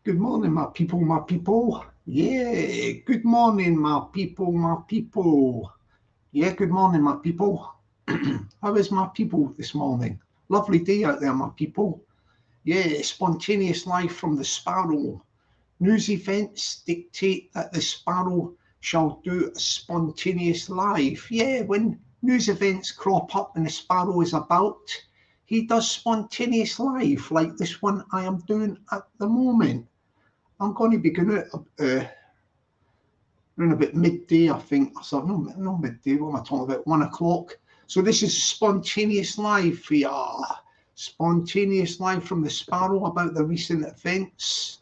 Good morning, my people, my people. Yeah, good morning, my people, my people. Yeah, good morning, my people. How is my people this morning? Lovely day out there, my people. Yeah, spontaneous life from the sparrow. News events dictate that the sparrow shall do a spontaneous life. Yeah, when news events crop up and the sparrow is about, he does spontaneous life like this one I am doing at the moment. I'm going to be going out around about midday, I think. So no midday. What am I talking about? 1 o'clock. So this is spontaneous live for you. Spontaneous live from the Sparrow about the recent events.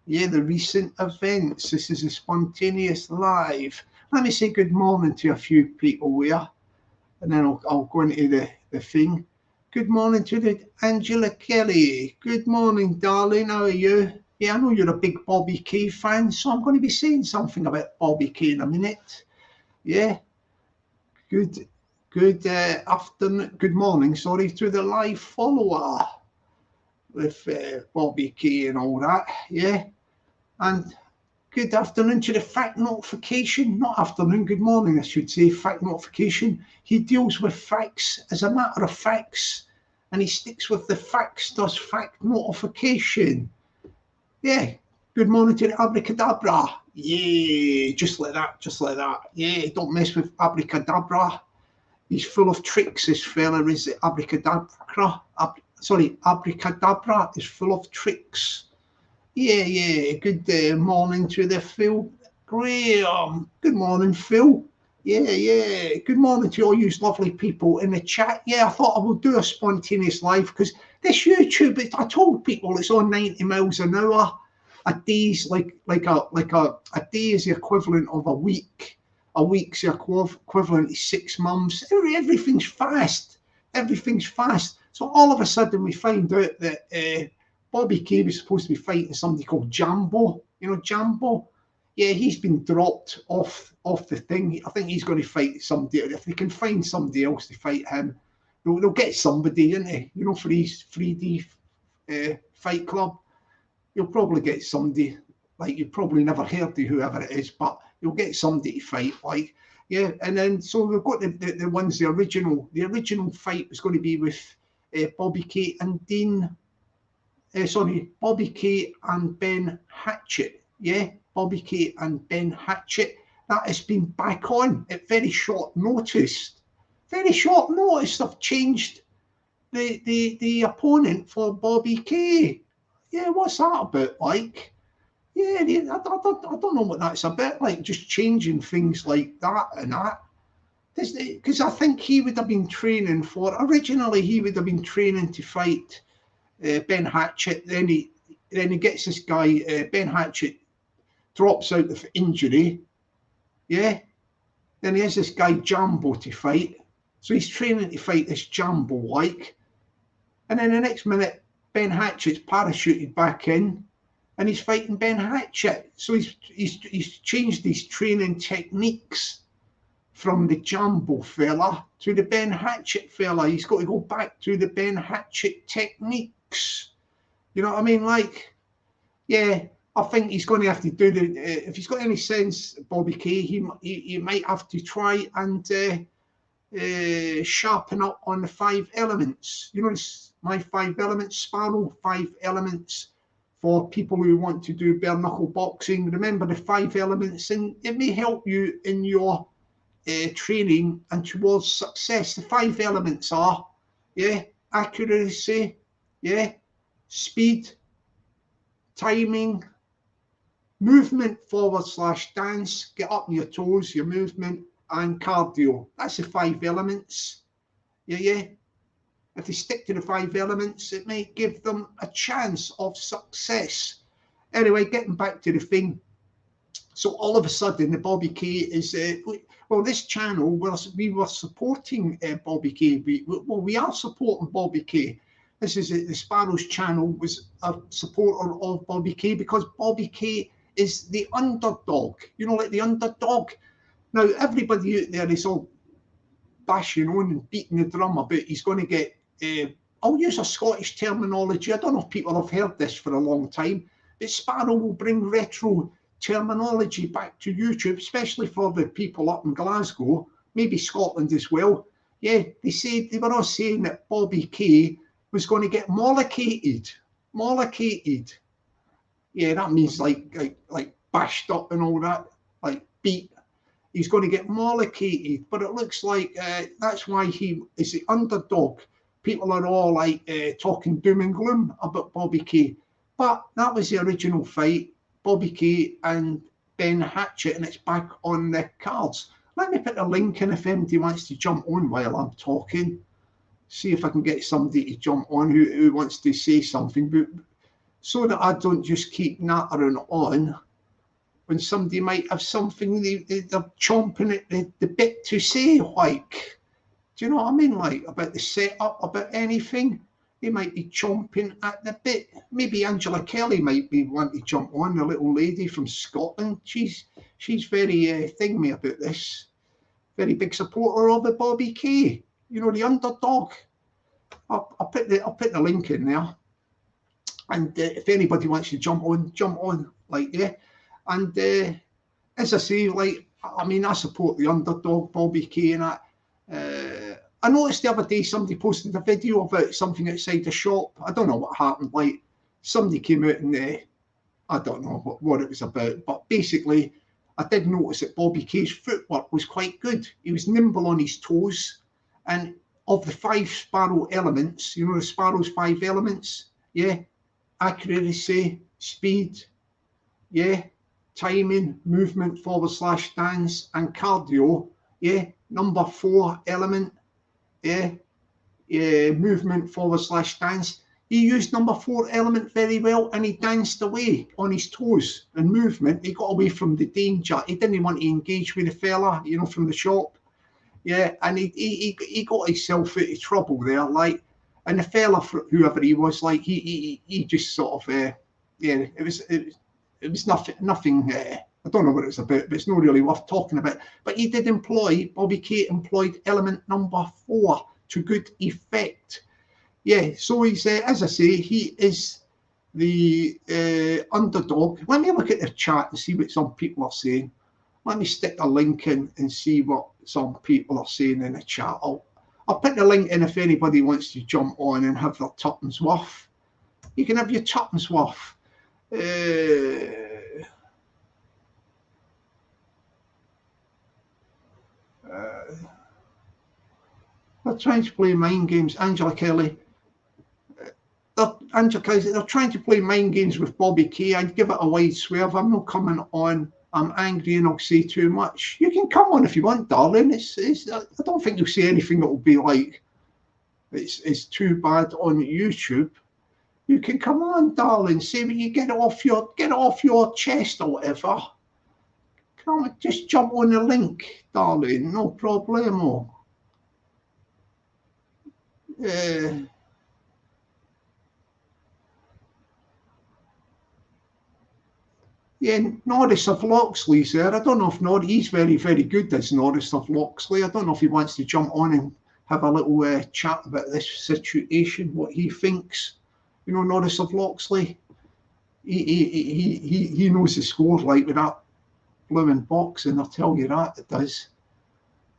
Yeah, the recent events. This is a spontaneous live. Let me say good morning to a few people here, and then I'll go into the thing. Good morning to the Angela Kelly. Good morning, darling. How are you? Yeah, I know you're a big Bobby K fan, so I'm going to be saying something about Bobby K in a minute. Yeah, good afternoon, good morning, sorry, to the live follower with Bobby K and all that. Yeah, and good afternoon to the fact notification. Not afternoon, good morning, I should say. Fact notification. He deals with facts as a matter of facts, and he sticks with the facts, does fact notification. Yeah. Good morning to the abracadabra. Yeah, just like that, just like that. Yeah, don't mess with abracadabra. He's full of tricks, this fella is abracadabra. Abracadabra is full of tricks. Yeah. Good morning to the Phil Graham. Good morning, Phil. Yeah. Good morning to all you lovely people in the chat. Yeah, I thought I would do a spontaneous live because this YouTube, I told people it's on 90 miles an hour. A day's like a day is the equivalent of a week. A week's the equivalent to 6 months. Everything's fast. Everything's fast. So all of a sudden we find out that Bobby K was supposed to be fighting somebody called Jambo. You know Jambo? Yeah, he's been dropped off the thing. I think he's going to fight somebody. If they can find somebody else to fight him, they'll get somebody, isn't they? You know, for his 3D fight club, you'll probably get somebody. Like you've probably never heard of whoever it is, but you'll get somebody to fight. Like yeah, and then so we've got the ones. The original fight was going to be with Bobby K and Dean. Bobby K and Ben Hatchett. Yeah, Bobby K and Ben Hatchett. That has been back on at very short notice. Very short notice. They've changed the opponent for Bobby K. Yeah, what's that about? Like, yeah, I don't know what that's about. Like, just changing things like that and that. Because I think he would have been training for. Originally, he would have been training to fight Ben Hatchett. Then he gets this guy. Ben Hatchett drops out of injury. Yeah. Then he has this guy Jambo to fight. So he's training to fight this Jambo, like. And then the next minute, Ben Hatchett's parachuted back in, and he's fighting Ben Hatchett. So he's changed his training techniques from the Jambo fella to the Ben Hatchett fella. He's got to go back to the Ben Hatchett techniques. You know what I mean? Like, yeah, I think he's going to have to do if he's got any sense, Bobby K, he might have to try and sharpen up on the 5 elements. You know, my 5 elements, Sparrow, 5 elements for people who want to do bare knuckle boxing. Remember the 5 elements, and it may help you in your training and towards success. The 5 elements are, yeah, accuracy, yeah, speed, timing, movement /dance, get up on your toes, your movement, and cardio. That's the 5 elements. Yeah. If they stick to the 5 elements, it may give them a chance of success. Anyway, getting back to the thing. So all of a sudden, the Bobby K is, this channel, we were supporting Bobby K. We are supporting Bobby K. This is the Sparrows channel was a supporter of Bobby K because Bobby K is the underdog. You know, like the underdog. Now, everybody out there is all bashing on and beating the drum about he's going to get, I'll use a Scottish terminology. I don't know if people have heard this for a long time. But Sparrow will bring retro terminology back to YouTube, especially for the people up in Glasgow, maybe Scotland as well. Yeah, they were all saying that Bobby K was going to get mollicated. Mollicated. Yeah, that means like bashed up and all that, like beat. He's going to get mollicated, but it looks like that's why he is the underdog. People are all like talking doom and gloom about Bobby K, but that was the original fight, Bobby K and Ben Hatchett, and it's back on the cards. Let me put a link in if anybody wants to jump on while I'm talking. See if I can get somebody to jump on who wants to say something, but so that I don't just keep nattering on when somebody might have something they're chomping at the bit to say, like, do you know what I mean? Like about the setup, about anything. They might be chomping at the bit. Maybe Angela Kelly might be wanting to jump on, the little lady from Scotland. She's very thingy about this. Very big supporter of the Bobby K. You know, the underdog. I'll put the link in there. And if anybody wants to jump on, like, yeah. And as I say, like, I mean, I support the underdog, Bobby K, and that. I noticed the other day somebody posted a video about something outside the shop. I don't know what happened. Like, somebody came out and I don't know what it was about, but basically, I did notice that Bobby K's footwork was quite good. He was nimble on his toes, and of the 5 Sparrow elements, you know, the Sparrow's 5 elements, yeah, accuracy, speed, yeah, timing, movement, / stance, and cardio, yeah, number 4 element, yeah, movement, / stance. He used number 4 element very well, and he danced away on his toes and movement. He got away from the danger. He didn't want to engage with the fella, you know, from the shop. Yeah, and he got himself out of trouble there, like, and the fella, whoever he was, like, he just sort of, yeah, it was nothing. I don't know what it was about, but it's not really worth talking about. But he did Bobby K employed element number 4 to good effect. Yeah, so he's, as I say, he is the underdog. Let me look at the chat and see what some people are saying. Let me stick a link in and see what some people are saying in the chat. I'll put the link in if anybody wants to jump on and have their tuppence worth. You can have your tuppence worth. They're trying to play mind games. Angela Kelly. They're trying to play mind games with Bobby K. I'd give it a wide swerve. I'm not coming on. I'm angry and I'll say too much. You can come on if you want, darling. I don't think you'll say anything that will be like it's too bad on YouTube. You can come on, darling. Say when you get it off your chest or whatever. Come on, just jump on the link, darling. No problemo. Yeah, Norris of Loxley's there. I don't know if he's very, very good as Norris of Loxley. I don't know if he wants to jump on and have a little chat about this situation, what he thinks. You know, Norris of Loxley, he knows the score, like, with that blooming boxing, I'll tell you that, it does.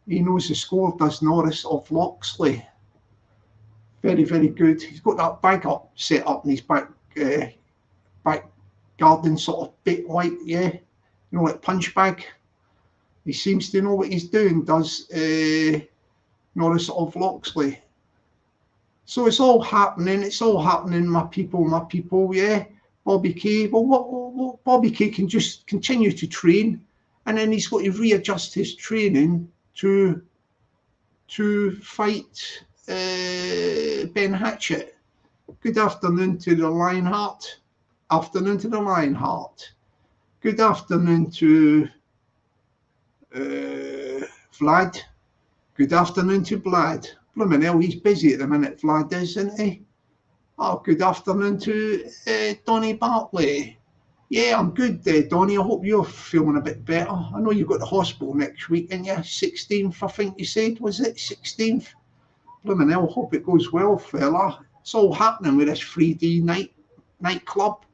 He knows the score, does Norris of Loxley. Very, very good. He's got that bag up set up in his back garden sort of bit, like, yeah, you know, like punch bag. He seems to know what he's doing, does Norris of Loxley. So it's all happening, my people, yeah. Bobby K, well, Bobby K can just continue to train, and then he's got to readjust his training to fight Ben Hatchett. Good afternoon to the Lionheart. Afternoon to the Lionheart. Good afternoon to Vlad. Good afternoon to Vlad. Blooming hell, he's busy at the minute, Vlad is, isn't he? Oh, good afternoon to Donny Bartley. Yeah, I'm good, Donny. I hope you're feeling a bit better. I know you've got the hospital next week, and yeah, 16th, I think you said, was it? 16th? Blooming hell, hope it goes well, fella. It's all happening with this 3D nightclub.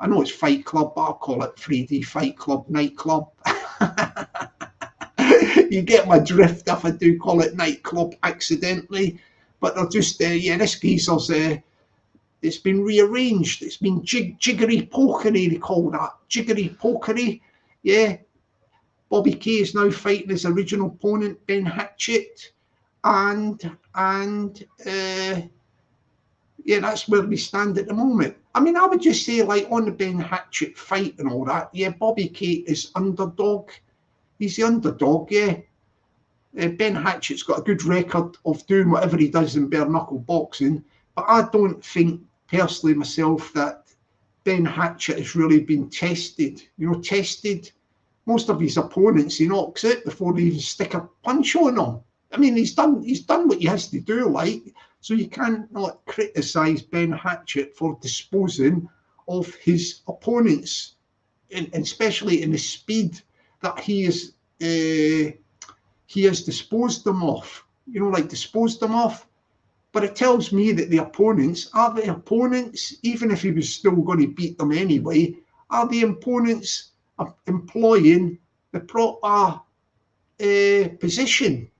I know it's Fight Club, but I'll call it 3D Fight Club Nightclub. You get my drift if I do call it nightclub accidentally. But they're just, yeah, this geezer's, it's been rearranged. It's been jiggery pokery, they call that. Jiggery pokery. Yeah. Bobby K is now fighting his original opponent, Ben Hatchett. And yeah, that's where we stand at the moment. I mean, I would just say, like, on the Ben Hatchett fight and all that, yeah, Bobby K is underdog. He's the underdog, yeah. Ben Hatchett's got a good record of doing whatever he does in bare knuckle boxing, but I don't think, personally myself, that Ben Hatchett has really been tested. You know, tested. Most of his opponents he knocks out before they even stick a punch on him. I mean, he's done what he has to do, like, so you can't not criticise Ben Hatchett for disposing of his opponents, and especially in the speed that he has disposed them of. You know, like disposed them of. But it tells me that the opponents, even if he was still going to beat them anyway, are the opponents employing the proper position.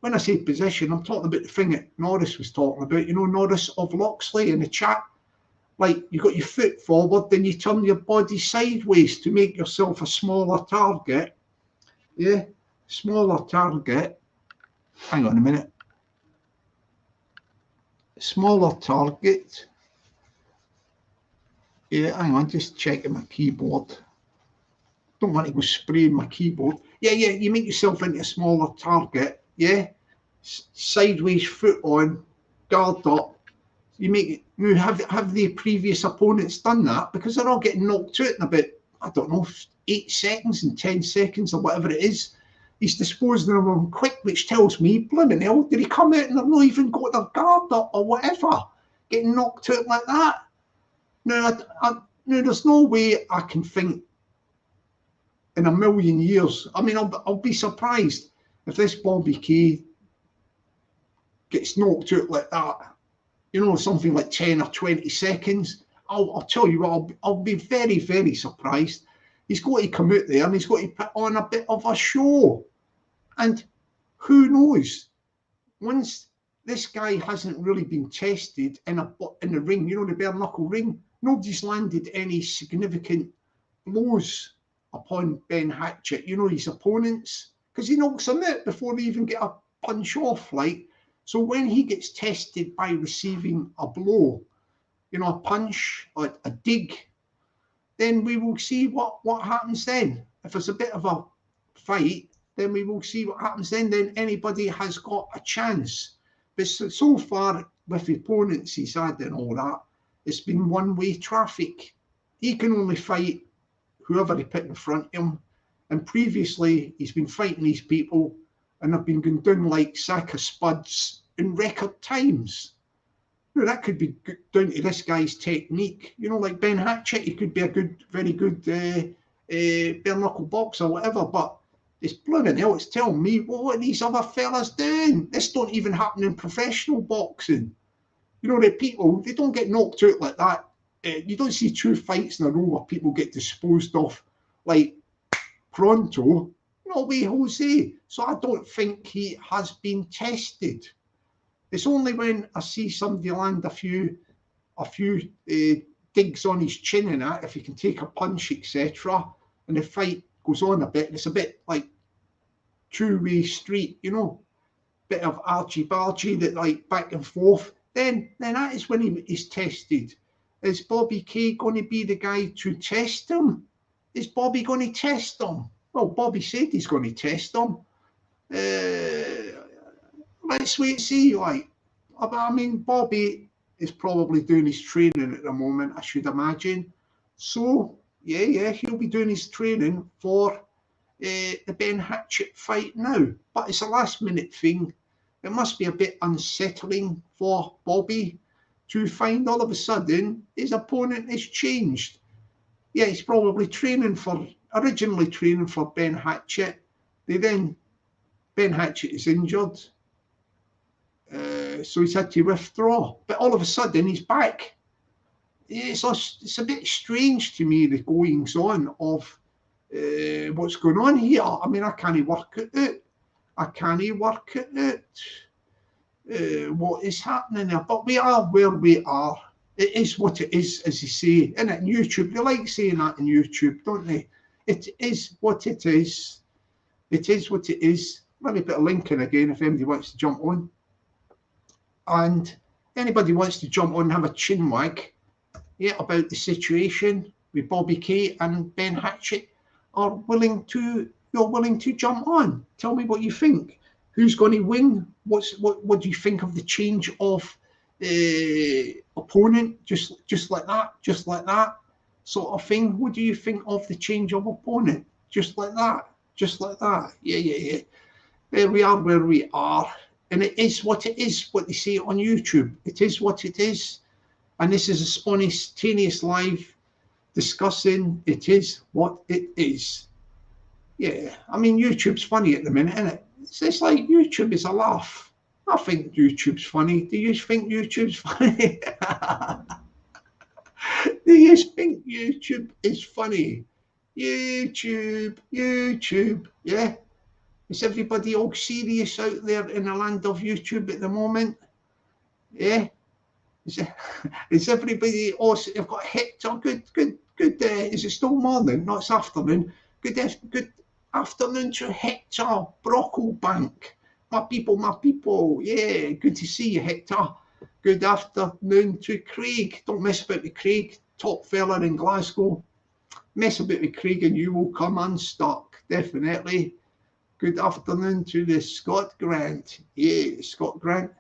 When I say position, I'm talking about the thing that Norris was talking about, you know, Norris of Loxley in the chat. Like, you got your foot forward, then you turn your body sideways to make yourself a smaller target. Yeah, smaller target. Hang on a minute. Smaller target. Yeah, hang on, just checking my keyboard. Don't want to go spraying my keyboard. Yeah, you make yourself into a smaller target. Yeah, sideways foot on, guard up. You make it. You have the previous opponents done that? Because they're all getting knocked out in about, I don't know, 8 seconds and 10 seconds or whatever it is. He's disposing of them quick, which tells me, blimey hell, did he come out and they've not even got their guard up or whatever? Getting knocked out like that? No, there's no way I can think in a million years. I mean, I'll be surprised if this Bobby K gets knocked out like that. You know, something like 10 or 20 seconds. I'll tell you what, I'll be very, very surprised. He's got to come out there and he's got to put on a bit of a show. And who knows? Once this guy hasn't really been tested in the ring, you know, the bare knuckle ring, nobody's landed any significant blows upon Ben Hatchett, you know, his opponents, because he knocks them out before they even get a punch off, like. So when he gets tested by receiving a blow, you know, a punch or a dig, then we will see what happens then. If it's a bit of a fight, then we will see what happens then. Then anybody has got a chance. But so far, with the opponents he's had and all that, it's been one-way traffic. He can only fight whoever he put in front of him. And previously, he's been fighting these people and they've been going down like sack of spuds in record times. You know, that could be down to this guy's technique. You know, like Ben Hatchett, he could be a very good bare knuckle boxer or whatever, but it's blooming hell, it's telling me, well, what are these other fellas doing? This don't even happen in professional boxing. You know, the people, they don't get knocked out like that. You don't see 2 fights in a row where people get disposed of like pronto. No way, Jose. So I don't think he has been tested. It's only when I see somebody land a few digs on his chin and that, if he can take a punch, etc., and the fight goes on a bit, and it's a bit like 2-way street, you know, bit of argy-bargy that like back and forth, then that is when he is tested. Is Bobby K going to be the guy to test him? Is Bobby going to test him? Well, Bobby said he's going to test him. Let's wait and see. Like, I mean, Bobby is probably doing his training at the moment, I should imagine. So, yeah, he'll be doing his training for the Ben Hatchett fight now. But it's a last-minute thing. It must be a bit unsettling for Bobby to find all of a sudden his opponent has changed. Yeah, he's probably originally training for Ben Hatchett. Ben Hatchett is injured. So he's had to withdraw. But all of a sudden, he's back. it's a bit strange to me, the goings on of what's going on here. I mean, I can't work it out. I can't work it out. What is happening there? But we are where we are. It is what it is, as you say, isn't it? In YouTube, they like saying that in YouTube, don't they? It is what it is. It is what it is. Let me put a link in again if anybody wants to jump on. And anybody wants to jump on and have a chin wag, yeah, about the situation with Bobby K and Ben Hatchett, you're willing to jump on. Tell me what you think. Who's going to win? What do you think of the change of opponent? Just like that sort of thing. What do you think of the change of opponent? Just like that. Yeah. There we are where we are. And it is what it is, what they say on YouTube. It is what it is. And this is a spontaneous live discussing it is what it is. Yeah, I mean, YouTube's funny at the minute, isn't it? It's like YouTube is a laugh. I think YouTube's funny. Do you think YouTube's funny? Do you think YouTube is funny? YouTube, yeah? Is everybody all serious out there in the land of YouTube at the moment? Yeah? Is everybody also, I've got Hector, good, is it still morning? No, it's afternoon. Good afternoon to Hector Brocklebank. My people, yeah, good to see you, Hector. Good afternoon to Craig. Don't mess about with Craig, top fella in Glasgow. Mess about with Craig and you will come unstuck, definitely. Good afternoon to the Scott Grant. Yeah, Scott Grant.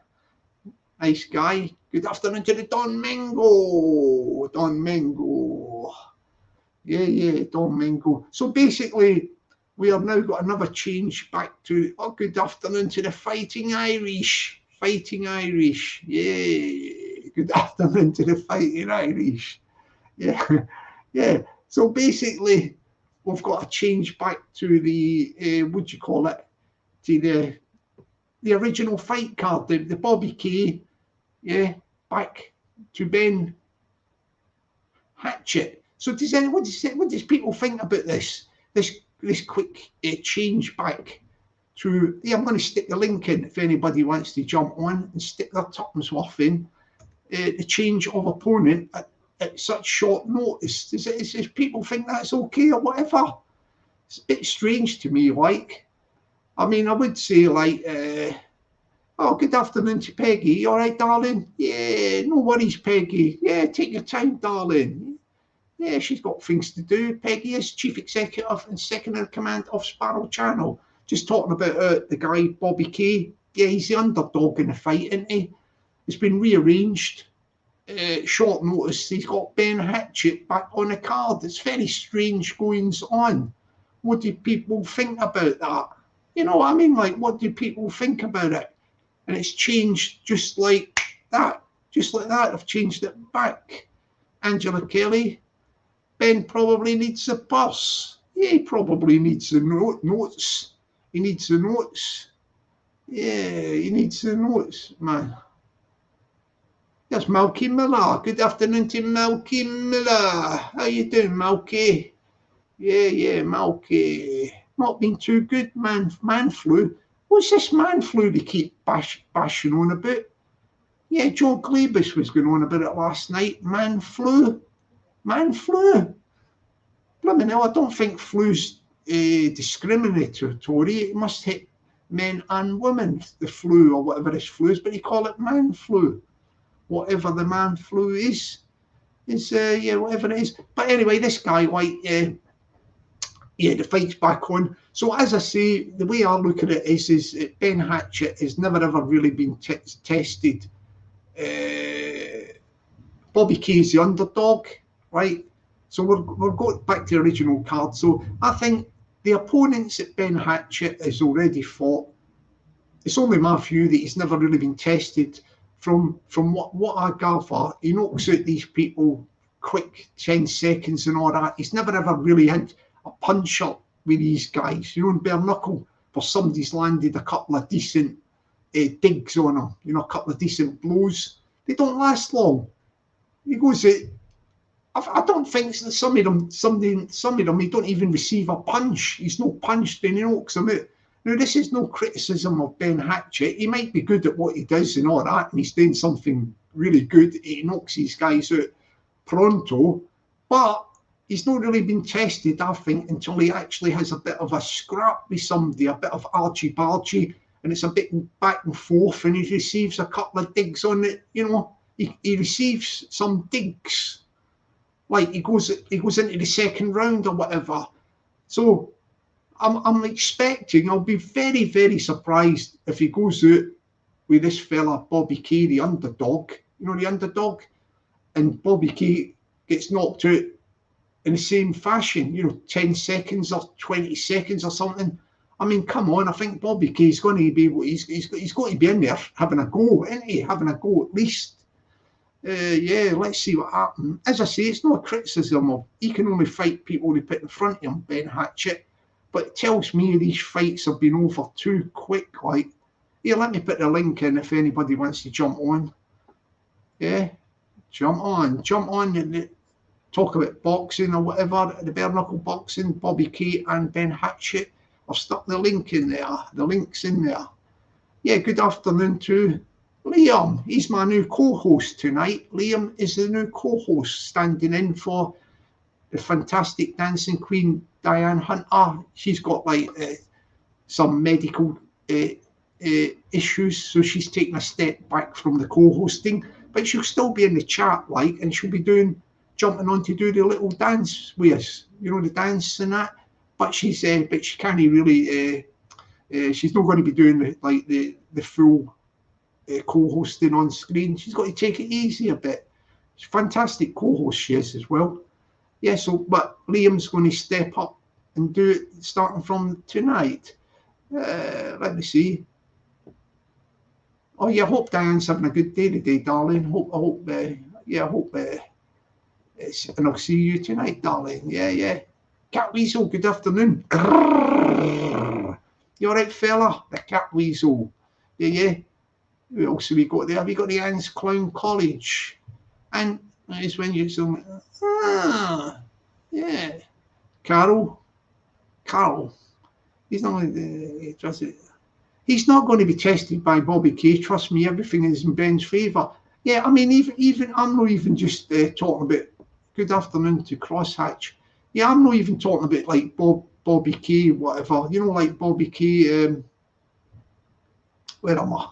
Nice guy. Good afternoon to the Don Mengo. Yeah, Don Mengo. So basically, we have now got another change back to, good afternoon to the Fighting Irish. Yeah. Good afternoon to the Fighting Irish. Yeah. So basically, we've got to change back to the, what do you call it? To the original fight card, the Bobby K, yeah, back to Ben Hatchett. So what does people think about this quick change back to? Yeah, I'm going to stick the link in if anybody wants to jump on and stick their tuppence worth in. The change of opponent at such short notice. Does people think that's okay or whatever? It's a bit strange to me. Like, I mean, I would say like. Good afternoon to Peggy. You all right, darling? Yeah, no worries, Peggy. Yeah, take your time, darling. Yeah, she's got things to do. Peggy is Chief Executive and Second in Command of Sparrow Channel. Just talking about the guy, Bobby K. Yeah, he's the underdog in the fight, isn't he? It's been rearranged. Short notice, he's got Ben Hatchett back on the card. It's very strange goings on. What do people think about that? You know what I mean? Like, what do people think about it? And it's changed just like that. I've changed it back. Angela Kelly. Ben probably needs a purse. Yeah, he probably needs the notes. He needs the notes. Yeah, he needs the notes, man. That's Malky Miller. Good afternoon to Malky Miller. How you doing, Malky? Yeah, Malky. Not been too good, man flu. What's this man flu they keep bashing on about? Yeah, Joe Glabus was going on about it last night. Man flu. Blimey hell, I don't think flu's discriminatory. It must hit men and women, the flu or whatever this flu is, but they call it man flu. Whatever the man flu is whatever it is. But anyway, this guy, White, the fight's back on. So as I say, the way I look at it is that Ben Hatchett has never ever really been tested. Bobby K is the underdog, right? So we're going back to the original card. So I think the opponents that Ben Hatchett has already fought, it's only my view that he's never really been tested. From what I gather, he knocks out these people quick, 10 seconds and all that. He's never ever really had a punch up with these guys, in bare knuckle, for somebody's landed a couple of decent digs on him, a couple of decent blows. They don't last long. He goes at I don't think some of them, he don't even receive a punch. He's not punched and he knocks them out. Now, this is no criticism of Ben Hatchett. He might be good at what he does and all that, and he's doing something really good. He knocks these guys out pronto, but he's not really been tested, I think, until he actually has a bit of a scrap with somebody, a bit of argy-bargy, and it's a bit back and forth, and he receives a couple of digs on it, you know. He receives some digs. Like he goes into the second round or whatever. So I'm expecting, I'll be very, very surprised if he goes out with this fella, Bobby K, the underdog, you know, the underdog, and Bobby K gets knocked out in the same fashion, you know, 10 seconds or 20 seconds or something. I mean, come on, I think Bobby K's going to be, he's got to be in there having a go, isn't he? Having a go at least. Yeah, let's see what happens. As I say, it's not a criticism of, he can only fight people they put in front of him, Ben Hatchett, but it tells me these fights have been over too quick. Like, here, let me put the link in if anybody wants to jump on. Yeah, jump on, talk about boxing or whatever, the bare knuckle boxing, Bobby K and Ben Hatchett. I've stuck the link in there, the link's in there. Yeah, good afternoon to Liam. He's my new co-host tonight. Liam is the new co-host, standing in for the fantastic dancing queen, Diane Hunter. She's got like some medical issues, so she's taking a step back from the co-hosting, but she'll still be in the chat, like, and she'll be jumping on to do the little dance with us, you know, the dance and that. But she can't really. She's not going to be doing the full co-hosting on screen. She's got to take it easy a bit. She's a fantastic co-host, she is as well. Yeah, so, but Liam's going to step up and do it starting from tonight. Let me see. Oh yeah, I hope Diane's having a good day today, darling. I hope and I'll see you tonight, darling. Yeah. Cat Weasel, good afternoon. Grrr. You all right, fella? The Cat Weasel. Yeah. Who else have we got there? Have we got the Anne's Clown College? And it's when you so yeah. Carol. He's not going to be tested by Bobby K. Trust me, everything is in Ben's favour. Yeah, I mean, even I'm not even just talking about. Good afternoon to Crosshatch. Yeah, I'm not even talking about like Bobby K, whatever. You know, like Bobby K. Where am I?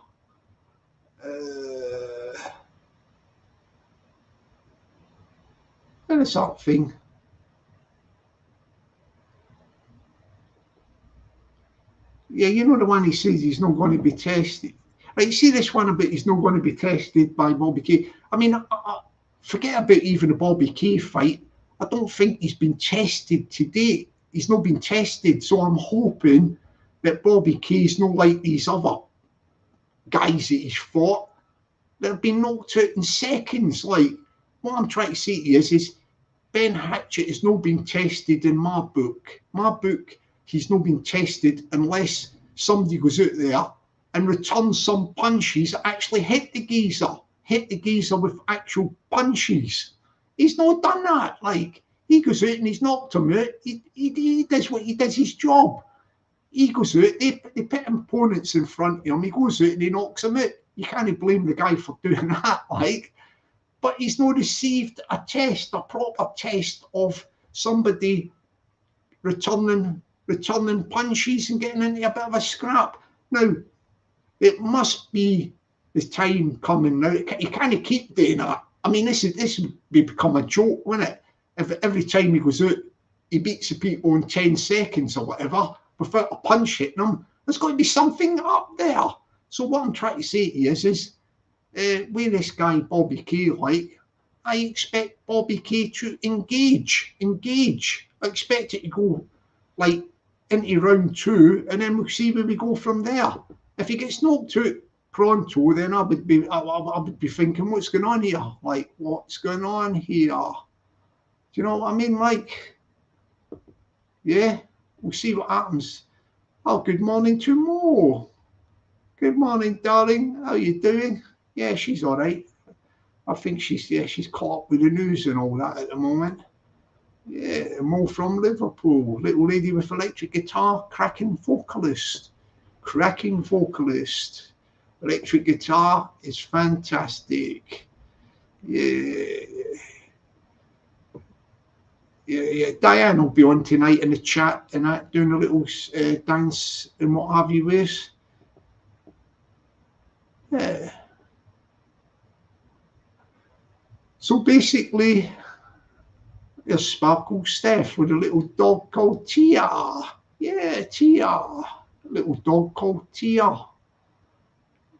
Where is that thing? Yeah, you know the one he says he's not going to be tested. Right, you see this one about he's not going to be tested by Bobby K. I mean, forget about even the Bobby K fight. I don't think he's been tested to date. He's not been tested, so I'm hoping that Bobby K's not like these other guys that he's fought that have been knocked out in seconds. Like, what I'm trying to say to you is Ben Hatchett has not been tested in my book. My book, he's not been tested unless somebody goes out there and returns some punches that actually hit the geezer with actual punches. He's not done that. Like, he goes out and he's knocked him out. He does what he does, his job. He goes out, they put opponents in front of him, he goes out and he knocks them out. You can't blame the guy for doing that, like. But he's not received a proper test of somebody returning punches and getting into a bit of a scrap. Now, it must be the time coming now. You can't keep doing that. I mean, this would become a joke, wouldn't it? If every time he goes out, he beats the people in 10 seconds or whatever, without a punch hitting them. There's got to be something up there. So what I'm trying to say to you is with this guy Bobby K, like, I expect Bobby K to engage. I expect it to go like into round 2, and then we'll see where we go from there. If he gets knocked out pronto, then I would be thinking, what's going on here? Like, what's going on here? Do you know what I mean? Like, yeah, we'll see what happens. Oh, good morning to Mo. Good morning, darling. How you doing? Yeah, she's all right. I think she's caught up with the news and all that at the moment. Yeah, Mo from Liverpool, little lady with electric guitar, cracking vocalist. Electric guitar is fantastic. Yeah, yeah. Diane will be on tonight in the chat and that, doing a little dance and what have you with. Yeah. So basically, there's Sparkle Steph with a little dog called Tia. Yeah, Tia. A little dog called Tia.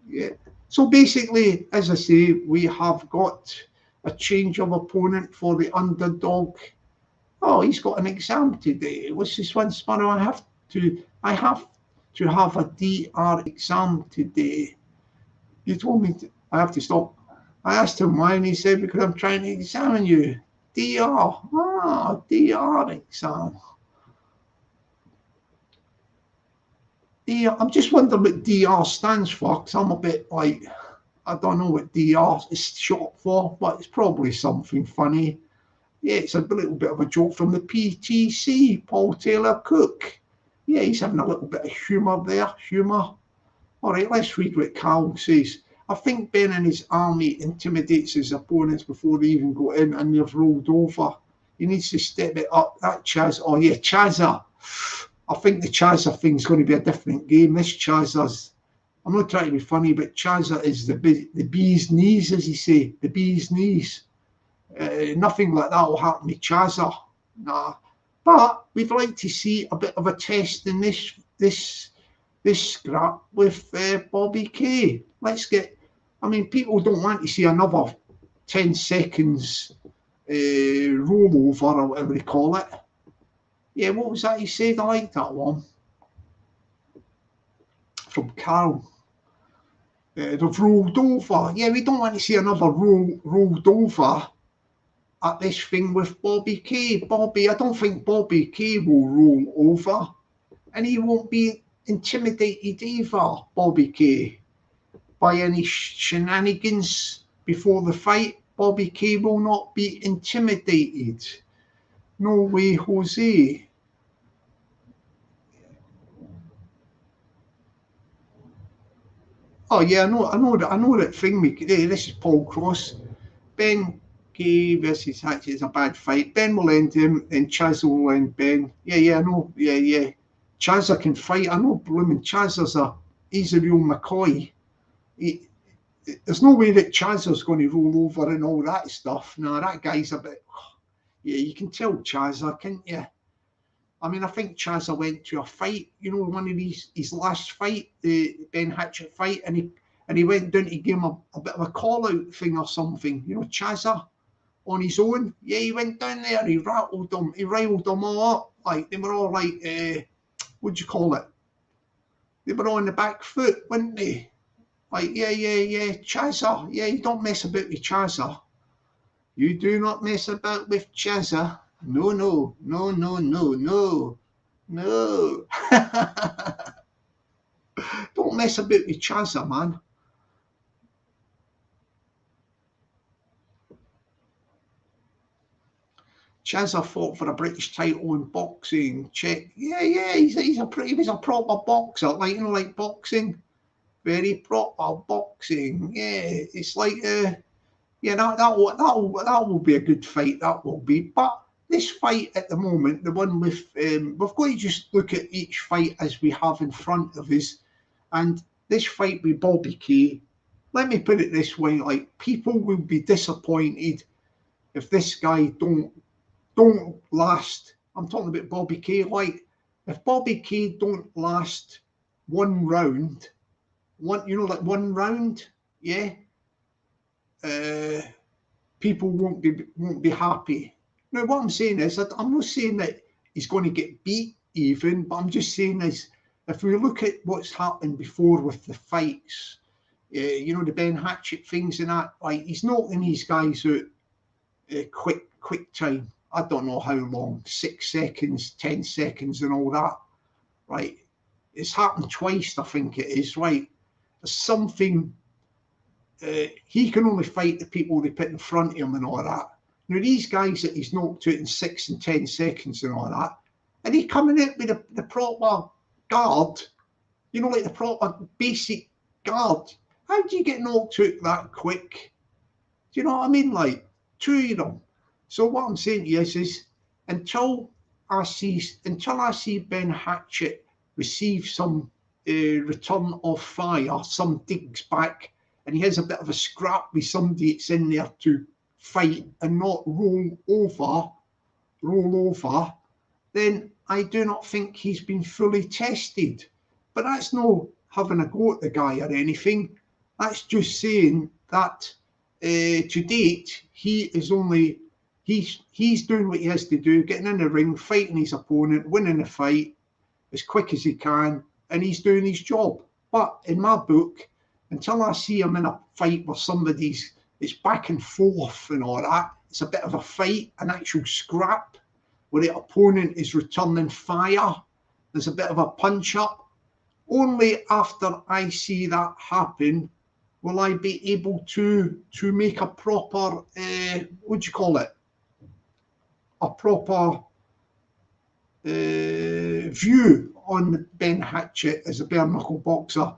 Yeah. So basically, as I say, we have got a change of opponent for the underdog. Oh, he's got an exam today. What's this one, Sparrow? I have to have a DR exam today. You told me I have to stop. I asked him why, and he said, because I'm trying to examine you. DR. Ah, DR exam. DR. I'm just wondering what DR stands for, because I'm a bit like, I don't know what DR is short for, but it's probably something funny. Yeah, it's a little bit of a joke from the PTC, Paul Taylor Cook. Yeah, he's having a little bit of humour there. Humour. All right, let's read what Carl says. I think Ben and his army intimidates his opponents before they even go in and they've rolled over. He needs to step it up. That Chaz. Oh, yeah, Chazza. I think the Chazza thing's going to be a different game. This Chazza's, I'm not trying to be funny, but Chazza is the bee's knees, as he say, the bee's knees. Nothing like that will happen with Chazza. Nah. But we'd like to see a bit of a test in this scrap with Bobby K. Let's get, I mean, people don't want to see another 10 seconds rollover or whatever they call it. Yeah, what was that he said? I like that one. From Carl. They've rolled over. Yeah, we don't want to see another rolled over at this thing with Bobby K. I don't think Bobby K will roll over. And he won't be intimidated either, Bobby K, by any shenanigans before the fight. Bobby K will not be intimidated. No way, Jose. Oh yeah, I know that thing. This is Paul Cross. Ben K versus Hatchett is a bad fight. Ben will end him, and Chaz will end Ben. Yeah, I know. Yeah. Chazza can fight. I know blooming he's a real McCoy. There's no way that Chazza's going to roll over and all that stuff. No, that guy's a bit. Yeah, you can tell Chazza, can't you? I mean, I think Chazza went to a fight, one of his last fight, the Ben Hatchett fight, and he went down to give him a bit of a call out thing or something. Chazza on his own. Yeah, he went down there, he riled them all up. Like they were all like, what do you call it? They were on the back foot, weren't they? Like, yeah, Chazza. Yeah, you don't mess about with Chazza. You do not mess about with Chazza. No. Don't mess about with Chazza, man. Chazza fought for a British title in boxing. Check. Yeah. He was a proper boxer, like boxing. Very proper boxing. Yeah, it's like yeah, that will be a good fight. That will be. But this fight at the moment, the one with we've got to just look at each fight as we have in front of us, and this fight with Bobby K. Let me put it this way: like people will be disappointed if this guy don't last. I'm talking about Bobby K. Like if Bobby K don't last one round. One round, yeah. People won't be happy. Now, what I'm saying is, I'm not saying that he's going to get beat even, but I'm just saying is, if we look at what's happened before with the fights, the Ben Hatchett things and that, like he's knocking these guys out quick time. I don't know how long, 6 seconds, 10 seconds, and all that, right? It's happened twice, I think it is, right? There's something he can only fight the people they put in front of him and all that. Now, these guys that he's knocked out in 6 and 10 seconds and all that, and he coming out with the proper guard, you know, like the proper basic guard. How do you get knocked out that quick? Do you know what I mean? Like, two of them. So what I'm saying to you is until I see Ben Hatchett receive some return of fire, some digs back, and he has a bit of a scrap with somebody that's in there to fight and not roll over, then I do not think he's been fully tested. But that's no having a go at the guy or anything. That's just saying that to date, he's doing what he has to do, getting in the ring, fighting his opponent, winning the fight as quick as he can, and he's doing his job. But in my book, until I see him in a fight where it's back and forth and all that, it's a bit of a fight, an actual scrap, where the opponent is returning fire, there's a bit of a punch-up. Only after I see that happen will I be able to make a proper, what do you call it? A proper view on Ben Hatchett as a bare knuckle boxer,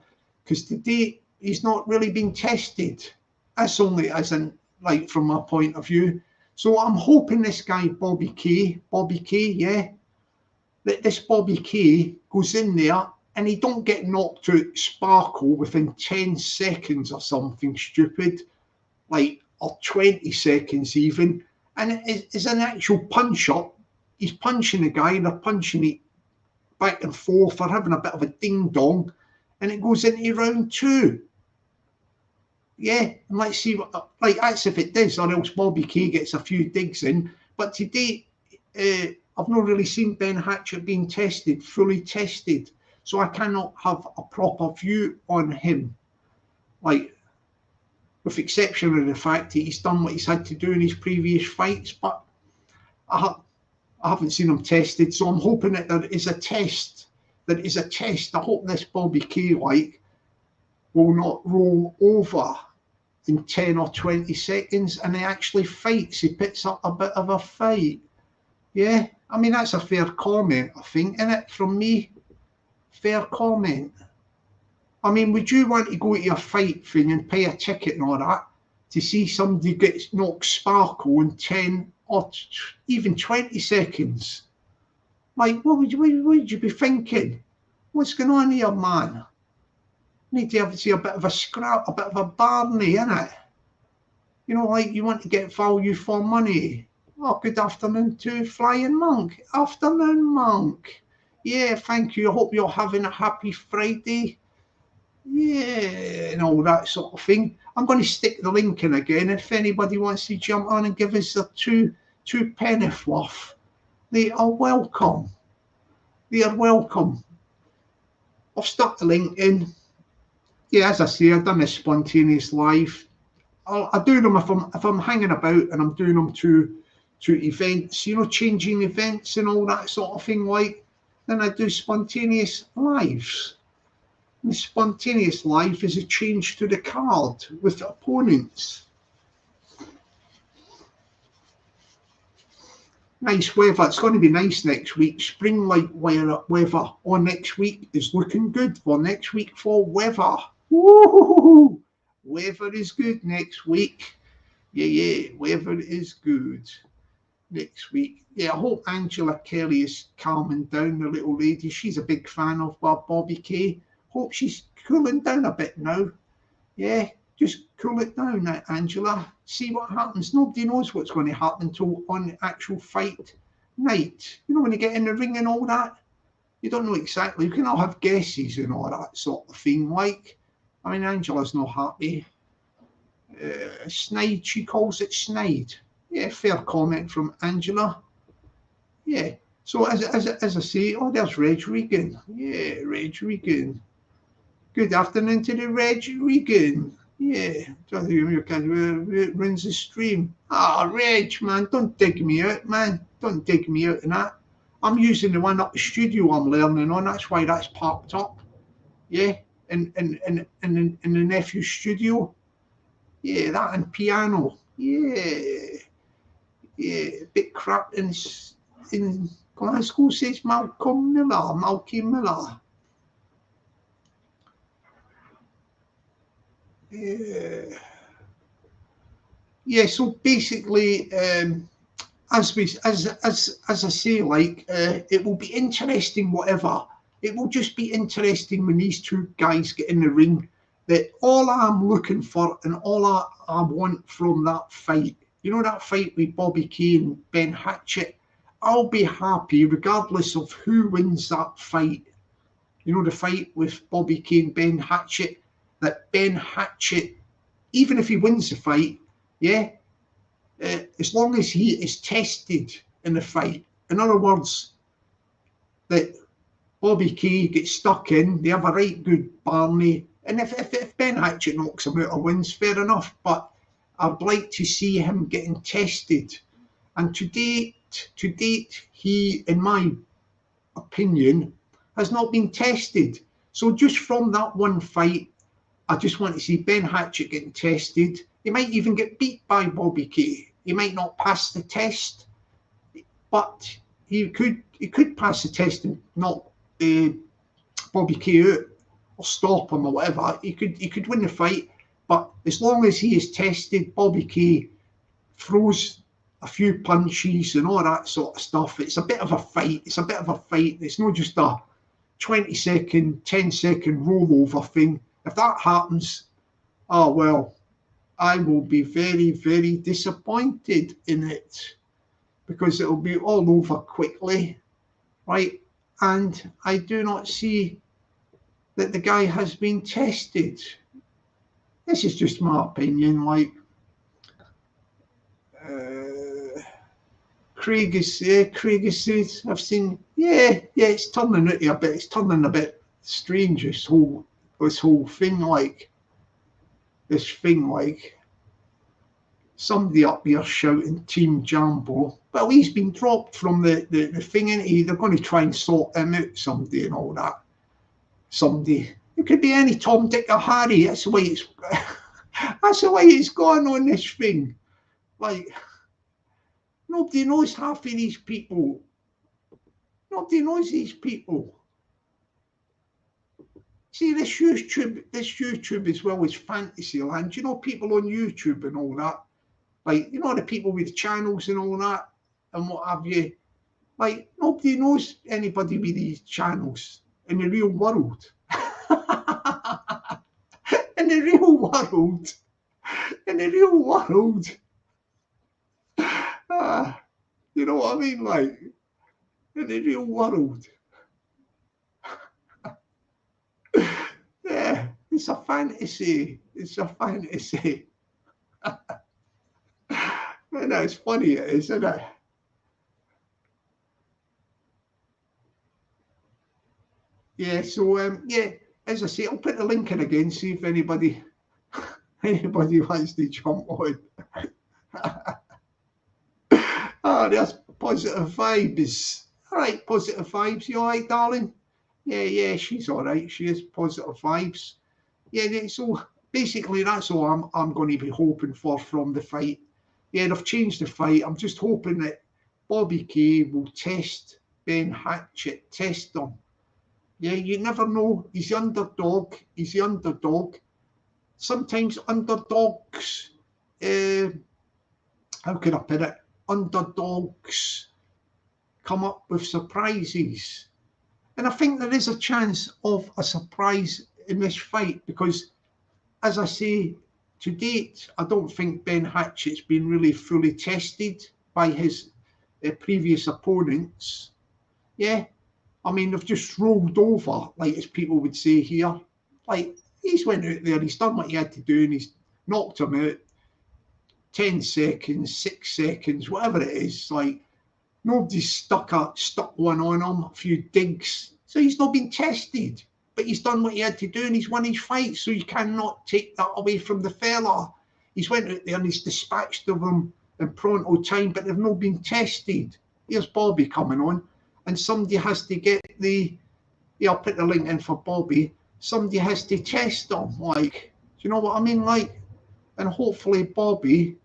because today he's not really been tested. That's only as in, like, from my point of view. So I'm hoping this guy Bobby K, yeah, that this Bobby K goes in there and he don't get knocked out sparkle within 10 seconds or something stupid, like, or 20 seconds even. And it's an actual punch-up. He's punching the guy, and they're punching it back and forth, or having a bit of a ding-dong, and it goes into round 2. Yeah, and let's see what, like, that's if it does, or else Bobby K gets a few digs in. But today, I've not really seen Ben Hatchett being tested, fully tested, so I cannot have a proper view on him. Like, with exception of the fact that he's done what he's had to do in his previous fights, but I haven't seen him tested, so I'm hoping that there is a test. I hope this Bobby K, like, will not roll over in 10 or 20 seconds, and he actually fights. He puts up a bit of a fight. Yeah, I mean, that's a fair comment, I think, isn't it, from me? Fair comment. I mean, would you want to go to a fight thing and pay a ticket and all that to see somebody get knocked sparkle in 10 or even 20 seconds? Like, what would you be thinking? What's going on here, man? Need to see a bit of a scrap, a bit of a barney, innit? You know, like, you want to get value for money. Oh, good afternoon to Flying Monk. Afternoon, Monk. Yeah, thank you. I hope you're having a happy Friday. Yeah, and all that sort of thing. I'm going to stick the link in again. If anybody wants to jump on and give us the two penneth worth, they are welcome. They are welcome. I've stuck the link in. Yeah, as I say, I've done a spontaneous live. I do them if I'm hanging about, and I'm doing them to events, you know, changing events and all that sort of thing. Like, then I do spontaneous lives. And the spontaneous life is a change to the card with the opponents. Nice weather. It's going to be nice next week. Spring-like weather on next week is looking good for next week for weather. Woo! Weather is good next week. Yeah, weather is good next week. Yeah, I hope Angela Kelly is calming down, the little lady. She's a big fan of Bobby K. Hope she's cooling down a bit now. Yeah, just cool it down, Angela. See what happens. Nobody knows what's going to happen until on the actual fight night. You know, when you get in the ring and all that, you don't know exactly. You can all have guesses and all that sort of thing. Like, I mean, Angela's not happy. Snide, she calls it snide. Yeah, fair comment from Angela. Yeah. So as I say, oh, there's Reg Regan. Yeah, Reg Regan. Good afternoon to the Reg Regan. Yeah, runs the stream. Ah, Reg, man, don't dig me out, man. Don't dig me out in that. I'm using the one up the studio I'm learning on. That's why that's parked up. Yeah, in the nephew's studio. Yeah, that and piano. Yeah. Yeah, a bit crap in Glasgow, says Malcolm Miller. Yeah. Yeah, so basically, as I say, like, it will be interesting, whatever. It will just be interesting when these two guys get in the ring. That all I'm looking for and all I want from that fight, you know, that fight with Bobby K and Ben Hatchett, I'll be happy regardless of who wins that fight. You know, the fight with Bobby K and Ben Hatchett, that Ben Hatchett, even if he wins the fight, yeah, as long as he is tested in the fight. In other words, that Bobby K gets stuck in, they have a right good Barney, and if Ben Hatchett knocks him out or wins, fair enough, but I'd like to see him getting tested. And to date, he, in my opinion, has not been tested. So just from that one fight, I just want to see Ben Hatchett getting tested. He might even get beat by Bobby K. He might not pass the test, but he could pass the test and knock Bobby K out or stop him or whatever. He could win the fight, but as long as he is tested, Bobby K throws a few punches and all that sort of stuff. It's a bit of a fight. It's not just a 20-second, 10-second rollover thing. If that happens, oh well, I will be very, very disappointed in it because it'll be all over quickly, right? And I do not see that the guy has been tested. This is just my opinion. Like, Craig has said, I've seen, yeah, it's turning out a bit. It's turning a bit strange. This whole thing, like somebody up here shouting Team Jambo. Well, he's been dropped from the thing, and they're going to try and sort him out someday and all that. Someday. It could be any Tom, Dick or Harry. That's the way it's going on this thing. Like, nobody knows half of these people. Nobody knows these people. See, this YouTube as well is fantasy land. You know, people on YouTube and all that. Like, you know, the people with channels and all that and what have you. Like, nobody knows anybody with these channels in the real world. In the real world. You know what I mean? Like, in the real world. Yeah, it's a fantasy. I know, it's funny, it is, isn't it? Yeah, so yeah, as I say, I'll put the link in again, see if anybody wants to jump on. There's positive vibes. All right, positive vibes. You all right, darling? Yeah, she's all right. She is positive vibes. Yeah, so basically that's all I'm going to be hoping for from the fight. Yeah, they've changed the fight. I'm just hoping that Bobby K will test Ben Hatchett, test him. Yeah, you never know. He's the underdog. Sometimes underdogs, how can I put it? Underdogs come up with surprises. And I think there is a chance of a surprise in this fight because, as I say, to date, I don't think Ben Hatchett's been really fully tested by his previous opponents. Yeah, I mean, they've just rolled over, like as people would say here. Like, he's went out there, he's done what he had to do, and he's knocked him out 10 seconds, 6 seconds, whatever it is. Like, nobody's stuck one on him, a few digs. So he's not been tested, but he's done what he had to do and he's won his fight. So you cannot take that away from the fella. He's went out there and he's dispatched of them in pronto time, but they've not been tested. Here's Bobby coming on, and somebody has to get I'll put the link in for Bobby. Somebody has to test them. Like, do you know what I mean? Like, and hopefully Bobby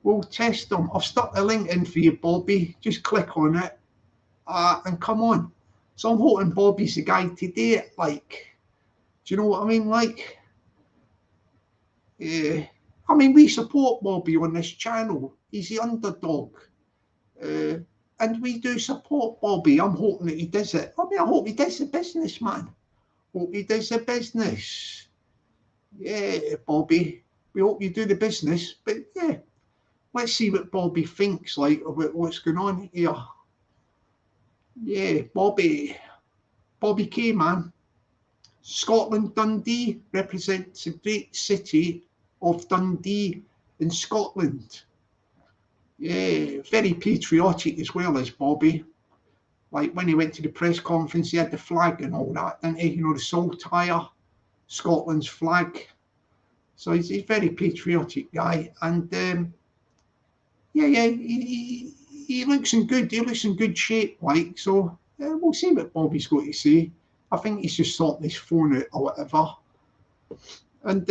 will test them. I've stuck the link in for you, Bobby. Just click on it and come on. So I'm hoping Bobby's the guy to do it. Like, do you know what I mean? Like, I mean, we support Bobby on this channel. He's the underdog. And we do support Bobby. I'm hoping that he does it. I mean, I hope he does the business, man. Hope he does the business. Yeah, Bobby. We hope you do the business. But yeah, let's see what Bobby thinks like about what's going on here. Yeah, Bobby K, man. Scotland, Dundee represents the great city of Dundee in Scotland. Yeah, very patriotic as well as Bobby. Like when he went to the press conference, he had the flag and all that, didn't he? You know, the saltire, Scotland's flag. So he's a very patriotic guy, and he looks in good. He looks in good shape, like. So we'll see what Bobby's got to say. I think he's just sorting his phone out or whatever. And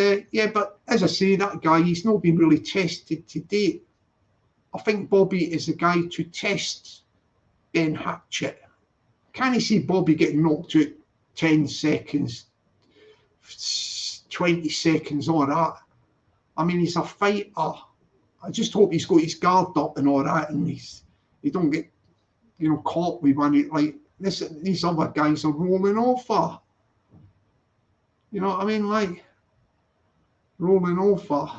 but as I say, that guy, he's not been really tested to date. I think Bobby is the guy to test Ben Hatchett. Can you see Bobby getting knocked out 10 seconds, 20 seconds, all that? I mean, he's a fighter. I just hope he's got his guard up and all that, and he don't get, you know, caught with one. Like these other guys are rolling over. You know what I mean? Like rolling over.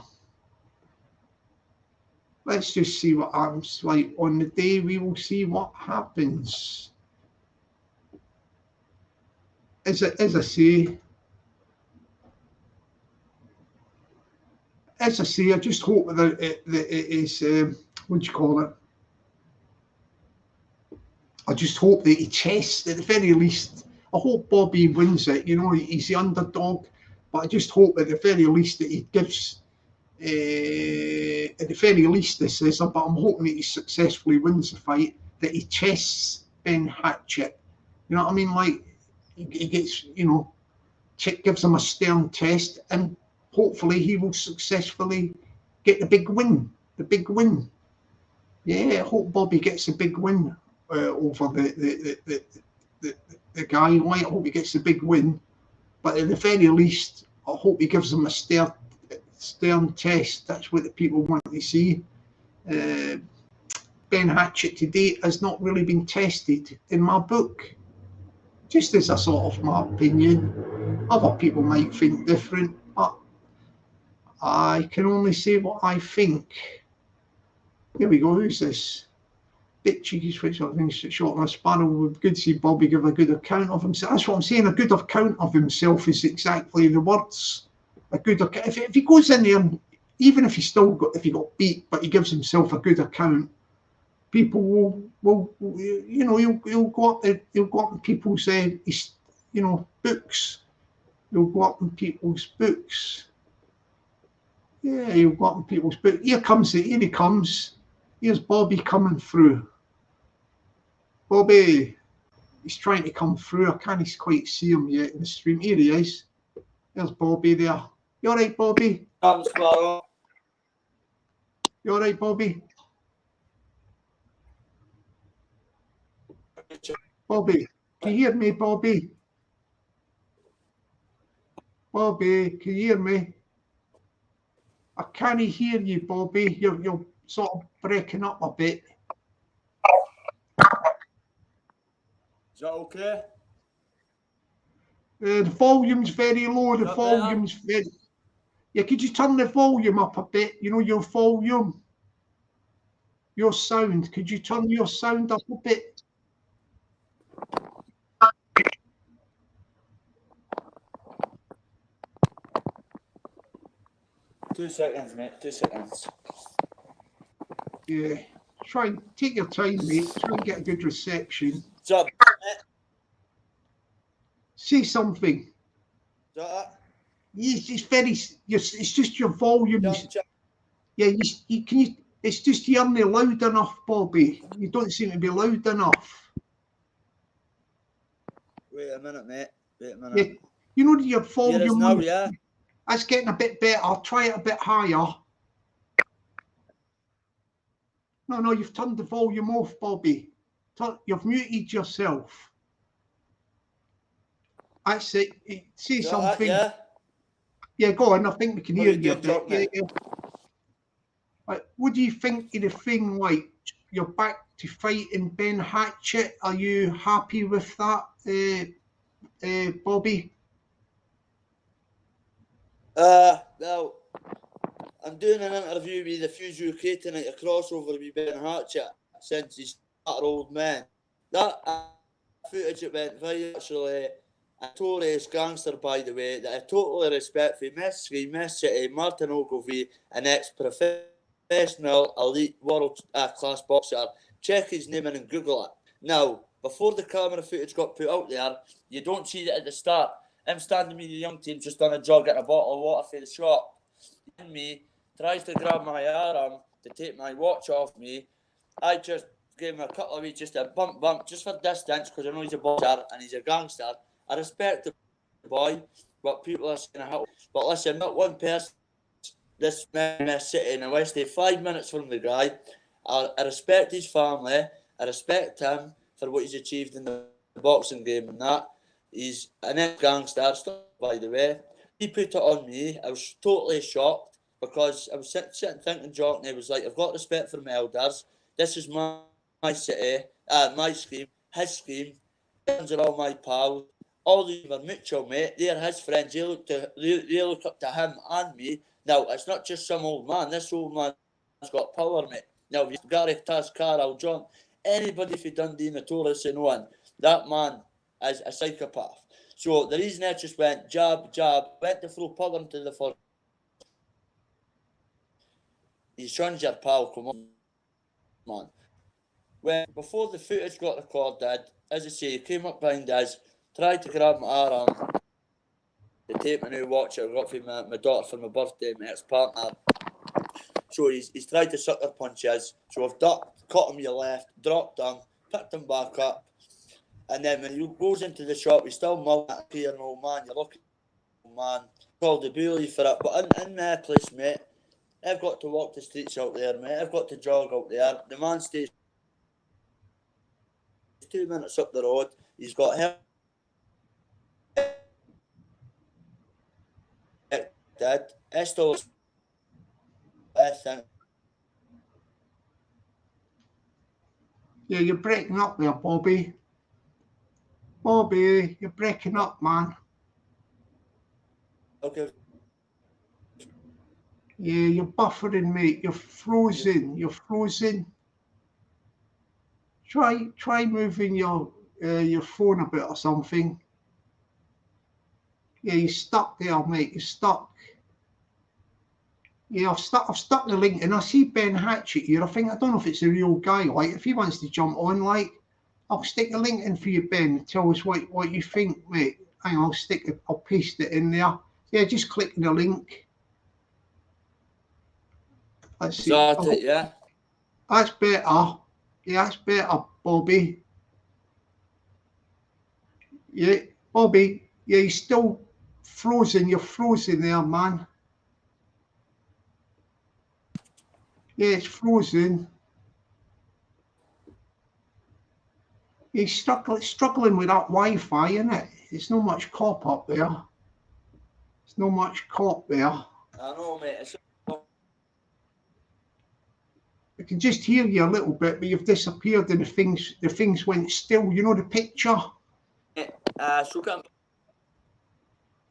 Let's just see what happens. Like on the day, we will see what happens. As I say, I just hope that it is, what do you call it? I just hope that he tests, at the very least. I hope Bobby wins it. You know, he's the underdog, but I just hope at the very least that he gives, at the very least, this is, but I'm hoping that he successfully wins the fight, that he tests Ben Hatchett. You know what I mean? Like, he gets, you know, gives him a stern test, and hopefully he will successfully get the big win. The big win. Yeah, I hope Bobby gets a big win over the guy. I hope he gets the big win. But at the very least, I hope he gives him a stern test. That's what the people want to see. Ben Hatchett to date has not really been tested in my book. Just as a sort of my opinion. Other people might think different, but I can only say what I think. Here we go. Who's this? Bit cheeky switch on things short on a sparrow. Would good to see Bobby give a good account of himself. That's what I'm saying. A good account of himself is exactly the words. A good account. If he goes in there, even if he got beat, but he gives himself a good account, people will you know, he'll go up in people's you know, books. He'll go up in people's books. Yeah, he'll go up in people's books. Here he comes. Here's Bobby coming through. Bobby, he's trying to come through. I can't quite see him yet in the stream. Here he is. There's Bobby there. You all right, Bobby? You all right, Bobby? Bobby, can you hear me, Bobby? Bobby, can you hear me? I can't hear you, Bobby. You're sort of breaking up a bit. Is that okay? The volume's very low. The volume's very... Yeah, could you turn the volume up a bit? You know, your volume, your sound. Could you turn your sound up a bit? Two seconds, mate. 2 seconds. Yeah. Try and take your time, mate. Try and get a good reception. What's up, mate? Say something. Is that it's just your volume. Yeah, it's just you're not loud enough, Bobby. You don't seem to be loud enough. Wait a minute, mate. Wait a minute. Yeah, you know your volume. Here is now, yeah? That's getting a bit better. I'll try it a bit higher. No, you've turned the volume off, Bobby. You've muted yourself. That's it. Say something. Yeah. Yeah, go on. I think we can hear you a doing, bit. Yeah. Right. What do you think of the thing? Like, you're back to fighting Ben Hatchett. Are you happy with that, Bobby? Well, I'm doing an interview with the Fuse UK tonight, a crossover with Ben Hatchett, since he's that old man. That footage that went viral, actually, a notorious gangster, by the way, that I totally respect for Miss City, Martin Ogilvie, an ex-professional elite world class boxer. Check his name in and Google it. Now, before the camera footage got put out there, you don't see that at the start. I'm standing with the young team just on a jog, getting a bottle of water for the shop. And me tries to grab my arm to take my watch off me. I just gave him a couple of weeks, just a bump, just for distance, because I know he's a boxer and he's a gangster. I respect the boy, but people are saying, but listen, not one person, this man sitting in West 5 minutes from the guy. I respect his family. I respect him for what he's achieved in the boxing game and that. He's an ex-gangster, by the way. He put it on me. I was totally shocked because I was sitting thinking, Jock, and he was like, I've got respect for my elders. This is my city, my scheme, his scheme. These are all my pals. All these are mutual, mate. They're his friends. They look up to him and me. Now, it's not just some old man. This old man's got power, mate. Now, Gary Tascar, Al John, anybody for Dundee, Notorious and one, that man is a psychopath. So the reason I just went jab, went to throw power into the first. His son's your pal, come on, man. When before the footage got recorded, as I say, he came up behind us, tried to grab my arm to take my new watch I got for my daughter for my birthday, my ex-partner. So he's tried to sucker punch us. So I've ducked, caught him your left, dropped him, picked him back up. And then when he goes into the shop, he's still mulling at here, an old man. You're looking, old man. Called the bully for it. But in my place, mate, I've got to walk the streets out there, mate. I've got to jog out there. The man stays 2 minutes up the road. He's got him. Dad, I still think. Yeah, you're breaking up there, Bobby. Bobby, you're breaking up, man. Okay. Yeah, you're buffering, mate. You're frozen. You're frozen. Try moving your phone a bit or something. Yeah, you're stuck there, mate. You're stuck. Yeah, I've stuck the link, and I see Ben Hatchett here. I don't know if it's a real guy. Like, if he wants to jump on, like, I'll stick the link in for you, Ben. Tell us what you think, mate. Hang on, I'll paste it in there. Yeah, just click the link. Let's see. Yeah. That's better. Yeah, that's better, Bobby. Yeah, Bobby. Yeah, he's still frozen. You're frozen there, man. Yeah, it's frozen. He's struggling with that Wi-Fi, isn't it? It's not much cop up there. There's not much cop there. I know, mate. I can just hear you a little bit, but you've disappeared and the things went still. You know the picture?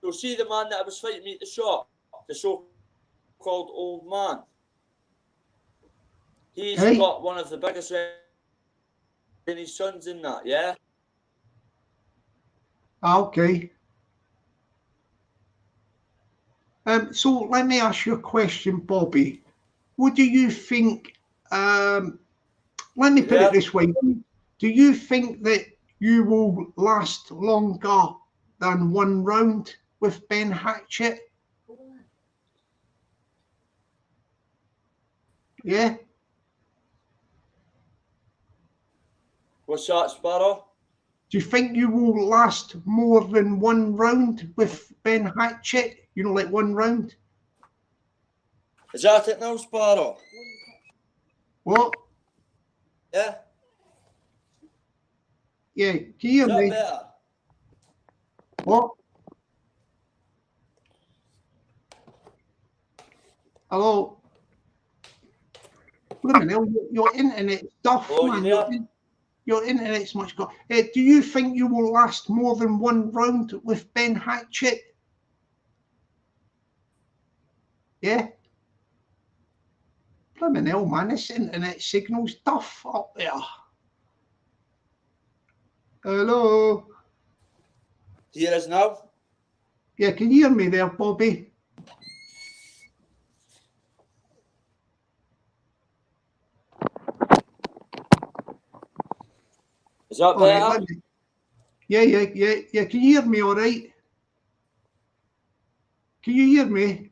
So see the man that I was fighting me at the shop, the so-called old man. He's got one of the biggest in his sons in that, yeah? Okay. So let me ask you a question, Bobby. What do you think? Let me put it this way. Do you think that you will last longer than one round with Ben Hatchett? Yeah. What's that, Sparrow? Do you think you will last more than one round with Ben Hatchett? You know, like 1 round. Is that it now, Sparrow? What? Yeah? Yeah, can you hear Is that me? better? What? Hello? Wait a minute, your internet stuff, Oh, man. you there? Your internet's much good. Do you think you will last more than 1 round with Ben Hatchett? Yeah? Blimey hell, man, this internet signal's tough up there. Hello? Hear us now? Yeah, can you hear me there, Bobby? Is that All right, better? yeah. Can you hear me all right? Can you hear me?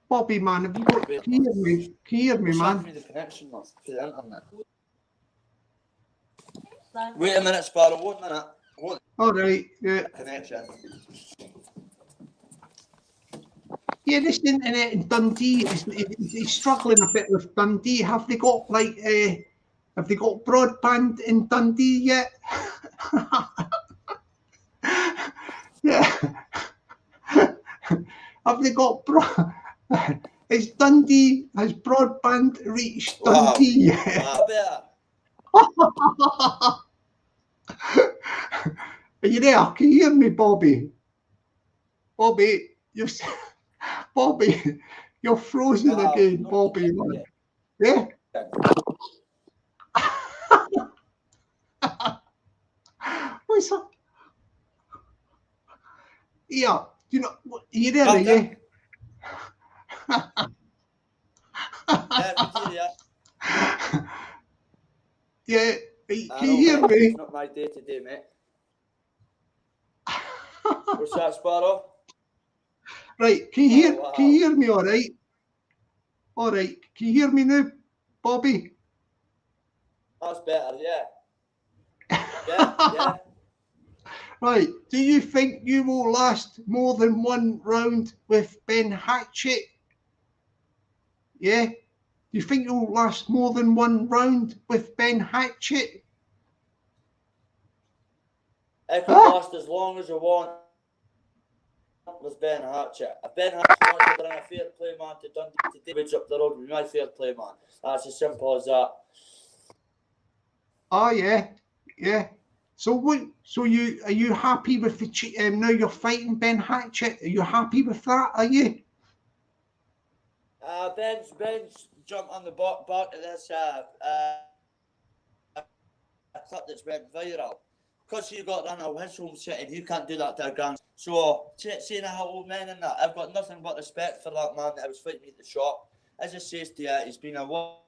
Bobby, man, have you got, can you hear me? Can you hear me, Send man? me the connection, man, to the internet. Wait a minute, Sparrow. 1 minute. What All right, yeah. connection? Yeah, this internet in Dundee is struggling a bit with Dundee. Have they got broadband in Dundee yet? Yeah. Have they got has broadband reached Wow. Dundee yet? Better. Are you there? Can you hear me, Bobby? Bobby, Bobby, you're frozen again, Bobby, man. Yeah? What's up? Yeah, you know, are you there, are you? Yeah, good to hear ya. Yeah, can you know, hear mate. me? It's not my day today, mate. What's that, Sparrow? Right, can you wow. hear me all right? All right, can you hear me now, Bobby? That's better, yeah. Yeah. Right, do you think you will last more than 1 round with Ben Hatchett? Yeah? Do you think you'll last more than 1 round with Ben Hatchett? I could last as long as I want with Ben Hatchett. If Ben Hatchett wants to bring a fair play man to Dundee today, which up the road with my fair play man. That's as simple as that. Oh yeah. So are you happy with the now you're fighting Ben Hatchett? Are you happy with that? Are you? Ben's jumped on the back of this clip that's went viral. Because he got run out of his home city, he can't do that to a grand. So, saying I have old men and that, I've got nothing but respect for that man that I was fighting me at the shop. As I say to you, he's been a world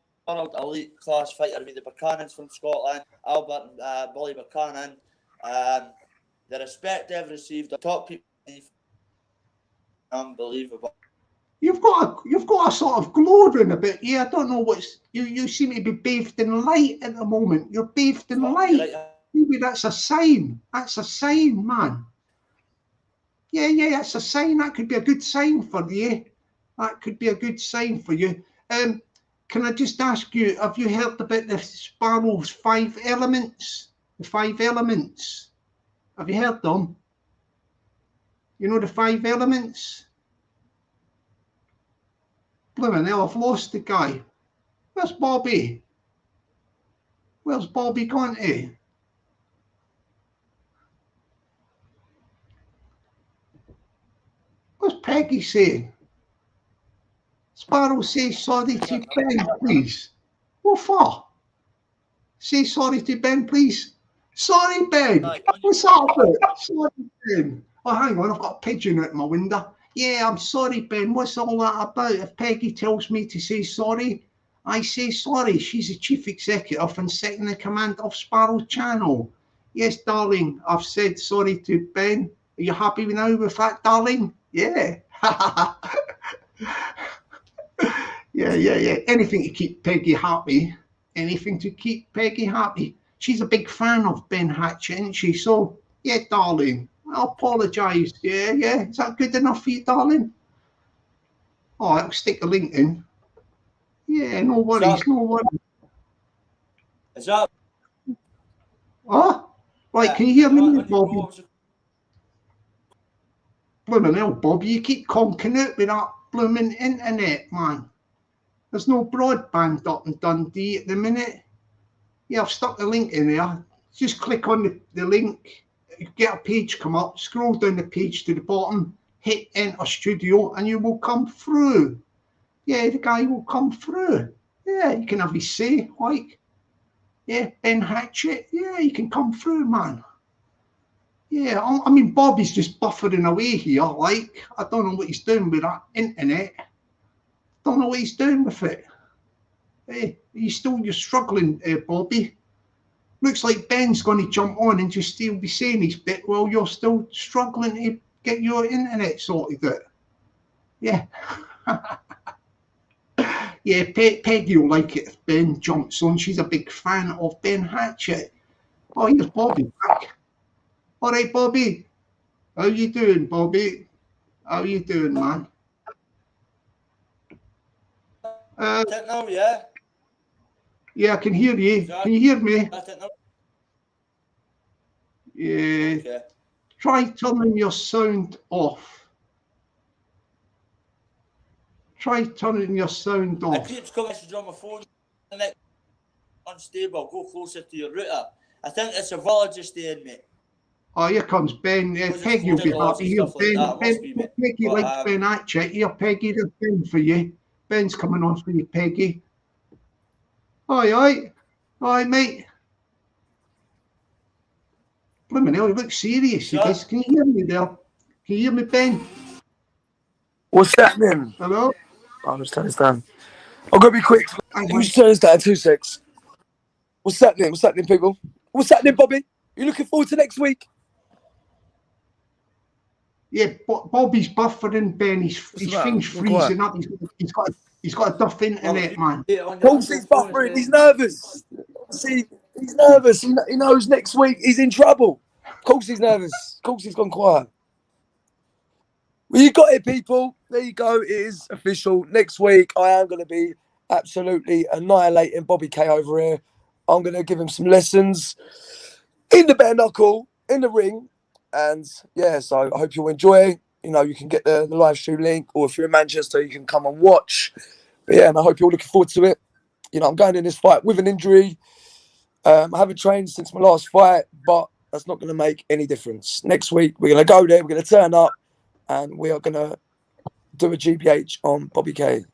elite class fighter with the Buchanans from Scotland, Albert and Billy Buchanan. The respect they've received, the top people, unbelievable. You've got a sort of glowing a bit. Yeah, I don't know what's you seem to be bathed in light at the moment. You're bathed in light. Right. Maybe that's a sign. That's a sign, man. Yeah, that's a sign. That could be a good sign for you. That could be a good sign for you. Can I just ask you, have you heard about the Sparrow's 5 elements? The 5 elements. Have you heard them? You know the 5 elements? Blimey hell, I've lost the guy. Where's Bobby? Where's Bobby gone to? What's Peggy saying? Sparrow, say sorry to Ben, please. What for? Say sorry to Ben, please. Sorry, Ben. What's that about? Sorry, Ben. Oh, hang on, I've got a pigeon out my window. Yeah, I'm sorry, Ben. What's all that about? If Peggy tells me to say sorry, I say sorry. She's the chief executive and second in command of Sparrow Channel. Yes, darling, I've said sorry to Ben. Are you happy now with that, darling? Yeah. Yeah. Anything to keep Peggy happy. Anything to keep Peggy happy. She's a big fan of Ben Hatchett, isn't she? So, yeah, darling, I apologise. Yeah, yeah. Is that good enough for you, darling? Oh, I'll stick a link in. Yeah, no worries, no worries. Is that? Oh, right, can you hear me, Bobby? Blooming hell, Bobby, you keep conking out with that blooming internet, man. There's no broadband up in Dundee at the minute. Yeah, I've stuck the link in there. Just click on the link, get a page come up, scroll down the page to the bottom, hit enter studio, and you will come through. Yeah, the guy will come through. Yeah, you can have his say, like, yeah, Ben Hatchett, yeah, you can come through, man. Yeah, I mean, Bobby's just buffering away here, like, I don't know what he's doing with that internet. Don't know what he's doing with it. Hey, you're struggling, Bobby. Looks like Ben's going to jump on and just still be saying his bit while you're still struggling to get your internet sorted out. Yeah. Yeah, Peggy will like it if Ben jumps on. She's a big fan of Ben Hatchett. Oh, here's Bobby back. All right, Bobby. How you doing, Bobby? How you doing, man? Now, yeah. Yeah, I can hear you. Can you hear me? Yeah. Okay. Try turning your sound off. Try turning your sound off. It keeps coming message on my phone. Unstable. Go closer to your router. I think it's a village staying, mate. Oh, here comes Ben. Peggy will be happy. Here, Peggy likes Ben Hatchett. Here, Peggy, there's Ben for you. Ben's coming on for you, Peggy. Aye, mate. Blimmin' hell, he looks serious. He does. Can you hear me there? Can you hear me, Ben? What's happening? Hello? I'm just turning this down. I've got to be quick. I'm just turning this down 2 secs. What's happening? What's happening, people? What's happening, Bobby? You looking forward to next week? Yeah, Bobby's buffering, Ben. His thing's freezing up. He's got a duff internet, man. Of course he's buffering. He's nervous. See, he's nervous. He knows next week he's in trouble. Of course he's nervous. Of course he's gone quiet. Well, you got it, people. There you go. It is official. Next week, I am going to be absolutely annihilating Bobby K over here. I'm going to give him some lessons in the bare knuckle, in the ring. And yeah, so I hope you'll enjoy. You know, you can get the live stream link, or if you're in Manchester, you can come and watch. But yeah, and I hope you're looking forward to it. You know, I'm going in this fight with an injury. I haven't trained since my last fight, but that's not going to make any difference. Next week, we're going to go there, we're going to turn up, and we are going to do a GBH on Bobby K.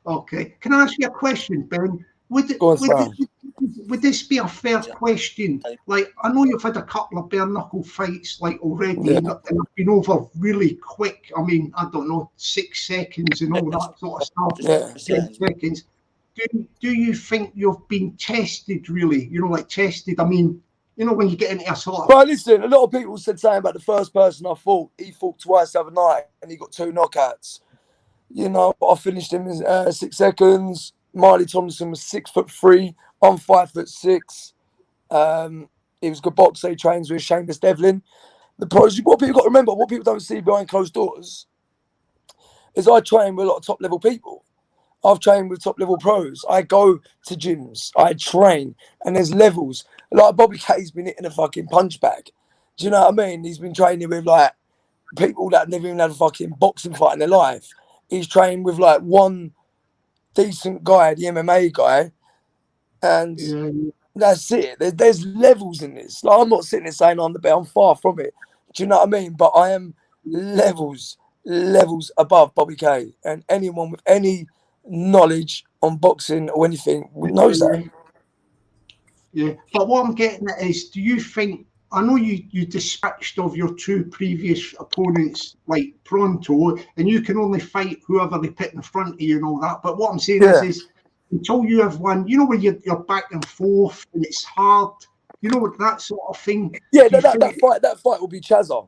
Okay. Can I ask you a question, Ben? Would this be a fair question? Like, I know you've had a couple of bare knuckle fights, like, already, and I've been over really quick. I mean, I don't know, 6 seconds and all that sort of stuff. Yeah. 10 seconds. Do you think you've been tested, really? You know, like tested. I mean, you know, when you get into a sort of... Well, listen, a lot of people said something about the first person I fought. He fought twice the other night, and he got 2 knockouts. You know, I finished him in 6 seconds. Marley Thompson was 6'3". I'm 5'6". He was a good boxer. He trains with Seamus Devlin. The pros, what people got to remember, what people don't see behind closed doors, is I train with a lot of top level people. I've trained with top level pros. I go to gyms. I train, and there's levels. Like Bobby K's been hitting a fucking punch bag. Do you know what I mean? He's been training with like people that never even had a fucking boxing fight in their life. He's trained with like one decent guy, the MMA guy, and that's it. There's levels in this. Like, I'm not sitting there saying I'm the best. I'm far from it. Do you know what I mean? But I am levels above Bobby K, and anyone with any knowledge on boxing or anything knows that. Yeah, but what I'm getting at is, do you think, I know you dispatched of your 2 previous opponents like pronto, and you can only fight whoever they put in front of you and all that, but what I'm saying is until you have one, you know, when you're back and forth and it's hard, you know, that sort of thing. Yeah, that fight will be Chazza.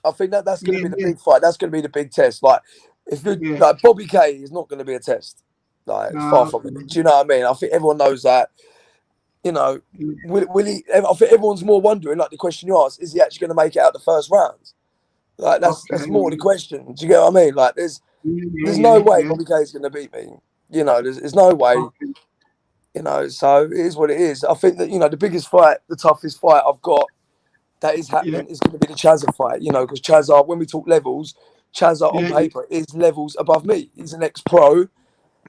I think that's going to be the big fight. That's going to be the big test. Like, if like Bobby K is not going to be a test. Like, far from it. Do you know what I mean? I think everyone knows that. You know, will he? I think everyone's more wondering, like the question you asked, is he actually going to make it out the first round? Like that's more the question. Do you get what I mean? Like there's no way Bobby K is going to beat me. You know, there's no way. You know, so it is what it is. I think that, you know, the biggest fight, the toughest fight I've got that is happening is going to be the Chazza fight. You know, because Chazza, when we talk levels, Chazza on paper is levels above me. He's an ex-pro.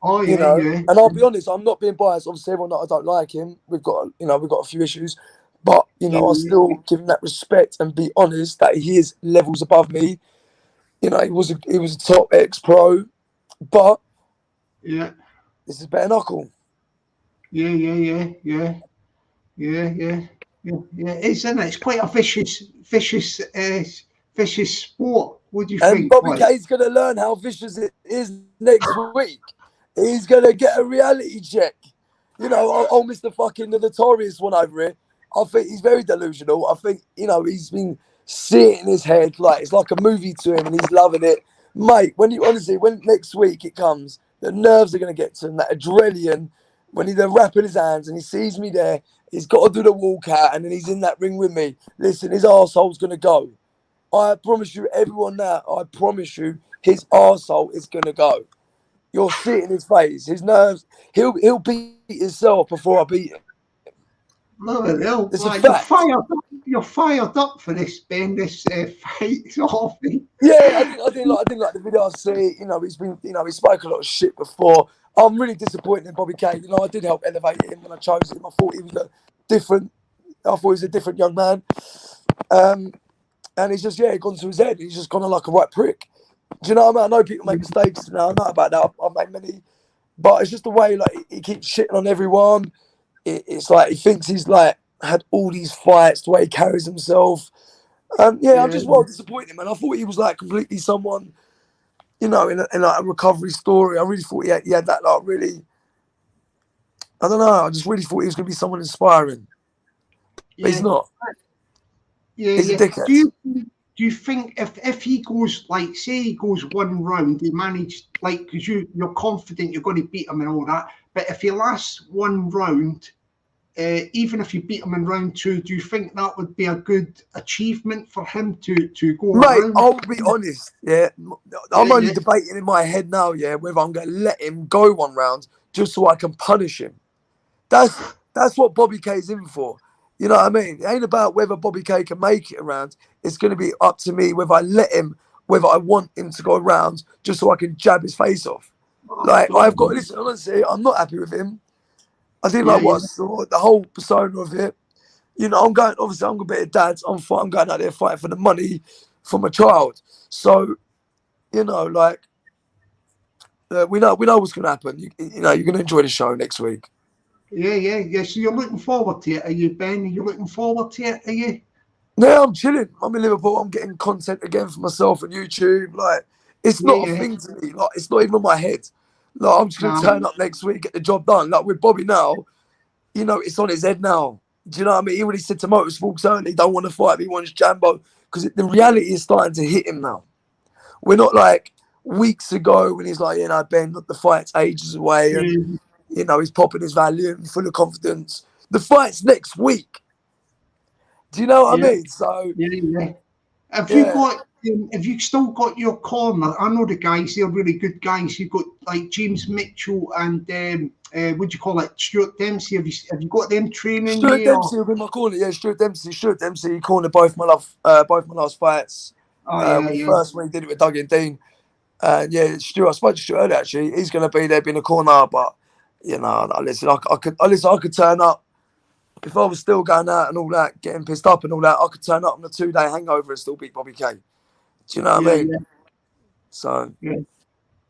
Oh You know, and I'll be honest, I'm not being biased. Obviously, everyone that I don't like him, we've got a few issues, but you know, I still give him that respect and be honest that he is levels above me. You know, he was a top ex-pro, but this is bare knuckle. Yeah. Isn't it? It's quite a vicious sport. What do you And think? Bobby K's going to learn how vicious it is next week. He's going to get a reality check. You know, old Mr. fucking the notorious one over here. I think he's very delusional. I think, you know, he's been seeing in his head like it's like a movie to him and he's loving it. Mate, when next week it comes, the nerves are going to get to him, that adrenaline, when they're wrapping his hands and he sees me there, he's got to do the walkout and then he's in that ring with me. Listen, his arsehole's going to go. I promise you, everyone now, I promise you, his arsehole is going to go. You'll see it in his face, his nerves. He'll beat himself before I beat him. No, It's a like, fact. you're fired up for this, Ben. This fight sort of thing. Yeah, I didn't like the video I see. You know, he spoke a lot of shit before. I'm really disappointed in Bobby K. You know, I did help elevate him when I chose him. I thought he was a different young man. And he's just, gone to his head. He's just gone on like a right prick. Do you know what I mean? I know people make mistakes now. I know about that. I've made many. But it's just the way, like, he keeps shitting on everyone. It's like he thinks he's, like, had all these fights, the way he carries himself. I'm just well disappointed, man. I thought he was, like, completely someone, you know, in like, a recovery story. I really thought he had that, like, really... I don't know. I just really thought he was going to be someone inspiring. But he's not. He's a dickhead. Do you think if he goes, like, say he goes one round, he managed, like, because you're confident you're going to beat him and all that, but if he lasts one round, even if you beat him in round two, do you think that would be a good achievement for him to go around? Mate, I'll be honest, I'm only debating in my head now, whether I'm going to let him go one round just so I can punish him. That's what Bobby K's in for. You know what I mean? It ain't about whether Bobby K can make it around. It's going to be up to me whether I let him, whether I want him to go around just so I can jab his face off. Like, I've got, listen, honestly, I'm not happy with him. I didn't like what I saw, the whole persona of it. You know, I'm going to be a dad. I'm going out there fighting for the money for my child. So, you know, like, we know what's going to happen. You know, you're going to enjoy the show next week. Yeah. So you're looking forward to it, are you, Ben? Are you looking forward to it, are you? Yeah, I'm chilling. I'm in Liverpool. I'm getting content again for myself on YouTube. Like, it's not a thing to me. Like, it's not even on my head. Like, I'm just going to turn up next week, get the job done. Like, with Bobby now, you know, it's on his head now. Do you know what I mean? He already said to Motorsports early, he don't want to fight me, he wants Jambo. Because the reality is starting to hit him now. We're not like weeks ago when he's like, you know, Ben, look, the fight's ages away. And, you know, he's popping his value and full of confidence. The fight's next week. Do you know what I mean? So, Have you still got your corner? I know the guys; they're really good guys. You've got like James Mitchell and what do you call it, Stuart Dempsey. Have you got them training? Stuart Dempsey will be my corner. Yeah, Stuart Dempsey. He cornered both my last fights. First when he did it with Doug and Dean. Stuart. I spoke to Stuart earlier. Actually, he's going to be there, being a corner. But you know, listen, I could turn up. If I was still going out and all that, getting pissed up and all that, I could turn up on a 2-day hangover and still beat Bobby K. Do you know what I mean? So,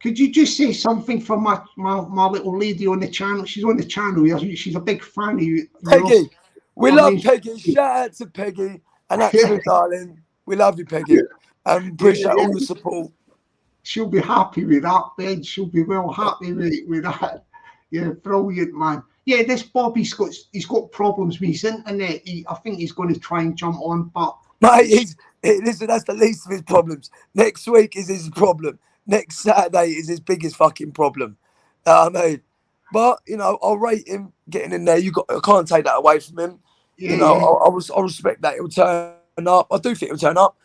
could you just say something for my little lady on the channel? She's on the channel. She's a big fan of you. Peggy, we love Peggy. Shout out to Peggy, an absolute darling. We love you, Peggy, and appreciate all the support. She'll be happy with that, Ben. She'll be well happy with that. Yeah, brilliant, man. Yeah, this Bobby's got problems with his internet. I think he's going to try and jump on, but mate, listen, that's the least of his problems. Next week is his problem. Next Saturday is his biggest fucking problem. I mean, But you know, I'll rate him getting in there. I can't take that away from him. Yeah, You know, yeah. I respect that he'll turn up. I do think he'll turn up,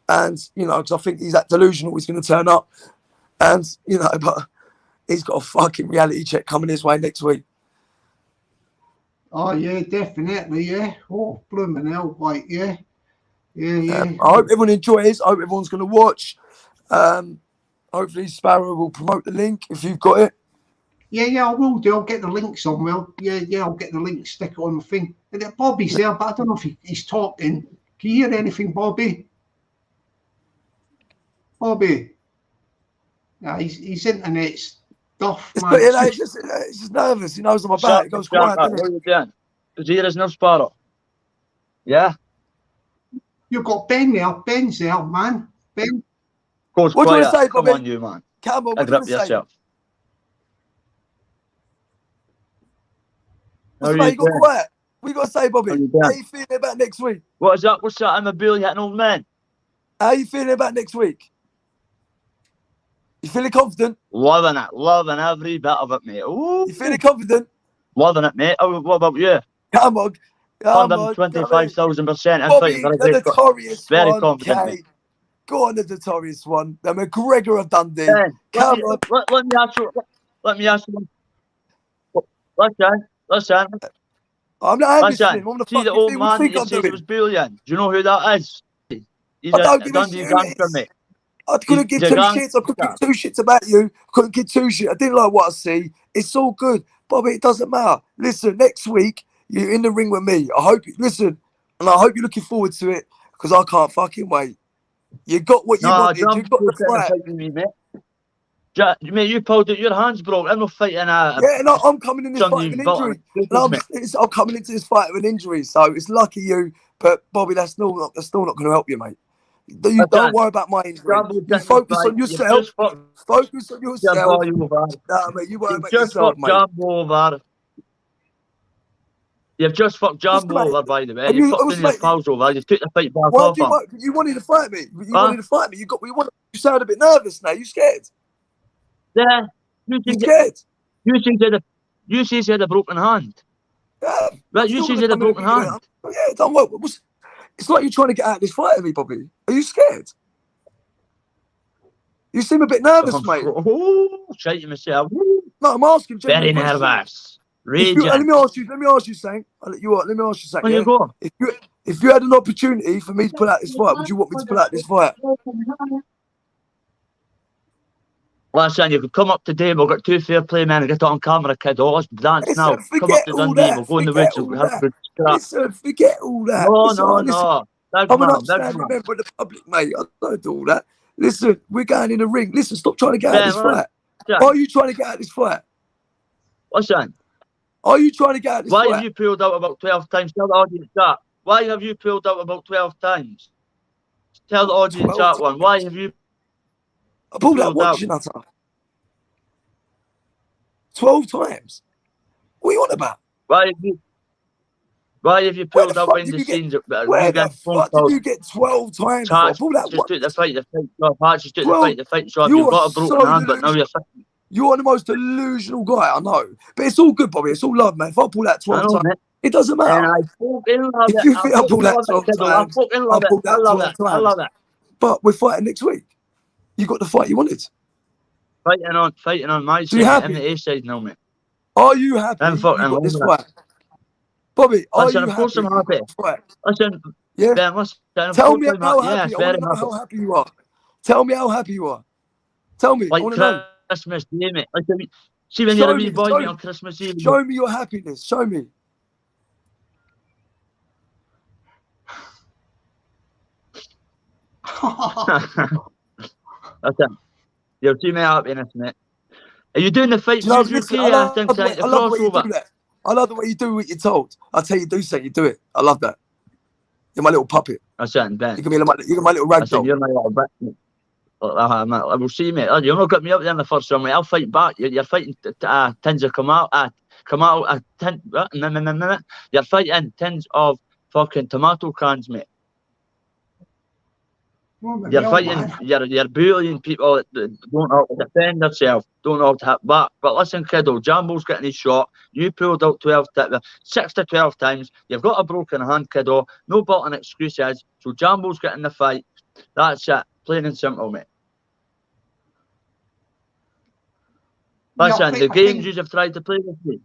and you know, because I think he's that delusional, he's going to turn up, and you know, but he's got a fucking reality check coming his way next week. Oh, yeah, definitely, yeah. Oh, blooming hell, mate, yeah. Yeah, yeah. I hope everyone enjoys. I hope everyone's going to watch. Hopefully, Sparrow will promote the link if you've got it. Yeah, I will do. I'll get the links on, Will. Yeah, I'll get the link, stick it on the thing. And then Bobby's there, but I don't know if he's talking. Can you hear anything, Bobby? Bobby? Yeah, his internet's stuff, It's, man. you know, it's just nervous. He knows I'm about it. It goes quiet. What are you doing? Because here is no Sparrow. Yeah? You've got Ben there. Ben's there, man. Ben. Goes What do you want quiet. to say, Come Bobby? on, you, man. Come on, what do you want Grip to say? yourself. What's the matter? You got quiet. What you got to say, Bobby? How you doing? How you feeling about next week? What is that? What's that? I'm a bully hitting old man. How you feeling about next week? You feeling confident? Loving it. Loving every bit of it, mate. Ooh. You feeling confident? Loving it, mate. Oh, what about you? Come on. Come on. 125,000%. I'm Bobby, fighting for a the great notorious very one. confident, Okay. mate. Go on, the notorious one. The McGregor of Dundee. Ben, Come on. let me ask you. Let me ask you. Listen. I'm not Listen. listening. I'm the See the fucking old thing. What man do you that think you I'm said doing? was bullying. Do you know who that is? He's I a don't give a Dundee shit who it gangster, is. mate. I couldn't give He's two a shits. I couldn't give two shits about you. I couldn't give two shits. I didn't like what I see. It's all good. Bobby, it doesn't matter. Listen, next week, you're in the ring with me. I hope you listen, and I hope you're looking forward to it because I can't fucking wait. You got what you No, wanted. John You got was the getting a fight. fight with me, mate. Mate, you pulled it. Your hands broke. I'm not fighting a Yeah, and I'm coming in this fight Sunday with an belt. injury. And I'm coming into this fight with an injury. So it's lucky you. But Bobby, that's still not going to help you, mate. You don't worry about my injury. You focus on yourself. Focus on yourself. Nah, mate, you worry about yourself, mate. You've just fucked Jumbo over, by the way. You fucked in your pals over. You took the fight back off him. You wanted to fight me. You wanted to fight me. You sound a bit nervous now. You scared? Yeah. You scared? You said you had a broken hand. Yeah. Right, you said you had a broken hand. Yeah, don't worry. It's like you're trying to get out of this fight with me, Bobby. Are you scared? You seem a bit nervous, mate. Oh, shite myself. No, I'm asking. Very nervous. Let me ask you something. Let me ask you something. Where you go? If you had an opportunity for me to pull out this fight, would you want me to pull out this fight? Listen, you could come up today. We've got two fair play men and get it on camera, kid. Oh, let's dance now. Come up to Dundee. We'll go in the woods and have a good scrap. Listen, forget all that. No. I'm an upstanding member of the public, mate. I don't do all that. Listen, we're going in the ring. Listen, stop trying to get out of this fight. Are you trying to get out of this fight? Listen. Are you trying to get out of this fight? Why have you pulled out about 12 times? Tell the audience that. Why have you pulled out about 12 times? Tell the audience that one. Why have you I pulled out what, you nutter? 12 times? What are you on about? Why have you pulled out in the scenes? Where the fuck did you get 12 times? Hatch just took the fight job. Hatch just took the fight job. You've got a broken hand, but now you're fighting. You're the most delusional guy I know. But it's all good, Bobby. It's all love, man. If I pull that 12 times, it doesn't matter. And I fucking love it. If you think I pull that 12 times, I fucking love it. I love it. But we're fighting next week. You got the fight you wanted. Fighting on my side. I'm the A side now, mate. Are you happy I'm fucking you got this fight? Bobby, are you happy? Of course I'm happy. Listen, yeah. Ben, tell me how happy. I want to know how happy you are. Tell me how happy you are. Tell me. Like I want to know. Christmas Day, mate. Like, see when you're a wee boy on Christmas Eve. Show me your happiness. Show me. That's it. You'll see my happiness, mate. Are you doing the fight? I love the way you do that. I love the way you do what you're told. I tell you do something, you do it. I love that. You're my little puppet. That's it, Ben. You're my little rag doll. You're my little bit. I will see, mate. You're not got me up there in the first round, mate. I'll fight back. You're fighting tins of You're fighting tins of fucking tomato cans, mate. Well, You're no, fighting, man. you're bullying people that don't know how to defend themselves, don't know how to hit back. But listen, kiddo, Jambo's getting his shot. You pulled out 6 to 12 times. You've got a broken hand, kiddo. No built-in excuses. So Jambo's getting the fight. That's it. Plain and simple, mate. Yeah, Listen, the I games think you have tried to play with me.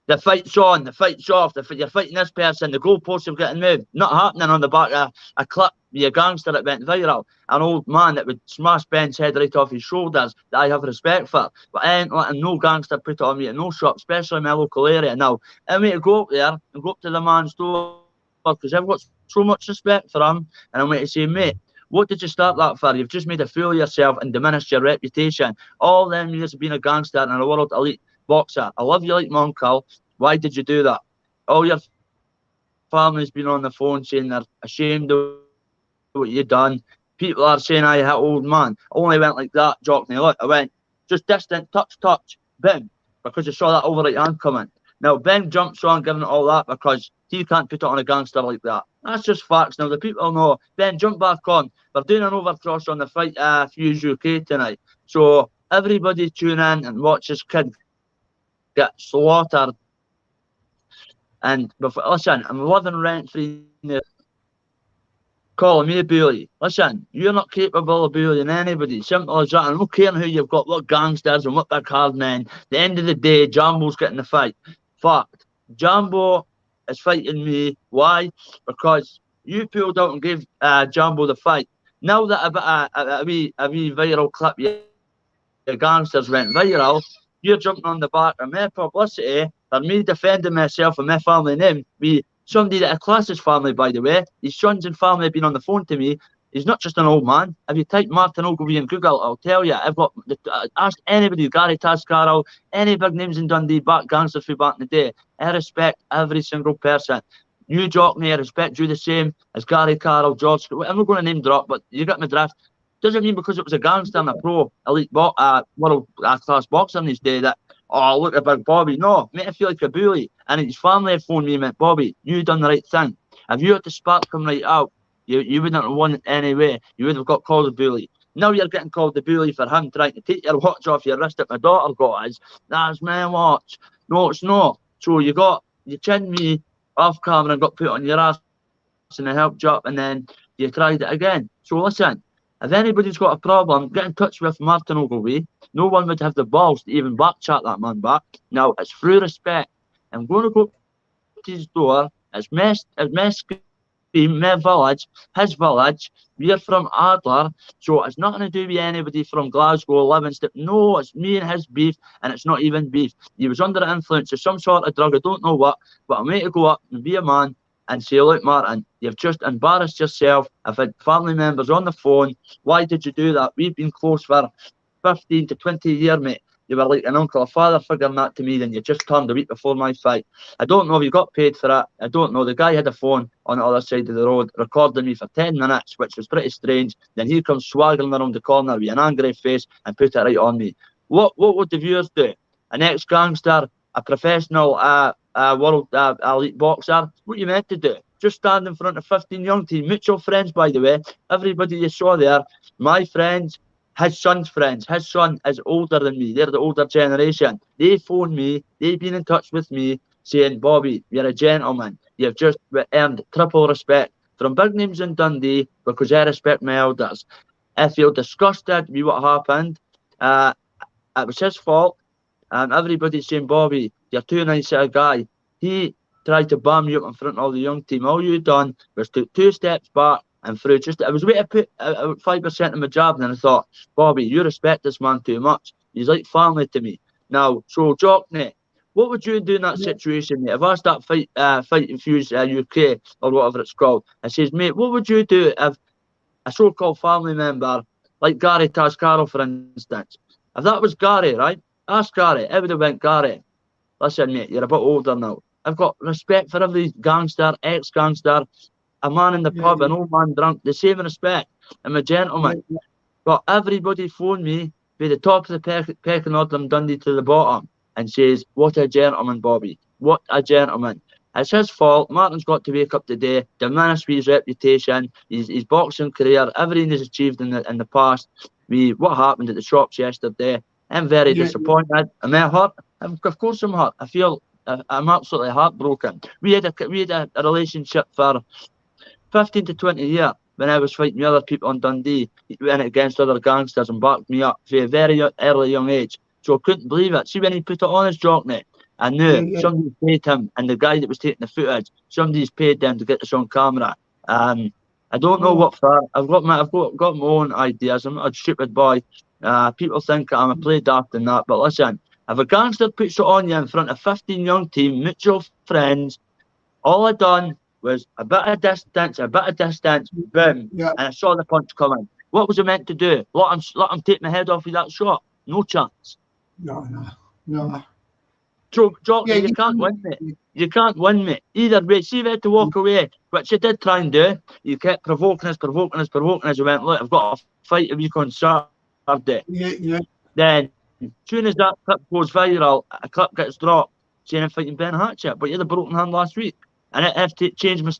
The fight's on, the fight's off, you're fighting this person, the goalposts are getting moved. Not happening on the back of a clip with a gangster that went viral. An old man that would smash Ben's head right off his shoulders that I have respect for. But I ain't letting no gangster put it on me at no shop, especially in my local area now. I want to go up there and go up to the man's door because I've got so much respect for him. And I'm going to say, mate, what did you start that for? You've just made a fool of yourself and diminished your reputation. All them years of being a gangster and a world elite boxer. I love you like my uncle. Why did you do that? All your family's been on the phone saying they're ashamed of what you done. People are saying I hit old man. I only went like that, Jockney. Look, I went just distant, touch, bim, because I saw that overright hand coming. Now, Ben jumps on giving it all that because he can't put it on a gangster like that. That's just facts. Now, the people know. Ben, jump back on. We're doing an overcross on the Fight Fuse UK tonight. So, everybody tune in and watch this kid get slaughtered. And listen, I'm living rent free there. Calling me a bully. Listen, you're not capable of bullying anybody. Simple as that. I'm not caring who you've got, what gangsters and what big hard men. At the end of the day, Jambo's getting the fight. Fact. Jambo is fighting me. Why? Because you pulled out and gave Jambo the fight. Now that a wee viral clip, the gangsters went viral, you're jumping on the back of my publicity for me defending myself and my family name. Somebody that a class's family, by the way. His sons and family have been on the phone to me. He's not just an old man. If you type Martin Ogilvie in Google, I'll tell you. I've got asked anybody, Gary Tascaro, any big names in Dundee, back gangsters from back in the day. I respect every single person. You, Jockney, I respect you the same as Gary Carroll, George. I'm not going to name drop, but you got my drift. Doesn't mean because it was a gangster and a pro elite world class boxer in his day that, oh, look at Big Bobby. No, made I feel like a bully. And his family had phoned me and went, Bobby, you done the right thing. If you had the spark come right out, you wouldn't have won it anyway. You would have got called a bully. Now you're getting called a bully for him trying to take your watch off your wrist that my daughter got us. That's my watch. No, it's not. So you chinned me off camera and got put on your ass and I helped you up and then you tried it again. So listen, if anybody's got a problem, get in touch with Martin Ogilvie. No one would have the balls to even backchat that man back. Now, it's through respect. I'm going to go to his door. It's my scheme, my village, his village. We're from Adler, so it's nothing to do with anybody from Glasgow, Livingston. No, it's me and his beef, and it's not even beef. He was under the influence of some sort of drug, I don't know what, but I'm going to go up and be a man and say, look, Martin, you've just embarrassed yourself. I've had family members on the phone. Why did you do that? We've been close for 15 to 20 years, mate. You were like an uncle, a father figure and that to me, then you just turned a week before my fight. I don't know if you got paid for that. I don't know. The guy had a phone on the other side of the road recording me for 10 minutes, which was pretty strange. Then he comes swaggering around the corner with an angry face and put it right on me. What would the viewers do? An ex-gangster, a professional world elite boxer? What you meant to do? Just stand in front of 15 young team, mutual friends, by the way. Everybody you saw there, my friends, his son's friends. His son is older than me. They're the older generation. They phoned me. They've been in touch with me saying, Bobby, you're a gentleman. You've just earned triple respect from big names in Dundee because I respect my elders. If you're disgusted with what happened, it was his fault. And everybody's saying, Bobby, you're too nice a guy. He tried to bomb you up in front of all the young team. All you done was took 2 steps back and through. I was waiting to put 5% of my jab, and then I thought, Bobby, you respect this man too much. He's like family to me. Now, so Jockney, what would you do in that situation, mate? If I start Fight Fuse UK or whatever it's called, I says, mate, what would you do if a so-called family member like Gary Tascaro, for instance, if that was Gary, right? Ask Gary. I would have went, Gary, listen, mate, you're a bit older now. I've got respect for every gangster, ex-gangster, a man in the pub, an old man drunk, the same respect. I'm a gentleman. But everybody phoned me by the top of the pecking order in Dundee to the bottom and says, what a gentleman, Bobby. What a gentleman. It's his fault. Martin's got to wake up today, diminish his reputation, his boxing career, everything he's achieved in the past. What happened at the shops yesterday. I'm very disappointed. Am I hurt? Of course I'm hurt. I'm absolutely heartbroken. We had a relationship for 15 to 20 years when I was fighting with other people in Dundee. He went against other gangsters and backed me up for a very early young age. So I couldn't believe it. See, when he put it on his jockney, I knew somebody paid him, and the guy that was taking the footage, somebody's paid them to get this on camera. I don't know what for. I've got my own ideas. I'm not a stupid boy. People think I'm a play daft and that, but listen, if a gangster puts it on you in front of 15 young team, mutual friends, all I done was a bit of distance, boom, and I saw the punch coming. What was I meant to do? Let him take my head off with that shot? No chance. No. So, Jockey, you can't win me. You can't win me. Either way, see if I had to walk away, which I did try and do. You kept provoking us. I went, look, I've got a fight a week on Saturday. Then, as soon as that clip goes viral, a clip gets dropped saying I'm fighting Ben Hatchett, but you had a broken hand last week. And I have to change my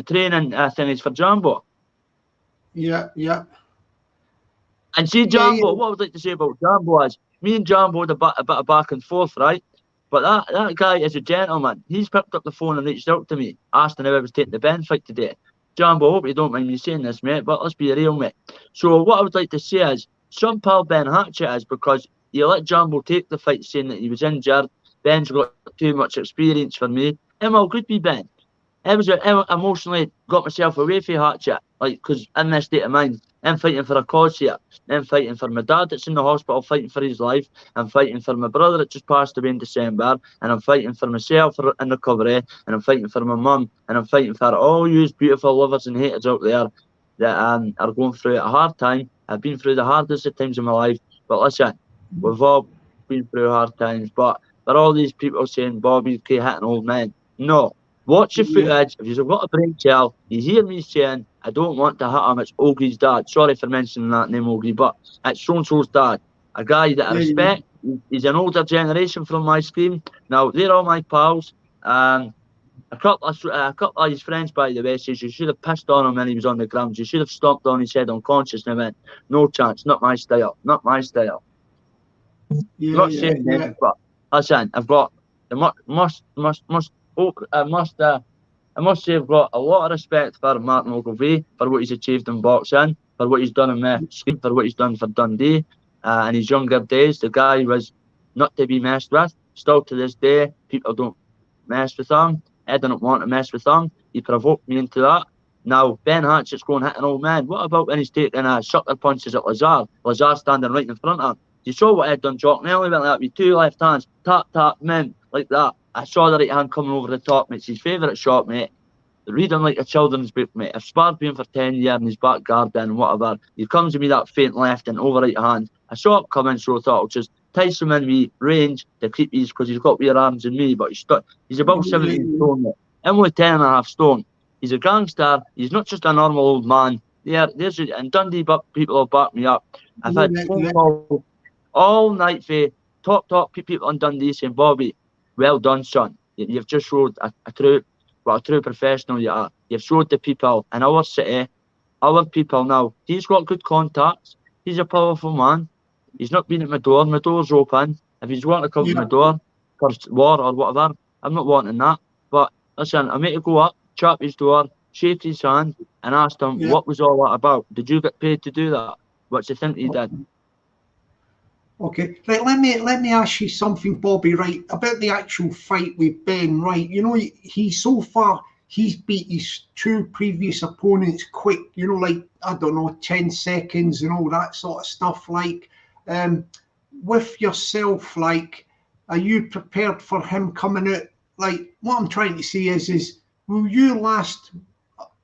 training things for Jambo. Yeah. And see, Jambo, what I would like to say about Jambo is, me and Jambo had a bit of back and forth, right? But that guy is a gentleman. He's picked up the phone and reached out to me, asking if I was taking the Ben fight today. Jambo, I hope you don't mind me saying this, mate, but let's be real, mate. So what I would like to say is, some pal Ben Hatchett is because you let Jambo take the fight saying that he was injured. Ben's got too much experience for me. I'm all good with Ben. I emotionally got myself away from Hatchett, because in this state of mind, I'm fighting for a cause here. I'm fighting for my dad that's in the hospital, fighting for his life. I'm fighting for my brother that just passed away in December, and I'm fighting for myself in recovery, and I'm fighting for my mum, and I'm fighting for all you beautiful lovers and haters out there that are going through a hard time. I've been through the hardest of times in my life, but listen, we've all been through hard times. But for all these people saying Bobby K hitting old men, no. Watch the footage. If you've got a brain cell, you hear me saying, I don't want to hit him. It's Ogie's dad. Sorry for mentioning that name, Ogie, but it's so-and-so's dad. A guy that I respect. He's an older generation from my scheme. Now, they're all my pals. A couple of his friends, by the way, says you should have pissed on him when he was on the ground. You should have stomped on his head unconscious. And I went, no chance. Not my style. Not my style. Not saying names, but listen, I've got I must say I've got a lot of respect for Martin Ogilvie for what he's achieved in boxing, for what he's done in my scheme, for what he's done for Dundee in his younger days. The guy was not to be messed with. Still to this day, people don't mess with him. I didn't want to mess with him. He provoked me into that. Now, Ben Hatchett's going hitting old man. What about when he's taking sucker punches at Lazar? Lazar standing right in front of him. You saw what I'd done, Jock. Nelly went like that with two left hands. Tap, mint, like that. I saw the right hand coming over the top, mate. It's his favourite shot, mate. Read him like a children's book, mate. I've sparred with him for 10 years in his back garden and whatever. He comes to me that faint left and over right hand. I saw it coming, so I thought I'll just tice him in with range to keep his, because he's got weird arms than me, but he's about 17 stone, mate. I'm only 10.5 stone. He's a gangster. He's not just a normal old man. And Dundee people have backed me up. I've had phone calls all night for top people in Dundee saying, Bobby, well done, son. You've just showed a true professional you are. You've showed the people in our city, our people now. He's got good contacts. He's a powerful man. He's not been at my door. My door's open. If he's wanting to come to my door for war or whatever, I'm not wanting that. But listen, I made to go up, chap his door, shake his hand, and asked him what was all that about. Did you get paid to do that? What do you think he did? Okay, right. Let me ask you something, Bobby. Right, about the actual fight with Ben. Right, you know, he's beat his two previous opponents quick. You know, like I don't know, 10 seconds and all that sort of stuff. Like, with yourself, like, are you prepared for him coming out? Like, what I'm trying to say is will you last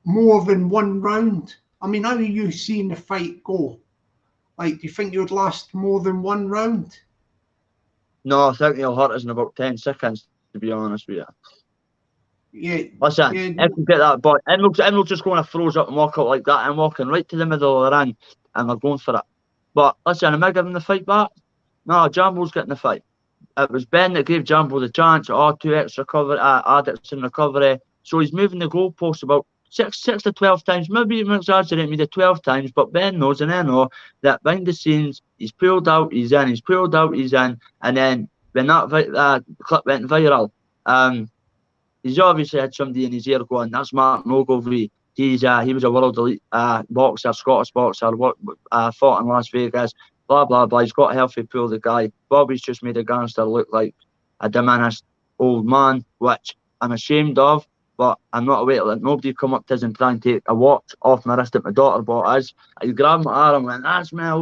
more than one round? I mean, how are you seeing the fight go? Like, do you think you would last more than one round? No, I think he'll hurt us in about 10 seconds, to be honest with you. Yeah. Listen, if you get that boy, Emil's just going to froze up and walk out like that. I'm walking right to the middle of the ring and we're going for it. But listen, am I giving the fight back? No, Jambo's getting the fight. it was Ben that gave Jambo the chance. Oh, 2x recovery, addicts in recovery. So he's moving the goalposts about six to 12 times. Maybe even exaggerate me to 12 times, but Ben knows and I know that behind the scenes, he's pulled out, he's in, he's pulled out, he's in. And then when that clip went viral, he's obviously had somebody in his ear going, that's Martin Ogilvie. He was a world elite boxer, Scottish boxer, fought in Las Vegas, blah, blah, blah. He's got a healthy pool, the guy. Bobby's just made a gangster look like a diminished old man, which I'm ashamed of, but I'm not aware to let nobody come up to us and try and take a watch off my wrist that my daughter bought us. He grabbed my arm and went, that's my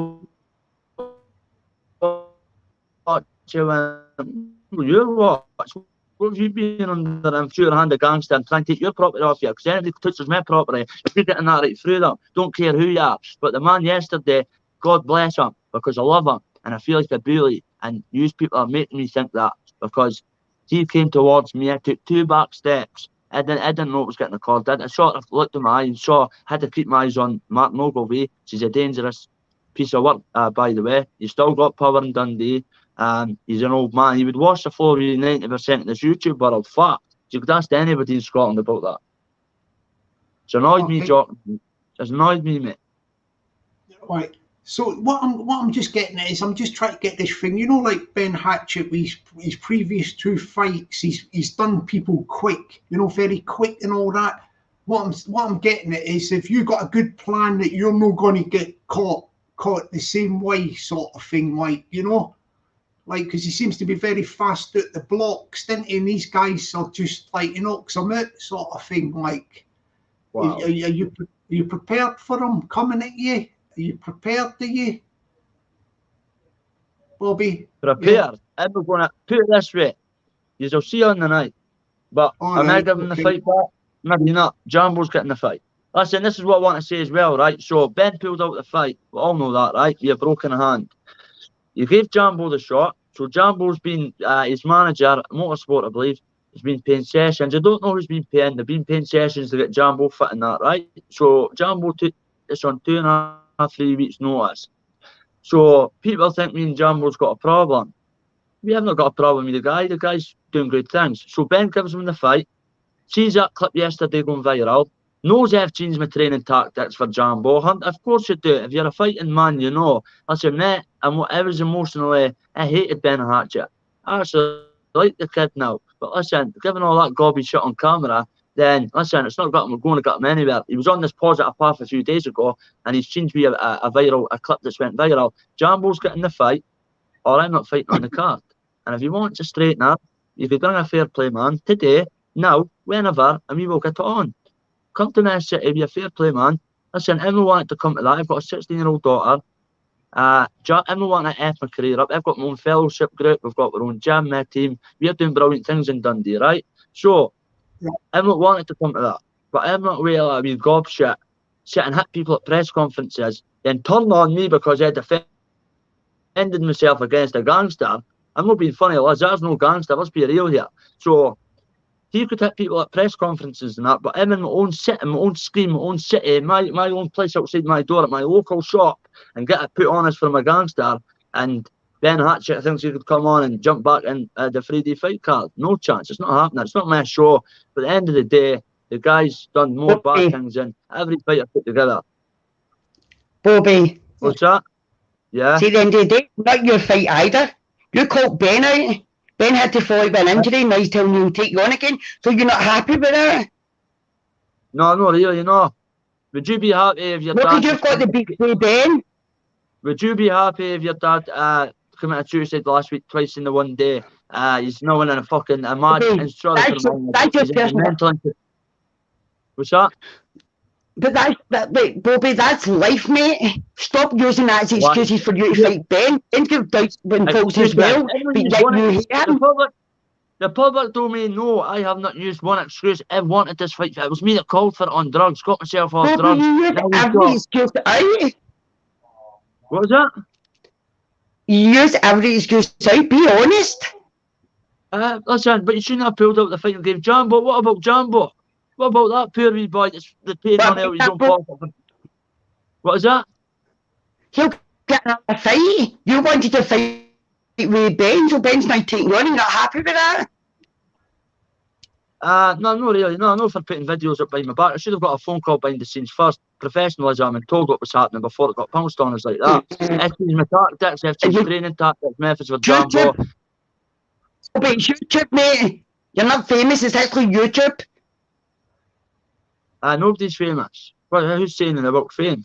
watch. Your watch. What have you been under? I'm sure hand a gangster and trying to take your property off you, because anybody touches my property, if you're getting that right through them, don't care who you are. But the man yesterday, God bless him, because I love him and I feel like a bully, and you people are making me think that, because he came towards me, I took 2 back steps. I didn't know it was getting recorded. I sort of looked in my eye and saw, had to keep my eyes on Martin Ogilvie. She's a dangerous piece of work, by the way. He's still got power in Dundee. He's an old man. He would wash the floor with 90% of this YouTube world. Fact. You could ask anybody in Scotland about that. It's annoyed me, Jock. It's annoyed me, mate. Right. So what I'm just getting at is I'm just trying to get this thing. You know, like Ben Hatchett, his previous 2 fights, he's done people quick. You know, very quick and all that. What I'm getting at is, if you got a good plan that you're not going to get caught the same way, sort of thing, like, you know. Like, because he seems to be very fast at the blocks, didn't he? And these guys are just like, you knocks them out, sort of thing. Like, wow. Are you prepared for them coming at you? Are you prepared, do you, Bobby? Prepared. Yeah. I'm going to put it this way. You'll see on the night. But am I giving the fight back? Maybe not. Jambo's getting the fight. Listen, this is what I want to say as well, right? So, Ben pulled out the fight. We all know that, right? You've broken a hand. You gave Jambo the shot. So Jambo's been, his manager, Motorsport, I believe, has been paying sessions. I don't know who's been paying. They've been paying sessions to get Jambo fit in that, right? So Jambo took this on 2.5, 3 weeks' notice. So people think me and Jambo's got a problem. We haven't got a problem with the guy. The guy's doing good things. So Ben gives him the fight. Sees that clip yesterday going viral. Knows I've changed my training tactics for Jambo. Of course you do. If you're a fighting man, you know. Listen, mate, I was emotionally, I hated Ben Hatchett. I actually like the kid now. But listen, given all that gobby shit on camera, then listen, it's not going to get him anywhere. He was on this positive path a few days ago, and he's changed me a clip that's went viral. Jambo's getting the fight, or I'm not fighting on the card. And if you want to straighten up, you could bring a fair play man today, now, whenever, and we will get it on. Come to Man City, be a fair play man. Listen, everyone wanted to come to that. I've got a 16-year-old daughter. Everyone wanted to F my career up. I've got my own fellowship group. We've got our own gym, my team. We're doing brilliant things in Dundee, right? So, everyone wanted to come to that. But I'm not really like a wee gob shit. Sit and hit people at press conferences, then turn on me because I defended myself against a gangster. I'm not being funny, Liz. There's no gangster. Let's be real here. So, he could hit people at press conferences and that, but I'm in my own city, my own screen, my own city, my own place outside my door at my local shop, and get it put on us from a gangster. And Ben Hatchett thinks he could come on and jump back in the 3D fight card. No chance. It's not happening. It's not my show. But at the end of the day, the guy's done more bad things than every fighter put together. Bobby. What's that? Yeah. See, at the end of the day, not your fight either. You called Ben out. Ben had to fall out with an injury, now he's telling you to take you on again. So you're not happy with that? No, really, no. Would you be happy if your dad... You've got the big play, Ben. Would you be happy if your dad committed suicide last week twice in the one day? He's no one in a fucking mad... What's that? But wait, Bobby, that's life, mate. Stop using that as excuses for you to fight Ben. Ben give doubts when folks as well. The public told me, no, I have not used one excuse. I wanted this fight. It was me that called for it on drugs, got myself off drugs. You use every excuse out. What was that? You use every excuse out, be honest. Listen, but you shouldn't have pulled out the fight and gave Jambo. What about Jambo? What about that poor wee boy that's paying money out his own pocket? What is that? He'll get another fight. You wanted to fight with Ben, so Ben's now taking on. Are you not happy with that? No, not really. No, not for putting videos up behind my back. I should have got a phone call behind the scenes first. Professionalism and told what was happening before it got pounced on us like that. FT's my tactics, FT's training tactics, methods for Jambo. But it's YouTube, mate. You're not famous, it's actually YouTube. Nobody's famous. Well, who's saying about fame?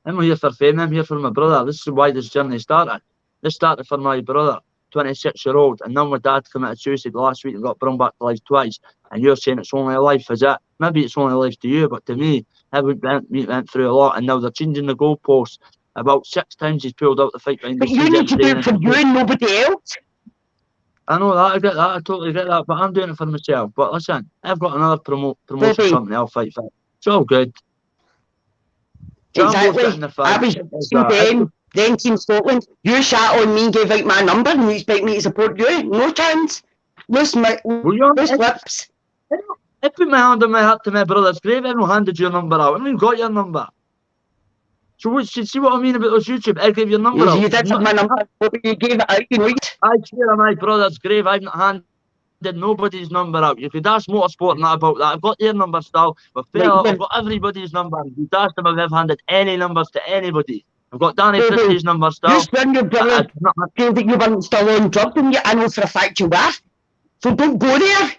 I'm here for fame, I'm here for my brother. This is why this journey started. This started for my brother, 26-year-old, and then my dad committed suicide last week and got brought back to life twice. And you're saying it's only a life, is it? Maybe it's only a life to you, but to me, we went through a lot, and now they're changing the goalposts. About 6 times he's pulled out the fight behind the But scenes. you need to do it for you and nobody else. I know that, I get that, I totally get that, but I'm doing it for myself. But listen, I've got another promotion company I'll fight for. It's all good. Exactly. I was then Team Scotland. You sat on me and gave out my number and you expect me to support you? No chance. Loose lips. I put my hand on my heart to my brother's grave. I haven't handed your number out. I haven't even got your number. So see what I mean about those YouTube? I gave your number out. You did have my number, but you gave it out, you know. I swear on my brother's grave, I've not handed nobody's number out. You could ask Motorsport and that about that. I've got their number still. But I've got everybody's number. You could ask them if I've handed any numbers to anybody. I've got Danny Fritzy's number still. Just when your brother feel that you weren't still on drugs, and I know for a fact you were. So don't go there.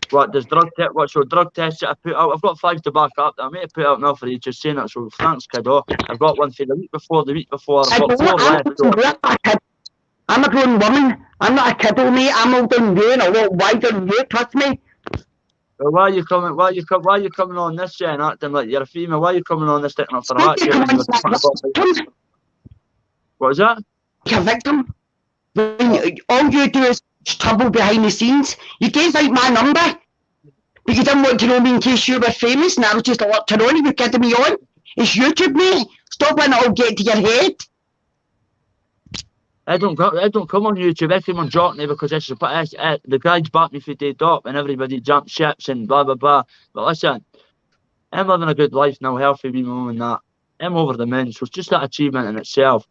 What does drug test? What so drug tests that I put out? I've got 5 to back up. I may have put out now for you just saying that. So thanks, kiddo. I've got one for the week before. I've got 4 left. I'm a grown woman. I'm not a kiddo, mate. I'm older than you and a lot wider than you. Trust me. Well, why are you coming on this and acting like you're a female? Why are you coming on this sticking up for a match? What is that? You're a victim. All you do is trouble behind the scenes. You gave out my number, but you didn't want to know me in case you were famous, and I was just alerted on. You're kidding me on. It's YouTube, mate. Stop letting it all get to your head. I don't come on YouTube. I come on Jockney because the guys back me for day dot and everybody jumped ships and blah blah blah. But listen, I'm living a good life now, healthy with my mum and that. I'm over the moon, so it's just that achievement in itself.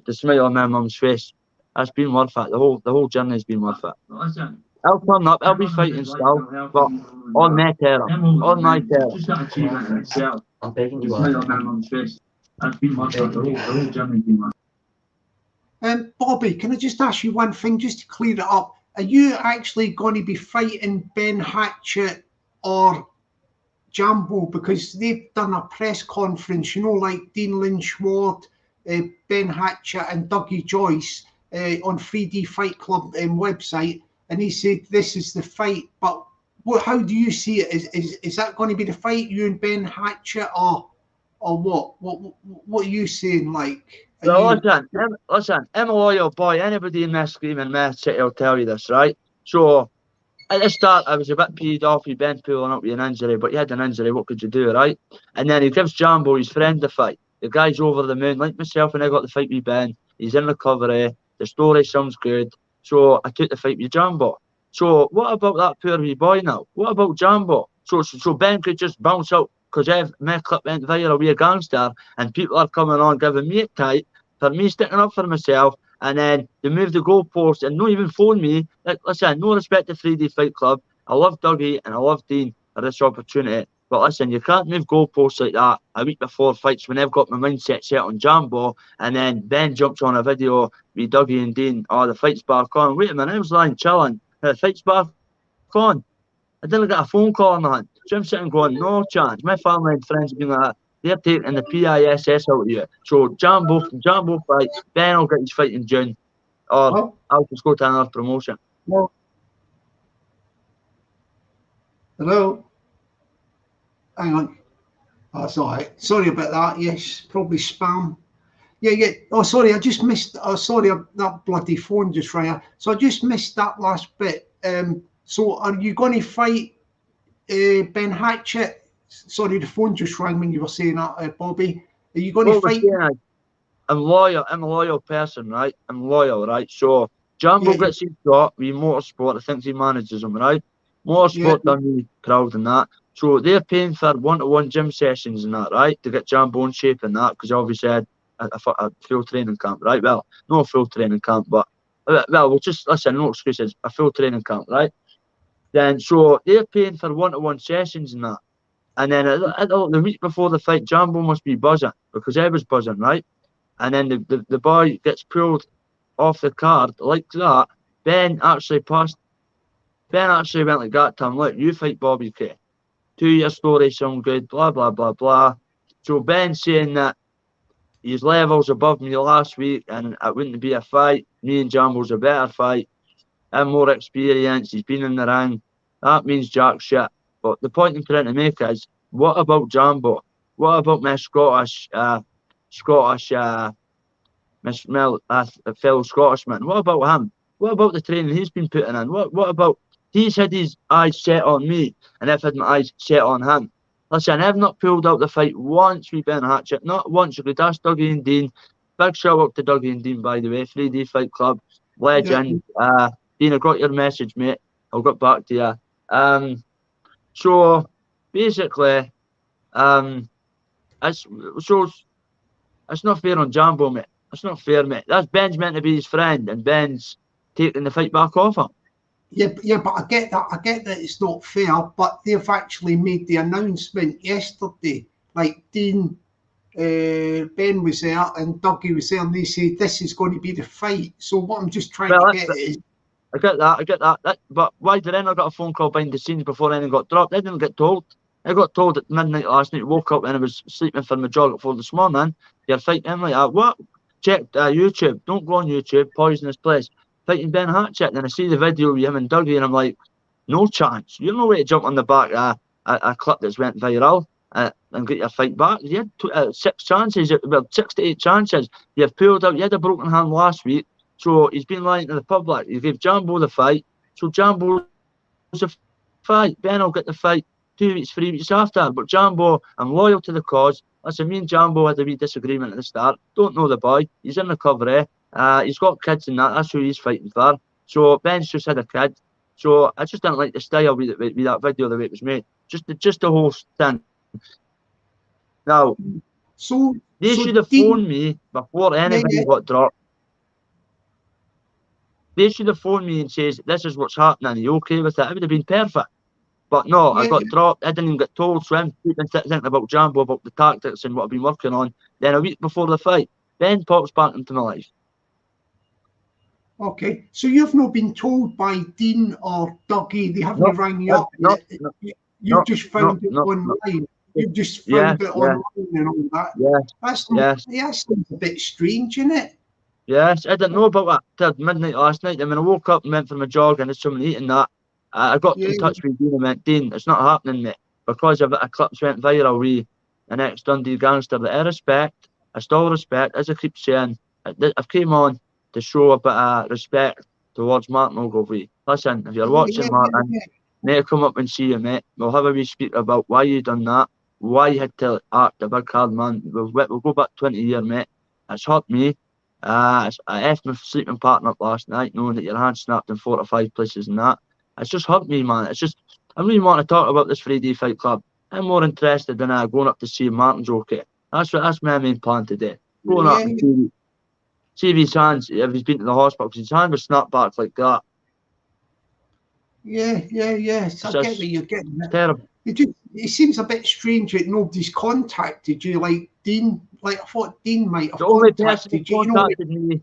The smile on my mum's face, that's been worth it. The whole journey's been worth it. Listen, I'll turn up, I'll be fighting still, but on my terror, on my terror. Just that achievement in itself. I'm begging you. The smile on my mum's face, that's been worth it. The whole journey's been worth it. Bobby, can I just ask you one thing just to clear it up? Are you actually going to be fighting Ben Hatchett or Jambo? Because they've done a press conference, you know, like Dean Lynch Ward, Ben Hatchett and Dougie Joyce on 3D Fight Club website, and he said this is the fight. But how do you see it? Is that going to be the fight, you and Ben Hatchett, or what? What are you saying, like? Well, listen, I'm a loyal boy. Anybody in my screaming mess city will tell you this, right? So, at the start, I was a bit peed off with Ben pulling up with an injury, but he had an injury, what could you do, right? And then he gives Jambo, his friend, the fight. The guy's over the moon, like myself when I got the fight with Ben. He's in recovery. The story sounds good. So, I took the fight with Jambo. So, what about that poor wee boy now? What about Jambo? So Ben could just bounce out because my clip went viral with a gangster and people are coming on giving me a tight for me sticking up for myself, and then they move the goalpost and not even phone me. Like, listen, no respect to 3D Fight Club. I love Dougie and I love Dean for this opportunity. But listen, you can't move goalposts like that a week before fights when I've got my mindset set on Jambo, and then Ben jumps on a video with Dougie and Dean. Oh, the fight's back on. Wait a minute, I was lying chilling. The fight's back on. I didn't get a phone call on that. So I'm sitting going, no chance. My family and friends have been like that. They're taking the PISS out of you. So Jambo fight. Ben will get his fight in June. Or I'll just go to another promotion. No. Hello? Hang on. Oh, that's all right. Sorry about that. Yes, probably spam. Yeah. Oh, sorry, I just missed. Oh, sorry, that bloody phone just rang. So I just missed that last bit. So are you going to fight Ben Hatchett? Sorry, the phone just rang when you were saying that, Bobby. Are you going to fight? Yeah, I'm loyal. I'm a loyal person, right? I'm loyal, right? So Jambo gets his shot with Motorsport. I think he manages him, right? Motorsport done the crowd and that. So they're paying for one-to-one gym sessions and that, right? To get Jambo in shape and that, because obviously had a full training camp, right? Well, no full training camp, but well, we'll just listen. No excuses. A full training camp, right? Then so they're paying for one-to-one sessions and that. And then the week before the fight, Jambo must be buzzing because I was buzzing, right? And then the boy gets pulled off the card like that. Ben actually went like that to him. Look, you fight Bobby K. 2-year story, sound good. Blah blah blah blah. So Ben's saying that his levels above me last week, and it wouldn't be a fight. Me and Jambo's a better fight. I'm more experienced. He's been in the ring. That means jack shit. But the point I'm trying to make is, what about Jambo? What about my Scottish, fellow Scottishman? What about him? What about the training he's been putting in? What about he's had his eyes set on me, and I've had my eyes set on him. Listen, I've not pulled out the fight once with Ben Hatchett. Not once. You could ask Dougie and Dean. Big shout out to Dougie and Dean, by the way. 3D Fight Club. Legend. Yeah. Dean, I got your message, mate. I'll get back to you. So basically, it's not fair on Jambo, mate. It's not fair, mate. That's Ben's meant to be his friend, and Ben's taking the fight back off him. Yeah, but I get that. I get that it's not fair, but they've actually made the announcement yesterday. Like Dean, Ben was there and Dougie was there, and they said this is going to be the fight. So what I'm just trying to get is, I get that. But why did I not get a phone call behind the scenes before anything got dropped? I didn't get told. I got told at midnight last night. Woke up and I was sleeping for my jog at 4 this morning. You're fighting him like that. What? Check YouTube. Don't go on YouTube. Poisonous place. Fighting Ben Hatchett. Then I see the video with him and Dougie, and I'm like, no chance. You're no way to jump on the back of a clip that's went viral and get your fight back. You had 6 chances, well, 6 to 8 chances. You've pulled out. You had a broken hand last week. So he's been lying to the public. You gave Jambo the fight. So Jambo's the fight. Ben will get the fight 2 weeks, 3 weeks after. But Jambo, I'm loyal to the cause. Listen, me and Jambo had a wee disagreement at the start. Don't know the boy. He's in recovery. He's got kids and that. That's who he's fighting for. So Ben's just had a kid. So I just didn't like the style with that video, the way it was made. Just the whole thing. Now, they should have phoned me before anybody got dropped. They should have phoned me and says, this is what's happening. Are you okay with it? It would have been perfect. But no, I got dropped. I didn't even get told. So I'm thinking about Jambo, about the tactics and what I've been working on. Then a week before the fight, Ben pops back into my life. Okay, so you've not been told by Dean or Dougie, they haven't rang you up. You've just found it online. You've just found it online and all that. That seems a bit strange, isn't it? Yes, I didn't know about that till midnight last night. And when I woke up and went for my jog and had someone eating that, I got in touch with Dean and went, Dean, it's not happening, mate. Because a bit of clips went viral with an ex-Dundee gangster that I respect, I still respect, as I keep saying, I've came on to show a bit of respect towards Martin Ogilvie. Listen, if you're watching Martin, mate, come up and see you, mate. We'll have a wee speak about why you done that, why you had to act a big hard man. We'll go back 20 years, mate. It's hurt me. I effed my sleeping partner up last night, knowing that your hand snapped in 4 or 5 places and that. It's just hurt me, man. It's just, I really want to talk about this 3D Fight Club. I'm more interested in going up to see Martin's okay. That's my main plan today. Going up and see if his hands, if he's been to the hospital, because his hand was snapped back like that. Yeah. So I get where you're getting it. Terrible. It seems a bit strange that nobody's contacted you, like Dean. Like I thought Dean might have contacted you.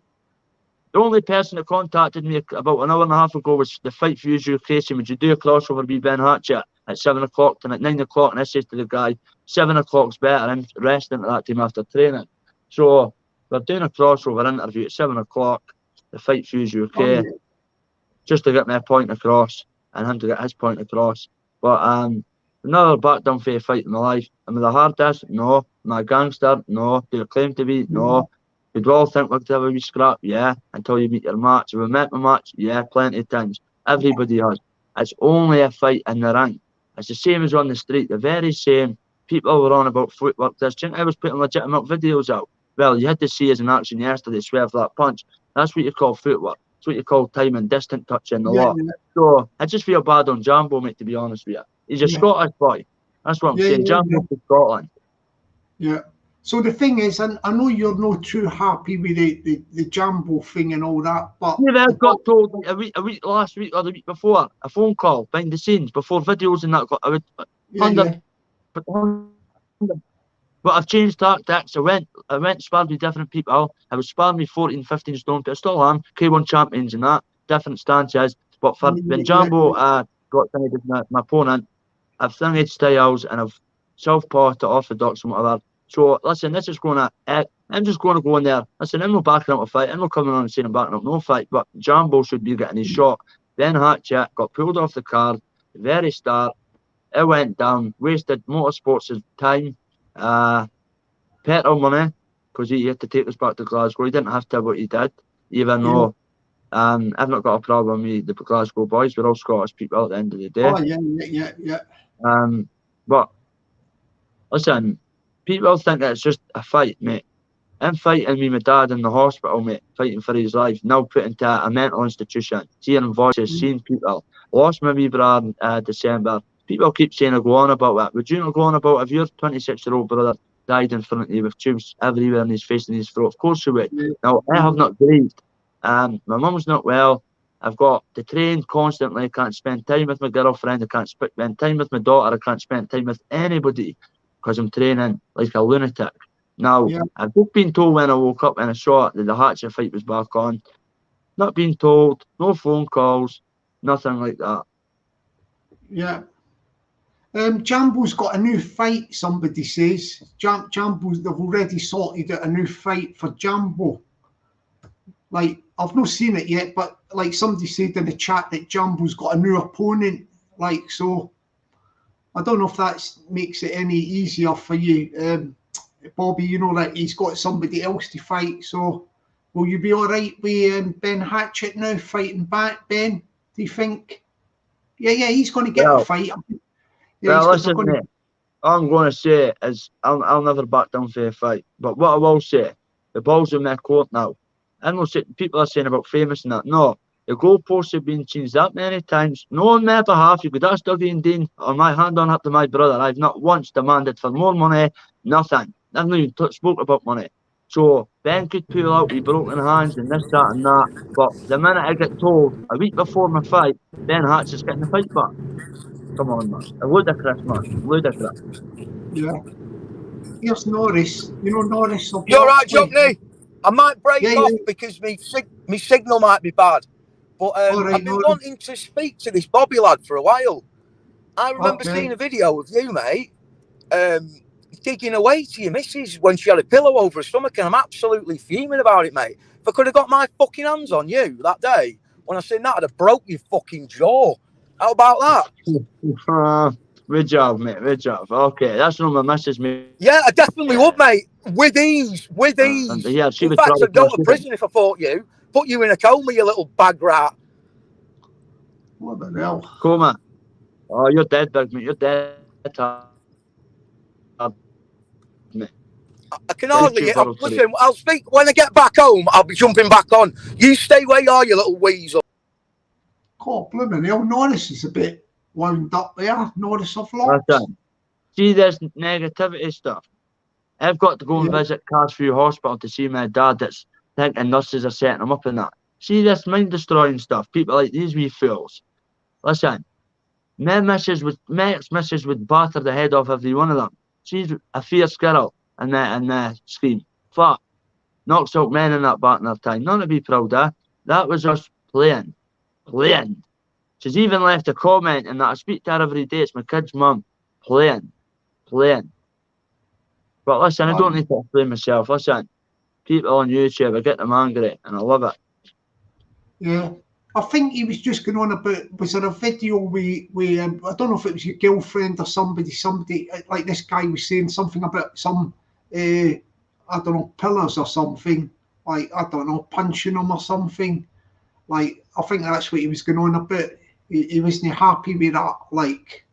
The only person that contacted me about an hour and a half ago was the Fight for You UK saying, would you do a crossover with Ben Hatchett at 7 o'clock tonight, 9 o'clock? And I said to the guy, 7 o'clock's better. I'm resting at that time after training. So we're doing a crossover interview at 7 o'clock, the Fight for You UK, just to get my point across and him to get his point across. But another back down for a fight in my life. Am I the hardest? No. Am I a gangster? No. Do I claim to be? No. Did we all think we'd have a wee scrap? Yeah. Until you meet your match. Have we met my match? Yeah, plenty of times. Everybody has. It's only a fight in the ring. It's the same as on the street. The very same. People were on about footwork. I was putting legitimate videos out. Well, you had to see us in action yesterday, swerve that punch. That's what you call footwork. That's what you call time and distant touching a lot. So I just feel bad on Jambo, mate, to be honest with you. He's a Scottish boy. That's what I'm saying. Jambo from Scotland. Yeah. So the thing is, I know you're not too happy with the Jambo thing and all that, but Yeah, I got told like a week last week or the week before, a phone call behind the scenes before videos and that. I would yeah. but I've changed tactics. I went sparred with different people. I was sparring with 14, 15 stone, but I still am K1 champions and that different stances. But for when Jambo got thingied with my opponent, I've thingied styles and I've southpaw to orthodox and whatever. So listen, this is going to. I'm just going to go in there. Listen, I'm not backing up a fight. I'm not coming on and saying I'm backing up no fight. But Jambo should be getting his shot. Then Hatchett got pulled off the card. The very start, it went down. Wasted motorsports' time. Petrol money, because he had to take us back to Glasgow. He didn't have to, but he did. Even though I've not got a problem with the Glasgow boys. We're all Scottish people at the end of the day. Oh yeah. But listen, people think that it's just a fight, mate. I'm fighting with my dad in the hospital, mate, fighting for his life. Now put into a mental institution, hearing voices, seeing people. Lost my wee brother in December. People keep saying I go on about that. Would you not go on about if your 26-year-old brother died in front of you with tubes everywhere in his face and his throat? Of course you would. Now, I have not grieved. My mum's not well. I've got to train constantly. I can't spend time with my girlfriend. I can't spend time with my daughter. I can't spend time with anybody because I'm training like a lunatic. Now, I've just been told when I woke up and I saw that the Hatchett fight was back on. Not being told, no phone calls, nothing like that. Yeah. Jambo's got a new fight, somebody says. Jambo's, they've already sorted out a new fight for Jambo. Like, I've not seen it yet, but like somebody said in the chat that Jambo's got a new opponent. Like, so I don't know if that makes it any easier for you. Bobby, you know that he's got somebody else to fight, so will you be all right with Ben Hatchett now fighting back, Ben? Do you think? Yeah, he's going to get a fight. Listen, mate, all I'm going to say is I'll never back down for a fight. But what I will say, the ball's in my court now. I know people are saying about famous and that. No, the goalposts have been changed that many times. No on my behalf. You could ask Dougie and Dean or my hand on up to my brother. I've not once demanded for more money, nothing. I've not even spoke about money. So Ben could pull out with broken hands and this, that and that. But the minute I get told a week before my fight, Ben Hatchett's getting the fight back. Come on, man. A ludicrous, man. Ludicrous. Yeah. Here's Norris. You know Norris. You're right, Johnny. I might break off because my signal might be bad. But I've been wanting to speak to this Bobby lad for a while. I remember seeing a video of you, mate, digging away to your missus when she had a pillow over her stomach, and I'm absolutely fuming about it, mate. If I could have got my fucking hands on you that day, when I seen that, I'd have broke your fucking jaw. How about that? Good job, mate. Good job. Okay, that's not my message, mate. Yeah, I definitely would, mate. With ease. Yeah, in fact, I'd go to prison if I fought you. Put you in a coma, you little bag rat. What the hell? Coma. Oh, you're dead, big mate. You're dead. Mate. I can hardly get up. Listen, I'll speak when I get back home. I'll be jumping back on. You stay where you are, you little weasel. God, blooming hell, Norris is a bit wound up there. Norris of lots. See this negativity stuff. I've got to go and visit Carsview Hospital to see my dad that's thinking nurses are setting him up and that. See this mind-destroying stuff. People like these wee fools. Listen, my ex-missus would batter the head off every one of them. She's a fierce girl in the scheme. Fuck. Knocks out men in that partner time. None to be proud of. That was us playing. She's even left a comment and that I speak to her every day. It's my kid's mum. Playing. But listen, I don't need to explain myself. Listen, people on YouTube, I get them angry and I love it. Yeah. I think he was just going on about, was there a video where I don't know if it was your girlfriend or somebody, like this guy was saying something about some, I don't know, pillars or something, like, I don't know, punching them or something. Like, I think that's what he was going on about. He wasn't happy with that, like.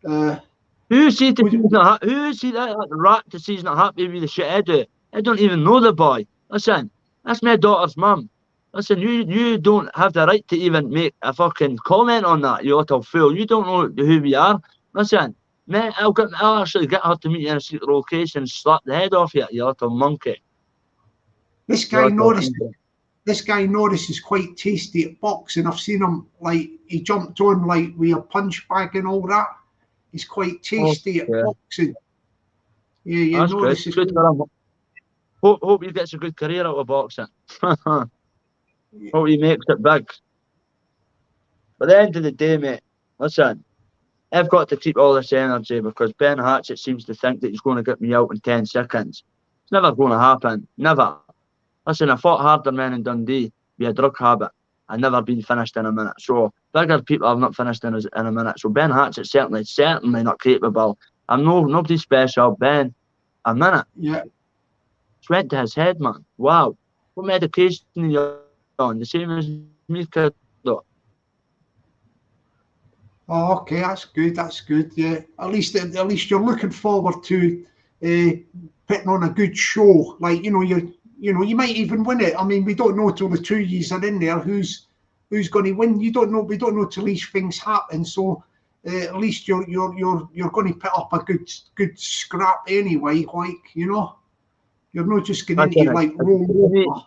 Who is he that rat to see he's not happy with the shit I do? I don't even know the boy. Listen, that's my daughter's mum. Listen, you don't have the right to even make a fucking comment on that, you little fool. You don't know who we are. Listen, Mate, I'll actually get her to meet you in a secret location and slap the head off you, you little monkey. This You guy little Norris, this guy Norris is quite tasty at boxing. I've seen him, like, he jumped on like with a punch bag and all that. He's quite tasty at yeah. boxing. Yeah, That's Norris good. is Good for him. Hope he gets a good career out of boxing. Hope he makes it big. But at the end of the day, mate, listen, I've got to keep all this energy because Ben Hatchett seems to think that he's going to get me out in 10 seconds. It's never going to happen. Never. Listen, I fought harder men in Dundee with a drug habit. I've never been finished in a minute. So bigger people have not finished in a minute. So Ben Hatchett's certainly not capable. I'm nobody special. Ben, a minute. Yeah. It's went to his head, man. Wow. What medication are you on? The same as me, kid. Oh, okay, that's good. That's good. Yeah, at least you're looking forward to putting on a good show. Like, you might even win it. I mean, we don't know till the 2 years are in there who's going to win. You don't know. We don't know till these things happen. So at least you're going to put up a good scrap anyway. Like, you're not just going into like roll over.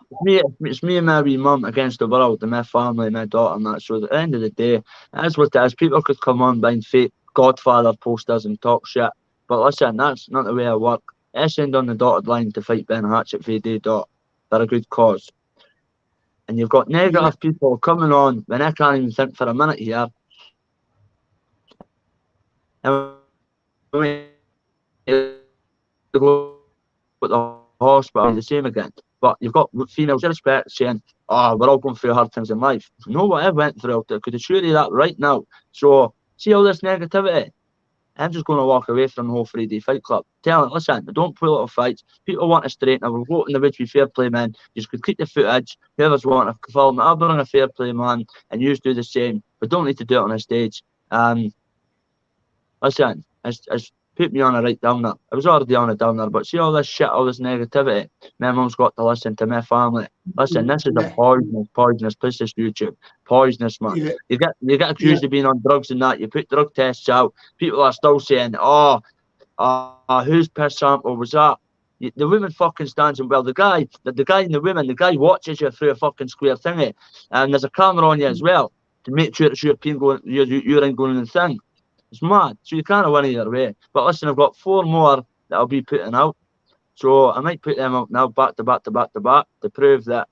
It's me and my wee mum against the world, and my family, my daughter, and that. So at the end of the day, that's what it is. People could come on behind fake Godfather posters and talk shit, but listen, that's not the way I work. I send on the dotted line to fight Ben Hatchett VD dot for a good cause. And you've got negative people coming on when I can't even think for a minute here. And to go at the hospital, the same again. But you've got females respect saying, "Oh, we're all going through hard things in life." You know what I went through? I could assure you that right now. So see all this negativity. I'm just going to walk away from the whole 3D Fight Club. Tell them, listen, don't pull little fights. People want to straighten. We'll go in the woods with fair play men. You could keep the footage. Whoever's wanting to film it, I'll bring a fair play man, and you do the same. But don't need to do it on a stage. Listen, it's put me on a right downer. I was already on a downer, but see all this shit, all this negativity. My mum's got to listen to my family. Listen, this is a poisonous place, this YouTube. Poisonous, man. Yeah. You get accused of being on drugs and that. You put drug tests out. People are still saying, whose piss sample was that? The woman fucking stands and the guy and the women, the guy watches you through a fucking square thingy, and there's a camera on you as well to make sure it's your urine going in the thing. It's mad. So you can't win either way. But listen, I've got 4 more that I'll be putting out. So I might put them out now back to back to prove that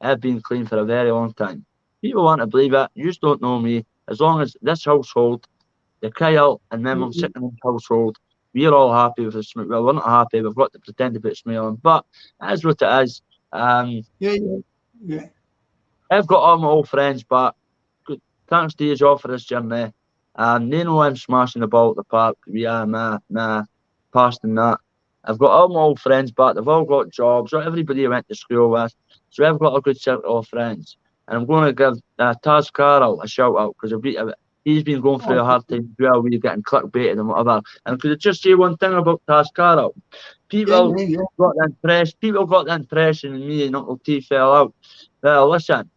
I've been clean for a very long time. People want to believe it. You just don't know me. As long as this household, the Kyle and them I'm sitting in this household, we're all happy with this. Well, we're not happy. We've got to pretend to put a smile on. But that's what it is. Yeah. I've got all my old friends back. Good. Thanks to you all for this journey. They know I'm smashing the ball at the park. My past and that. I've got all my old friends back. They've all got jobs. Everybody I went to school with. So I've got a good circle of friends. And I'm going to give Taz Carroll a shout out because he's been going through a hard time as well. We're getting clickbaited and whatever. And could I just say one thing about Taz Carroll? People got the impression in me and Uncle T fell out. Well, listen.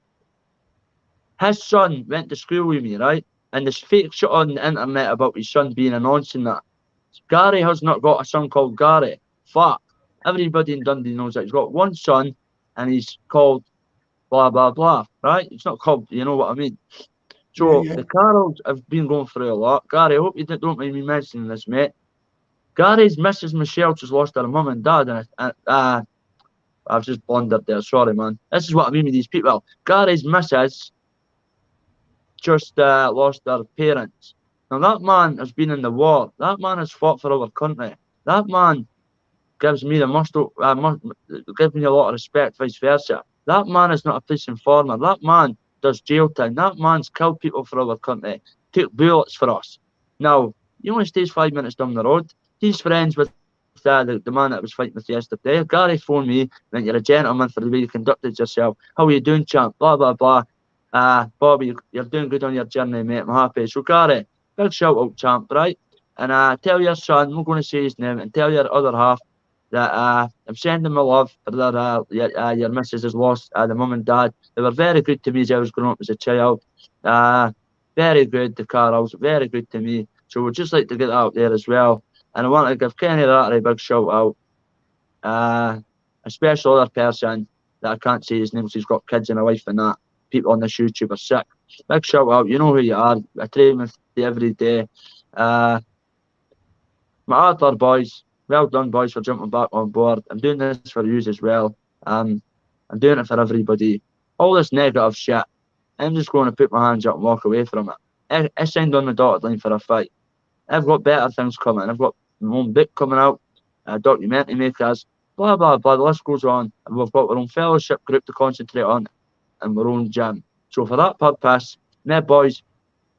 His son went to school with me, right? And there's fake shit on the internet about his son being a nonce and that. Gary has not got a son called Gary. Fuck. Everybody in Dundee knows that. He's got one son and he's called blah, blah, blah, right? It's not called, you know what I mean? So the Carrolls have been going through a lot. Gary, I hope you don't mind me mentioning this, mate. Gary's Mrs. Michelle just lost her mum and dad. And I've just blundered there. Sorry, man. This is what I mean with these people. Gary's missus just lost their parents. Now that man has been in the war. That man has fought for our country. That man gives me gives me a lot of respect, vice versa. That man is not a police informer. That man does jail time. That man's killed people for our country, took bullets for us. Now, he only stays 5 minutes down the road. He's friends with the man that I was fighting with yesterday. Gary phoned me, went, "You're a gentleman for the way you conducted yourself. How are you doing, champ? Blah, blah, blah. Bobby, you're doing good on your journey, mate. I'm happy." So, Gary, big shout out, champ, right? And tell your son, I'm not going to say his name, and tell your other half that I'm sending my love for their, your missus has lost the mum and dad. They were very good to me as I was growing up as a child. Very good, the Carrolls, very good to me. So we'd just like to get that out there as well. And I want to give Kenny Rattery a big shout out. A special other person that I can't say his name because he's got kids and a wife and that. People on this YouTube are sick. Big shout out. You know who you are. I train with you every day. My Adler boys, well done, boys, for jumping back on board. I'm doing this for you as well. I'm doing it for everybody. All this negative shit, I'm just going to put my hands up and walk away from it. I signed on the dotted line for a fight. I've got better things coming. I've got my own book coming out, documentary makers, blah, blah, blah. The list goes on. And we've got our own fellowship group to concentrate on and our own gym. So for that purpose, my boys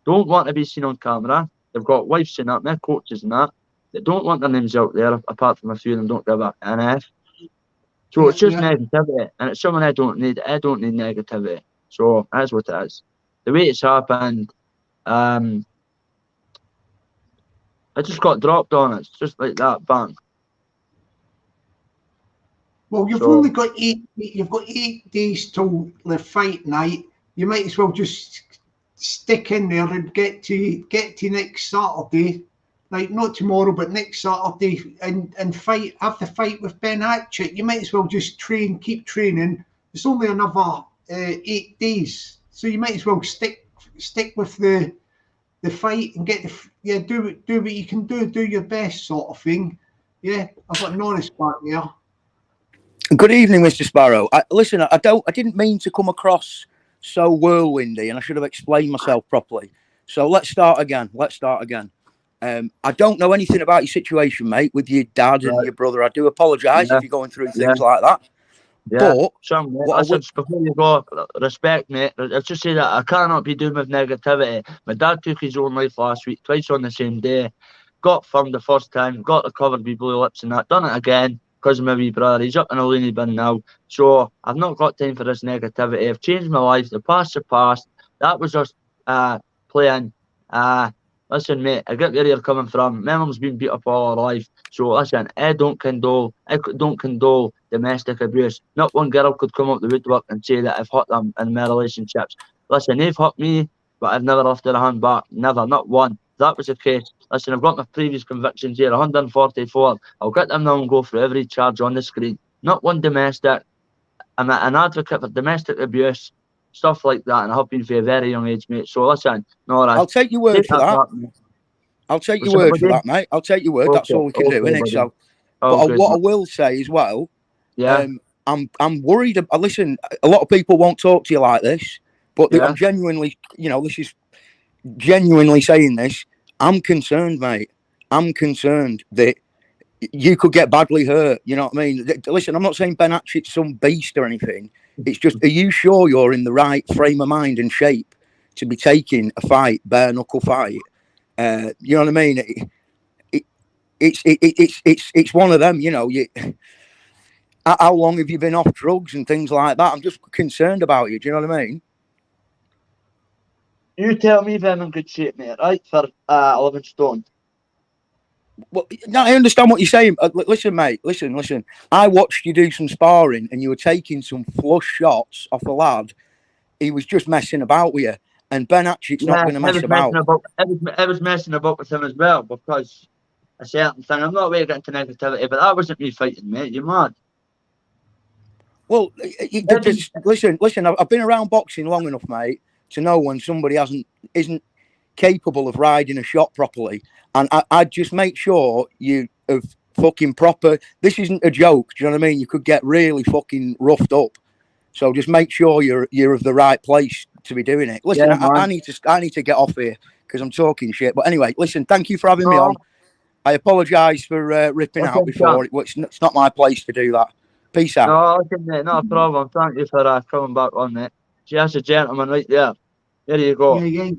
don't want to be seen on camera. They've got wives and that, my coaches and that. They don't want their names out there, apart from a few of them don't give an F. So it's just negativity, and it's something I don't need. I don't need negativity. So that's what it is. The way it's happened, I just got dropped on it, just like that, bang. Well, you've only got you've got 8 days till the fight night. You might as well just stick in there and get to next Saturday. Like not tomorrow, but next Saturday, and fight. Have the fight with Ben Hatchett. You might as well just keep training. It's only another 8 days, so you might as well stick with the fight and get do what you can do your best, sort of thing. Yeah, I've got Norris back there. Good evening, Mr. Sparrow. Listen, I didn't mean to come across so whirlwindy, and I should have explained myself properly. So let's start again. I don't know anything about your situation, mate, with your dad and your brother. I do apologise if you're going through things like that. Yeah, but Sam, before you go, respect, mate. Let's just say that I cannot be doing with negativity. My dad took his own life last week, twice on the same day. Got firmed the first time, got recovered with blue lips and that. Done it again because of my wee brother. He's up in a loony bin now. So I've not got time for this negativity. I've changed my life. The past's the past. That was just playing. Listen, mate, I get where you're coming from. My mum's been beat up all her life. So listen, I don't condole domestic abuse. Not one girl could come up the woodwork and say that I've hurt them in my relationships. Listen, they've hurt me, but I've never lifted a hand back. Never, not one. If that was the case, listen, I've got my previous convictions here, 144. I'll get them now and go through every charge on the screen. Not one domestic. I'm an advocate for domestic abuse, stuff like that, and I have been for a very young age, mate. So listen, Nora, I'll take your word for that. I'll take your word for that, mate. I'll take your word. Okay, that's all we can do, isn't it? So, but what I will say as well, I'm worried. Listen, a lot of people won't talk to you like this, but I'm genuinely, this is genuinely saying this. I'm concerned, mate. I'm concerned that you could get badly hurt. You know what I mean? Listen, I'm not saying Ben Hatchett's some beast or anything. It's just, are you sure you're in the right frame of mind and shape to be taking a fight, bare knuckle fight? You know what I mean? It's one of them. How long have you been off drugs and things like that? I'm just concerned about you. Do you know what I mean? You tell me if I'm in good shape, mate. Right, for 11 stone. Well, no, I understand what you're saying. Listen, mate. Listen. I watched you do some sparring, and you were taking some flush shots off a lad. He was just messing about with you, and Ben Hatchett's not going to mess about. I was messing about with him as well because a certain thing. I'm not really getting to negativity, but that wasn't me fighting, mate. You're mad. Well, listen. I've been around boxing long enough, mate, to know when somebody isn't capable of riding a shot properly. And I'd just make sure you have fucking proper. This isn't a joke. Do you know what I mean? You could get really fucking roughed up. So just make sure you're of the right place to be doing it. Listen, I need to get off here because I'm talking shit. But anyway, listen. Thank you for having me on. I apologise for ripping out before. It's not my place to do that. Peace out. No, okay, mate, not a problem. Thank you for coming back on it. See, that's a gentleman right there. There you go. Yeah,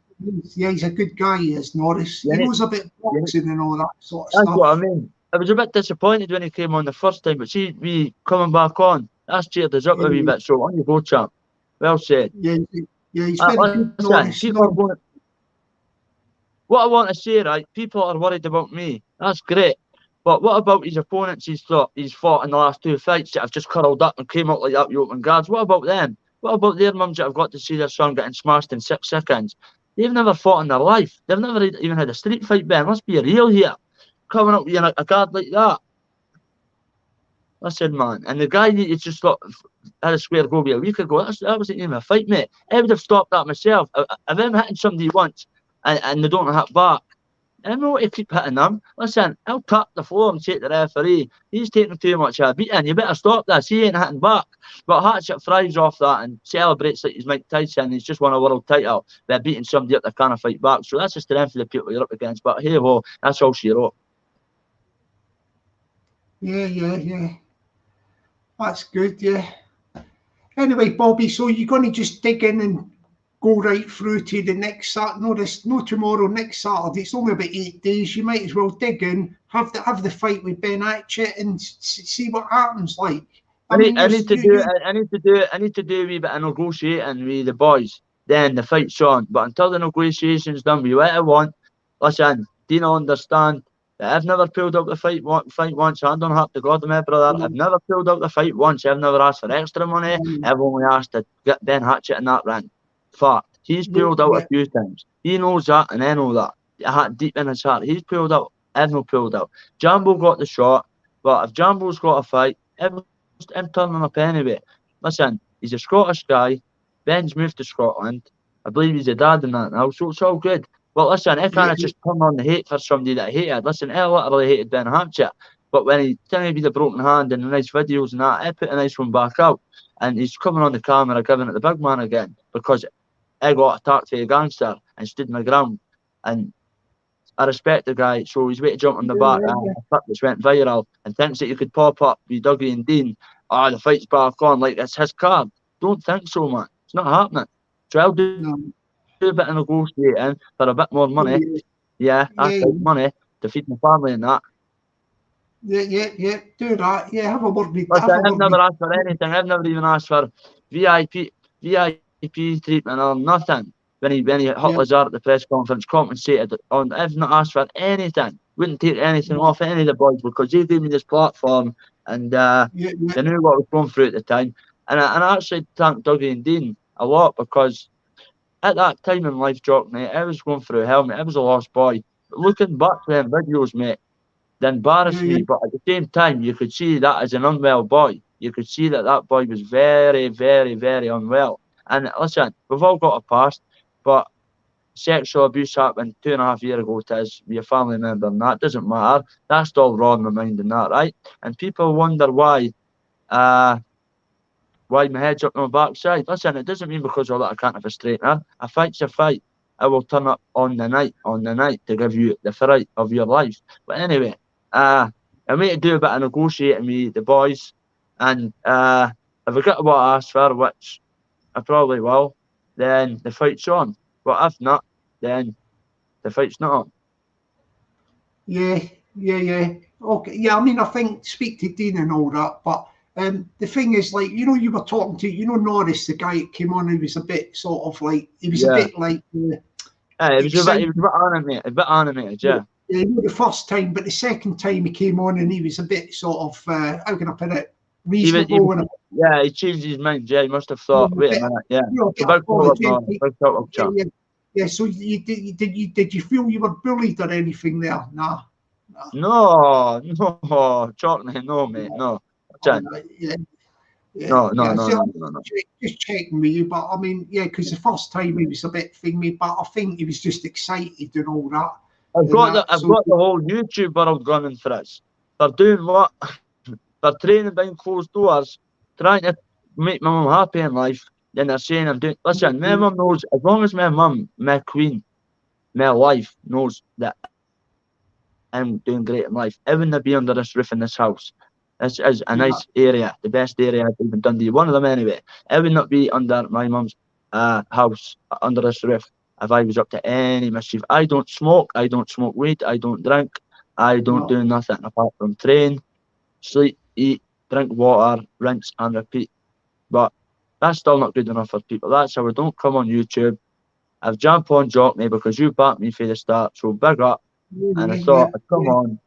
he's a good guy, he is, Norris. He knows a bit of boxing and all that sort of stuff. That's what I mean. I was a bit disappointed when he came on the first time, but see, me coming back on, that's cheered us up a wee bit. So on you go, champ. Well said. Yeah, he's very good, Norris. What I want to say, right, people are worried about me. That's great. But what about his opponents he's fought in the last 2 fights that have just curled up and came out like that with open guards? What about them? What about their mums that have got to see their son getting smashed in 6 seconds? They've never fought in their life. They've never even had a street fight, Ben. Let's be real here. Coming up with a card like that. Listen, man. And the guy that you just got had a square go a week ago, that wasn't even a fight, mate. I would have stopped that myself. If I'm hitting somebody once and they don't hit back, I know to keep hitting them. Listen, I'll tap the floor and say to the referee, he's taking too much of a beating. You better stop this. He ain't hitting back. But Hatchett thrives off that and celebrates like he's Mike Tyson. He's just won a world title by beating somebody up that can't fight back. So that's the strength of the people you're up against. But hey ho, that's all she wrote. Yeah. That's good, yeah. Anyway, Bobby, so you're going to just dig in and go right through to the next Saturday, no tomorrow, next Saturday. It's only about 8 days. You might as well dig in, have the fight with Ben Hatchett and see what happens. Like, I need to do a wee bit of negotiating with the boys. Then the fight's on. But until the negotiation's done, we what I want. Listen, Dino, understand that I've never pulled out the fight once. I don't have to God to my brother. I've never pulled out the fight once. I've never asked for extra money. I've only asked to get Ben Hatchett in that ring. Fact. He's pulled out a few times. He knows that, and I know that. Deep in his heart, he's pulled out. I've not pulled out. Jambo got the shot, but if Jambo's got a fight, I'm turning up anyway. Listen, he's a Scottish guy. Ben's moved to Scotland. I believe he's a dad in that now, so it's all good. But listen, I can't just turn on the hate for somebody that I hated. Listen, I literally hated Ben Hatchett. But when he told me the broken hand and the nice videos and that, I put a nice one back out. And he's coming on the camera giving it the big man again because I got attacked by a gangster and stood my ground. And I respect the guy, so he's waiting to jump on the back. A clip which went viral and thinks that you could pop up with Dougie and Dean. The fight's back on like it's his card. Don't think so, man. It's not happening. So I'll do a bit of negotiating for a bit more money. Money to feed my family and that. Yeah. Do that. Yeah, have a word with. I've never asked for anything. I've never even asked for VIP treatment or nothing. When he hot us out at the press conference, compensated on. I've not asked for anything. Wouldn't take anything off any of the boys because they gave me this platform and they knew what I was going through at the time. And I actually thank Dougie and Dean a lot because at that time in life, Jock, mate, I was going through hell, mate. I was a lost boy. But looking back to them videos, mate, they embarrassed me. But at the same time, you could see that as an unwell boy. You could see that boy was very, very, very unwell. And listen, we've all got a past, but sexual abuse happened 2.5 years ago to us with a family member, and that doesn't matter. That's still raw in my mind and that, right? And people wonder why my head's up on my backside. Listen, it doesn't mean because of that I can't have a straightener. A fight's a fight. I will turn up on the night to give you the fight of your life. But anyway, I need to do a bit of negotiating with the boys, and if I get what I asked for, which I probably will, then the fight's on. But if not, then the fight's not on. Yeah. Okay. Yeah, I mean, I think speak to Dean and all that, but the thing is, like, you were talking to, Norris, the guy that came on, he was a bit sort of like, he was a bit like... he was a bit animated, yeah. Yeah, the first time, but the second time he came on and he was a bit sort of, how can I put it, reasonable. He changed his mind, he must have thought, wait a minute, yeah. So did you feel you were bullied or anything there? Nah. No, Chalkney, no, mate, no. No. Just checking with you, but I mean, because the first time he was a bit thingy, but I think he was just excited and all that. I've got the whole YouTube world running for us. They're doing what? They're training behind closed doors, trying to make my mum happy in life. Then they're saying I'm doing. Listen, my mum knows. As long as my mum, my queen, my wife knows that I'm doing great in life, I wouldn't be under this roof in this house. This is a nice area, the best area I've even done. One of them anyway. I would not be under my mum's house under this roof if I was up to any mischief. I don't smoke weed, I don't drink, I don't do nothing apart from train, sleep, eat, drink water, rinse and repeat. But that's still not good enough for people. That's how I don't come on YouTube. I've jumped on Jockney because you backed me for the start, so big up. And I thought I'd come on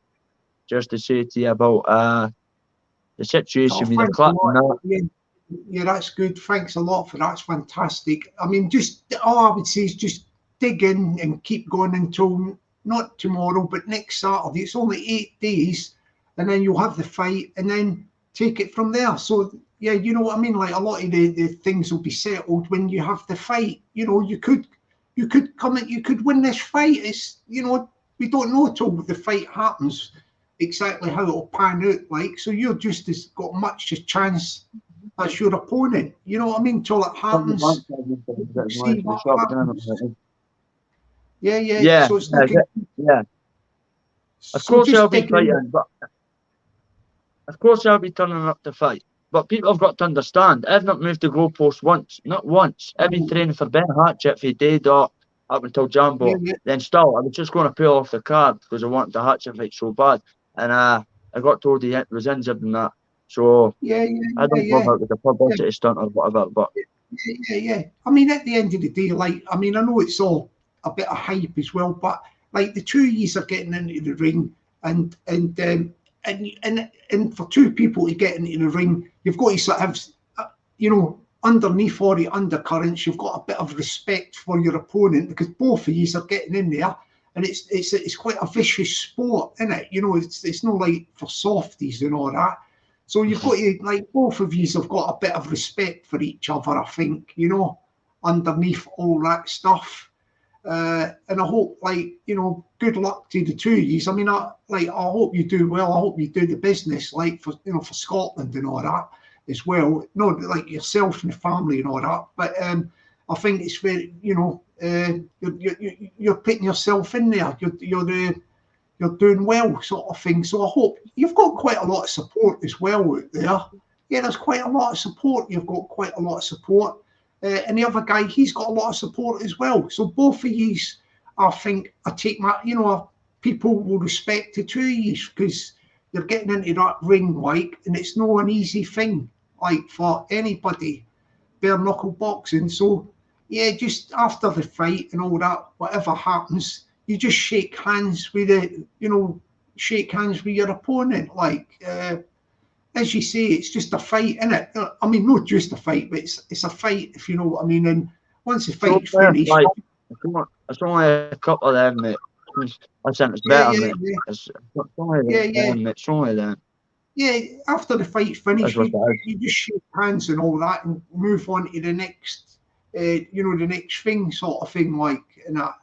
just to say to you about the situation with the club. Yeah, that's good. Thanks a lot for that. It's fantastic. I mean, just all I would say is just dig in and keep going until not tomorrow, but next Saturday. It's only 8 days, and then you'll have the fight, and then take it from there. So yeah, you know what I mean. Like a lot of the things will be settled when you have the fight. You know, you could come in, you could win this fight. It's, you know, we don't know till the fight happens exactly how it'll pan out. Like, so you're just as got much a chance as your opponent. You know what I mean? Till it happens, see what happens. Yeah. So it's looking. Yeah. Of course, I'll be fighting, but of course I'll be turning up to fight. But people have got to understand, I've not moved the goalpost once, not once. I've been training for Ben Hatchett for day dot up until Jambo. Then still, I was just going to pull off the card because I wanted the Hatchett fight so bad. And I got told he was injured and that. So I don't know about the publicity stunt or whatever. But yeah. I mean, at the end of the day, like, I mean, I know it's all a bit of hype as well, but like the two of you are getting into the ring, and for two people to get into the ring, you've got to sort of have, you know, underneath all the undercurrents, you've got a bit of respect for your opponent, because both of you are getting in there, and it's quite a vicious sport, isn't it? You know, it's not like for softies and all that. So you've got to, like, both of you have got a bit of respect for each other, I think, you know, underneath all that stuff. And I hope, like, you know, good luck to the two of you. I mean, I hope you do well. I hope you do the business, like, for, you know, for Scotland and all that as well. Not like yourself and the family and all that, but I think it's very, you know, you're putting yourself in there. You're doing well, sort of thing. So I hope you've got quite a lot of support as well out there. Yeah, there's quite a lot of support. You've got quite a lot of support. And the other guy, he's got a lot of support as well. So both of you, I think, you know, people will respect the two of you, because you're getting into that ring, like, and it's not an easy thing, like, for anybody, bare knuckle boxing. So yeah, just after the fight and all that, whatever happens, you just shake hands with your opponent, like. As you say, it's just a fight, innit? I mean, not just a fight, but it's a fight, if you know what I mean. And once the fight's finished, like, it's only a couple of them, mate. Listen, it's better, mate. It's only them. It's only them. Yeah, after the fight's finished, you just shake hands and all that, and move on to the next, the next thing, sort of thing, like, and that.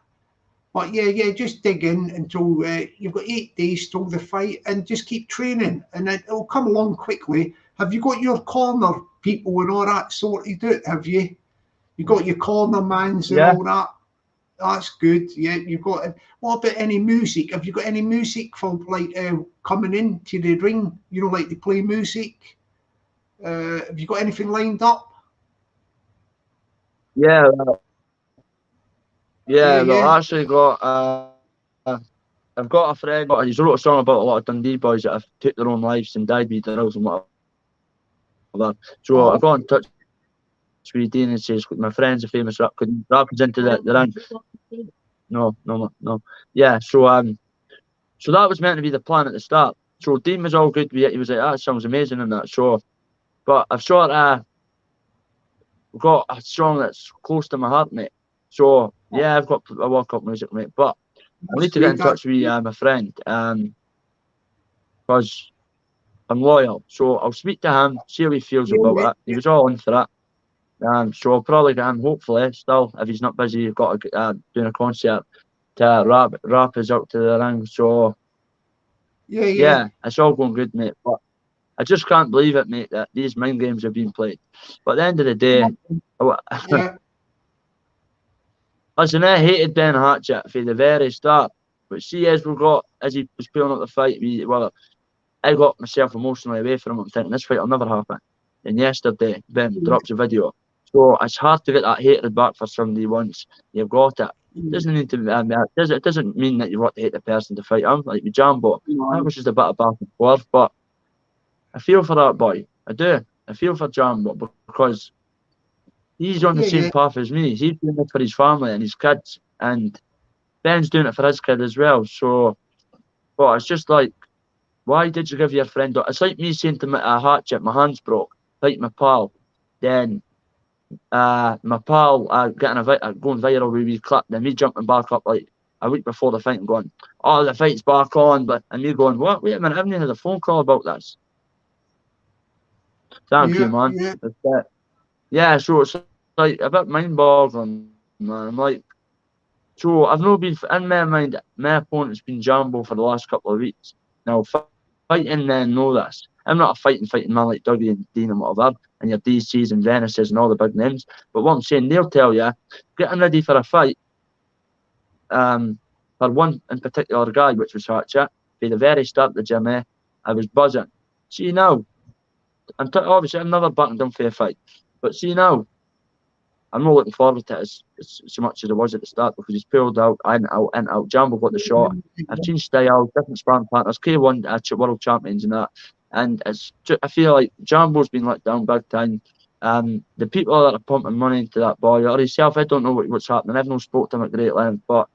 But yeah, just dig in until you've got 8 days till the fight, and just keep training, and it'll come along quickly. Have you got your corner people and all that sorted out? Have you? You got your corner mans and all that? That's good. Yeah, you've got. What about any music? Have you got any music for, like, coming into the ring? You know, like, they play music. Have you got anything lined up? Yeah. I've actually got. I've got a friend. He's wrote a song about a lot of Dundee boys that have took their own lives and died with drugs and whatever. So I got in touch with Dean and says, "My friend's a famous rappers into the ring." No. Yeah. So that was meant to be the plan at the start. So Dean was all good with it. He was like, "That sounds amazing," and that. So, but I've sort of got a song that's close to my heart, mate. So yeah, I've got a walk-up music, mate. But I need to get in touch with my friend, because I'm loyal. So I'll speak to him, see how he feels about it. He was all in for it. So I'll probably get him, hopefully, still, if he's not busy, got doing a concert to rap us out to the ring. So yeah, it's all going good, mate. But I just can't believe it, mate, that these mind games have been played. But at the end of the day, listen, I hated Ben Hatchett from the very start. But see, as he was pulling up the fight, I got myself emotionally away from him, thinking this fight will never happen. And yesterday, Ben drops a video. So it's hard to get that hatred back for somebody once you've got it. It doesn't need to. It doesn't mean that you want to hate the person to fight him. Like with Jambo, that was just a bit of back and forth. But I feel for that boy. I do. I feel for Jambo, because he's on the same path as me. He's doing it for his family and his kids, and Ben's doing it for his kid as well. So, but it's just like, why did you give your friend? It's like me saying to Hatchett, my hand's broke, fight my pal. Then my pal getting going viral with me clip, then me jumping back up like a week before the fight and going, oh, the fight's back on, and me going, what? Wait a minute, I haven't had a phone call about this. Thank you, man. Yeah. That's it. Yeah, so it's like a bit mind-boggling, man. I'm like, so I've not been, in my mind, my opponent's been Jambo for the last couple of weeks. Now, fighting men know this. I'm not a fighting man like Dougie and Dean and whatever, and your DCs and Venices and all the big names. But what I'm saying, they'll tell you, getting ready for a fight, for one in particular guy, which was Hatchett, from the very start of the journey, I was buzzing. See now, obviously I'm never backing down for a fight, but see now, I'm not looking forward to it as much as I was at the start, because he's pulled out, out. Jambo got the shot. I've changed style, different sparring partners, K1 world champions and that. And I feel like Jambo's been let down big time. The people that are pumping money into that boy, or himself, I don't know what's happening. I've not spoke to him at great length, but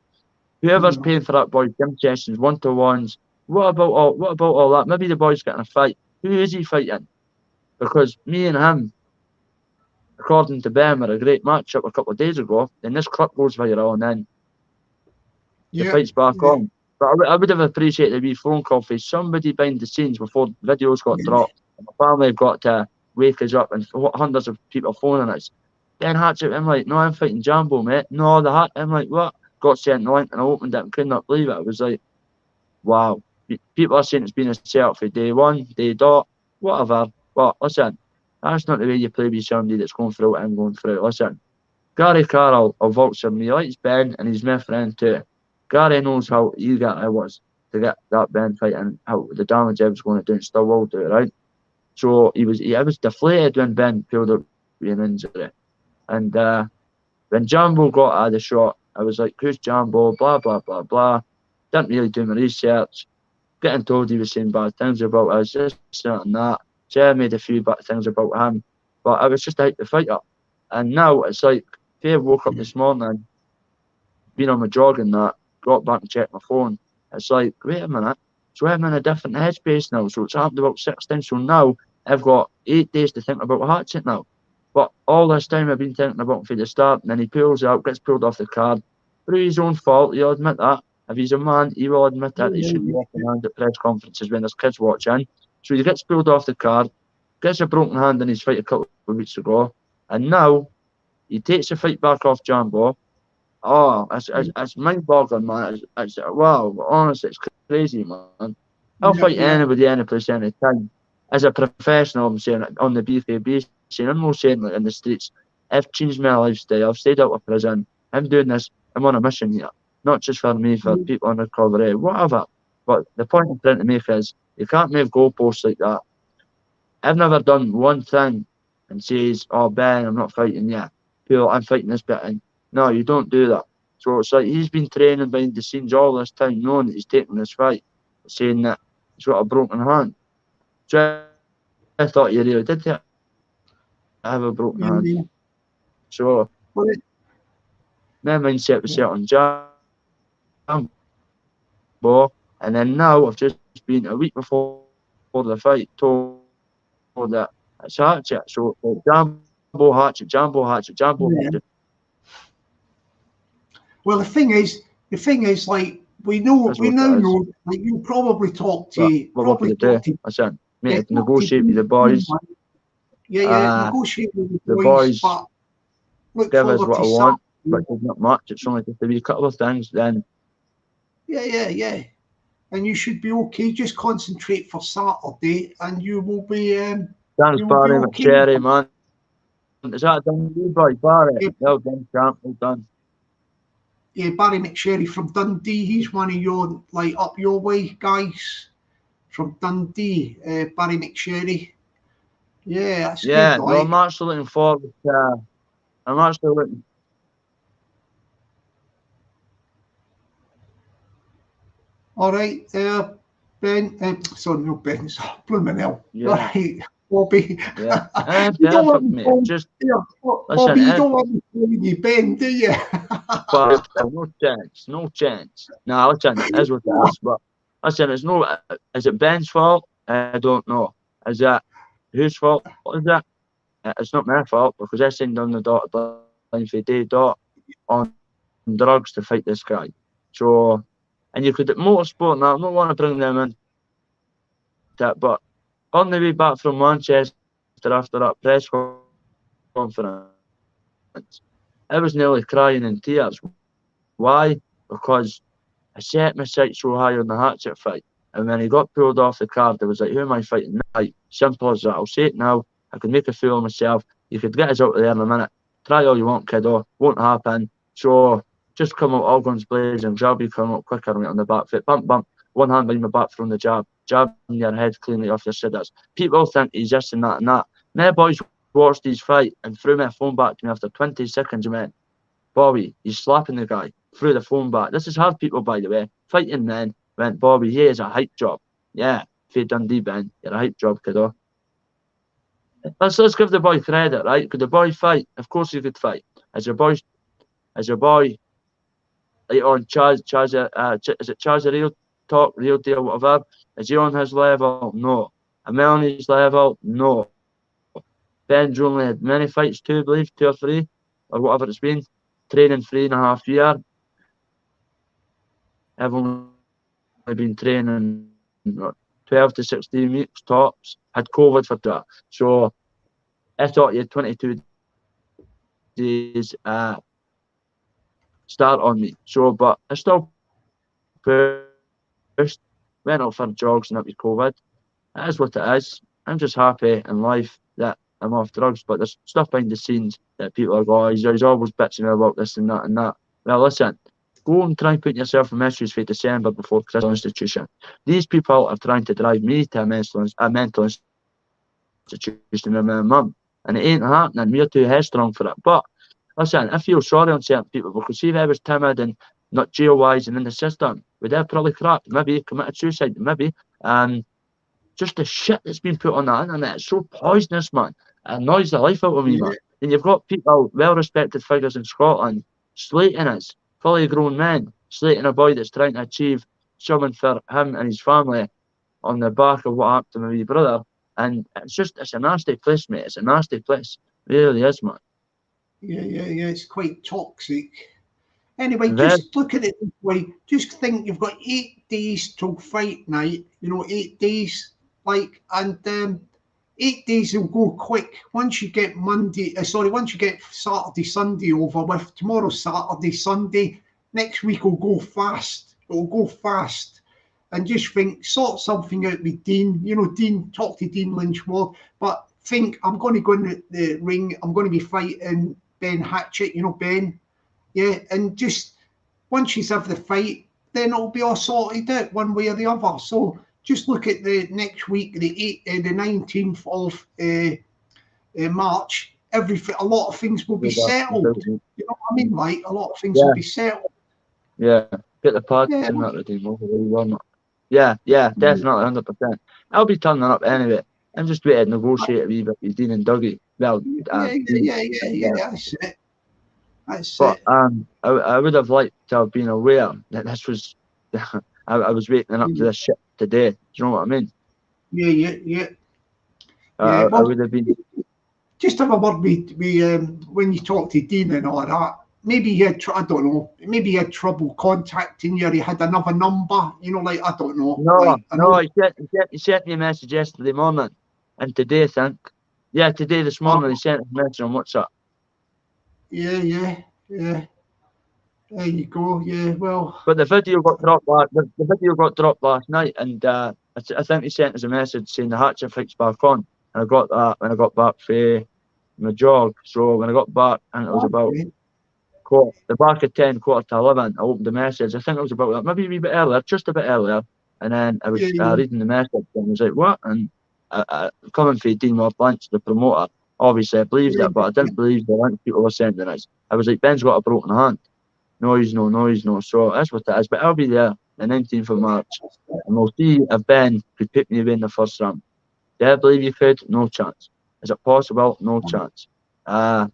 whoever's paying for that boy, gym sessions, 1-to-1s, what about all that? Maybe the boy's getting a fight. Who is he fighting? Because me and him, according to Ben, were a great matchup a couple of days ago. Then this clip goes viral, and then the fight's back on. But I would have appreciated a wee phone call for somebody behind the scenes before videos got dropped. My family got to wake us up, and hundreds of people phoning us. Ben Hatchett, I'm like, no, I'm fighting Jambo, mate. No, the hat. I'm like, what? Got sent the link and I opened it and could not believe it. I was like, wow. People are saying it's been a setup for day one, day dot, whatever. But listen, that's not the way you play with somebody that's going through what I'm going through. Listen, Gary Carroll will vouch for me. He likes Ben and he's my friend too. Gary knows how eager I was to get that Ben fight and how the damage I was going to do and still will do, right? So I was deflated when Ben pulled up with an injury. And when Jambo got out of the shot, I was like, who's Jambo? Blah, blah, blah, blah. Didn't really do my research. Getting told he was saying bad things about us, this and that. So I made a few bad things about him. But I was just out to fight up. And now it's like, if I woke up this morning, been on my jog and that, got back and checked my phone, it's like, wait a minute. So I'm in a different headspace now. So it's happened about 6 times. So now I've got 8 days to think about Hatchett now. But all this time I've been thinking about him from the start, and then he pulls out, gets pulled off the card. Through his own fault, he'll admit that. If he's a man, he will admit that. He shouldn't be walking around at press conferences when there's kids watching. So he gets pulled off the card, gets a broken hand in his fight a couple of weeks ago, and now he takes the fight back off Jambo. Oh, it's mind-boggling, man. Wow, honestly, it's crazy, man. I'll fight anybody, any place, any time. As a professional, I'm saying it on the BKB scene. I'm not saying like in the streets. I've changed my lifestyle. I've stayed out of prison. I'm doing this. I'm on a mission here. Not just for me, for people in recovery, whatever. But the point I'm trying to make is you can't make goalposts like that. I've never done one thing and says, oh, Ben, I'm not fighting yet. Cool, I'm fighting this bit. And no, you don't do that. So it's like he's been training behind the scenes all this time, knowing that he's taking this fight, saying that he's got a broken hand. So I thought you really did that. I have a broken hand. So my mindset was set on Jambo, and then now I've just been a week before the fight told that it's Hatchett. So Jambo Hatchett. Well, the thing is, like we now know, like you probably talk to, listen, mate, negotiate with the boys. Negotiate with the boys. But look give us what I want, Saturday. but it's not much. It's only just a wee couple of things. Then and you should be okay. Just concentrate for Saturday, and you will be. Thanks, Barry McSherry, man. Is that done, boy, Barry? Yeah. Well done, champ. Well done. Yeah, Barry McSherry from Dundee. He's one of your up your way guys from Dundee. Barry McSherry. Yeah, that's good. No, I'm actually looking forward to. I'm actually looking. All right, Ben. Sorry, no Ben. It's blooming hell. Yeah. Right, Bobby. Yeah. You don't want me. Just Bobby, you don't want me calling you Ben, do you? But no chance. No, listen, it is what it is. But listen, it's no. Is it Ben's fault? I don't know. Is that whose fault? What is that? it's not my fault because I signed on the dotted line for day dot on drugs to fight this guy. So, and you could motorsport now. I don't want to bring them in that, but on the way back from Manchester after that press conference, I was nearly crying in tears. Why? Because I set my sights so high on the Hatchett fight. And when he got pulled off the card, I was like, who am I fighting now? Simple as that. I'll say it now. I could make a fool of myself. You could get us out of there in a minute. Try all you want, kiddo. Won't happen. So just come out all guns blazing. Jab you come out quicker on the back foot. Bump, bump. One hand behind my back from the jab. Jab in your head cleanly off your sitters. People think he's this and that and that. My boys watched his fight and threw my phone back to me after 20 seconds and went, Bobby, he's slapping the guy. Threw the phone back. This is hard people, by the way. Fighting men went, Bobby, he is a hype job. Yeah, Faye Dundee, Ben, you're a hype job, kiddo. Let's give the boy credit, right? Could the boy fight? Of course he could fight. As a boy, like on Chaz, is it Chaz a real talk, real deal, whatever? Is he on his level? No. Am I on his level? No. Ben's only had many fights, 2 or 3, or whatever it's been. Training 3.5 years. I've only been training 12 to 16 weeks tops. Had COVID for that. So I thought you had 22 days start on me. So, but I still pushed, went out for jogs and that was COVID. That is what it is. I'm just happy in life that I'm off drugs, but there's stuff behind the scenes that people are going, he's always bitching me about this and that and that. Well, listen, go and try and put yourself in issues for December before Crystal Institution. These people are trying to drive me to a mental institution with my mum, and it ain't happening. We're too headstrong for it. But listen, I feel sorry on certain people because see if I was timid and not jail-wise and in the system, would I probably cracked, maybe committed suicide, maybe. Just the shit that's been put on the internet, it's so poisonous, man. It annoys the life out of me, man. And you've got people, well-respected figures in Scotland, slating us, fully grown men, slating a boy that's trying to achieve something for him and his family on the back of what happened to my wee brother. And it's a nasty place, mate. It's a nasty place. It really is, man. Yeah. It's quite toxic. Anyway, just look at it this way. Just think you've got 8 days till fight night. 8 days. And 8 days will go quick. Once you get once you get Saturday, Sunday over with, tomorrow's Saturday, Sunday, next week will go fast. It'll go fast. And just think, sort something out with Dean. Dean, talk to Dean Lynchworth. But think, I'm going to go in the ring. I'm going to be fighting Ben Hatchett, Ben. Yeah, and just once you have the fight, then it'll be all sorted out one way or the other. So just look at the next week, the 19th of March. A lot of things will be settled. You know what I mean? Like a lot of things will be settled. Yeah, get the pads and that ready. Yeah, definitely, 100%. I'll be turning up anyway. I'm just waiting to negotiate a wee bit with Dean and Dougie. Well, That's it. But I would have liked to have been aware that this was. I was waking up to this shit today. Do you know what I mean? Yeah. I would have been. Just have a word with when you talk to Dean and all that. Maybe he had, I don't know. Maybe he had trouble contacting you. Or he had another number. I don't know. No. He sent me a message yesterday morning, and today I think. Yeah, this morning he sent a message on WhatsApp. Yeah. There you go. Yeah, well. But the video got dropped. The video got dropped last night, and I think he sent us a message saying the Hatchett fight's back on, and I got that when I got back for my jog. So when I got back, and it was about the back of 10, quarter to 11, I opened the message. I think it was about that, maybe a wee bit earlier, just a bit earlier, and then I was reading the message, and I was like, what? And coming from Dean Blanche, the promoter, obviously I believed it, but I didn't believe the link people were sending us. I was like, Ben's got a broken hand. Noise, no. So that's what it is. But I'll be there the 19th of March, and we'll see if Ben could pick me away in the first round. Do I believe you could? No chance. Is it possible? No chance. Am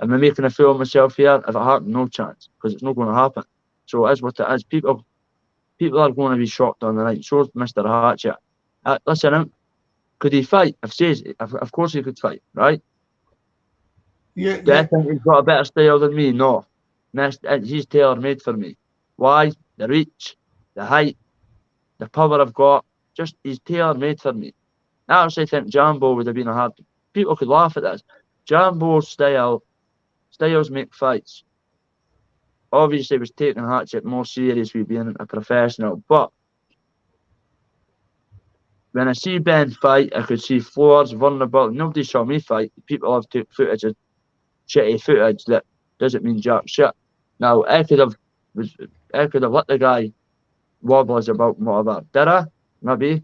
I making a fool of myself here? If it happened, no chance, because it's not going to happen. So it is what it is. People are going to be shocked on the night. So is Mr. Hatchett. Listen, could he fight? Of course he could fight, right? Yeah, Do I yeah. think he's got a better style than me? No. He's tailor-made for me. Why? The reach, the height, the power I've got. Just, he's tailor-made for me. I actually think Jambo would have been a hard... People could laugh at this. Jambo's styles make fights. Obviously, was taking Hatchett more serious with being a professional, but when I see Ben fight, I could see flaws, vulnerability. Nobody saw me fight. People have took footage of shitty footage that doesn't mean jack shit. Now, I could have let the guy wobble us about whatever. Did I? Maybe.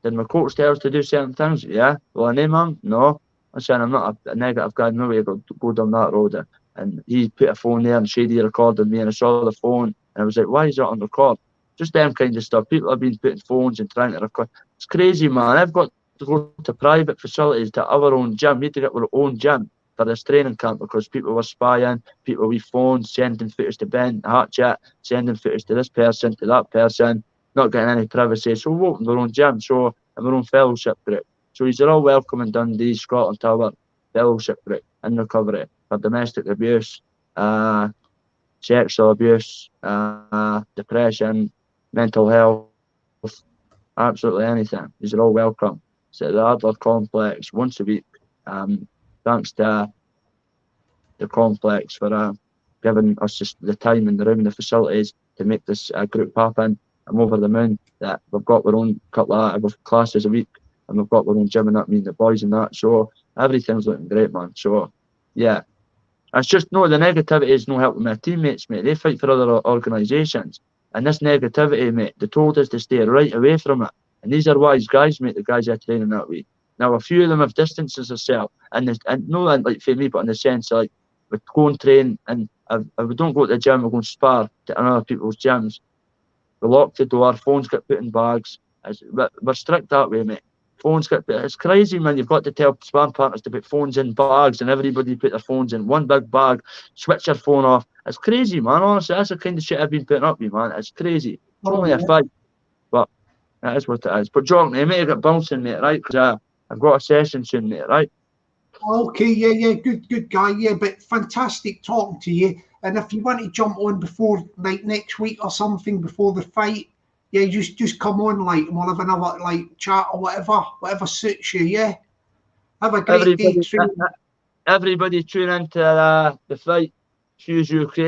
Did my coach tell us to do certain things? Yeah. Will I name him? No. I'm saying I'm not a negative guy. No way to go down that road. And he put a phone there and Shady recorded me and I saw the phone and I was like, why is that on record? Just them kind of stuff. People have been putting phones and trying to record. It's crazy, man. I've got to go to private facilities, to our own gym. We had to get our own gym for this training camp because people were spying, people with phones, sending footage to Ben, Hatchett, sending footage to this person, to that person, not getting any privacy. So we opened our own gym, so and our own fellowship group. So these are all welcome in Dundee, Scotland Tower, fellowship group in recovery for domestic abuse, sexual abuse, depression, mental health, absolutely anything. These are all welcome. So the Adler Complex once a week. Thanks to the complex for giving us just the time and the room and the facilities to make this group happen. I'm over the moon that we've got our own couple of classes a week and we've got our own gym and that, me and the boys and that. So everything's looking great, man. So yeah, it's just no, the negativity is no helping my teammates, mate. They fight for other organisations. And this negativity, mate, they told us to stay right away from it. And these are wise guys, mate, the guys are training that way. Now, a few of them have distances themselves. And no, like for me, but in the sense, like, we go and train, and if we don't go to the gym, we go and spar to other people's gyms. We lock the door, phones get put in bags. We're strict that way, mate. Phones get put, it's crazy, man. You've got to tell sparring partners to put phones in bags, and everybody put their phones in one big bag, switch your phone off. It's crazy, man. Honestly, that's the kind of shit I've been putting up with, man. It's crazy. It's only a fight, but that is what it is. But John, mate, I get bouncing, mate, right? Because I've got a session soon, mate, right? Okay, yeah, good guy, yeah, but fantastic talking to you. And if you want to jump on before, like, next week or something before the fight, yeah, just come on, like, and we'll have another, like, chat or whatever suits you, yeah? Have a great day, too. Everybody tune into the fight, Fuse UK,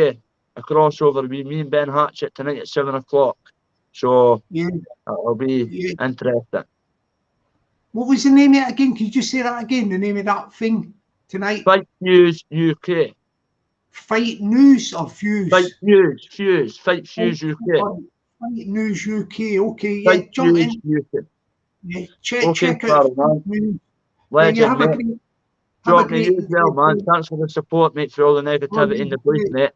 a crossover with me and Ben Hatchett tonight at 7 o'clock. So yeah, it'll be interesting. What was the name of it again? Could you just say that again, the name of that thing tonight? Fight News UK. Fight News or Fuse? Fight News, Fuse. Fight Fuse UK. Fight News UK, okay, yeah, Fight jump News in. UK. Yeah, check out News. Yeah, Legend, have mate. a great... Drop me you as well, man. Thanks for the support, mate, for all the negativity in the place, mate.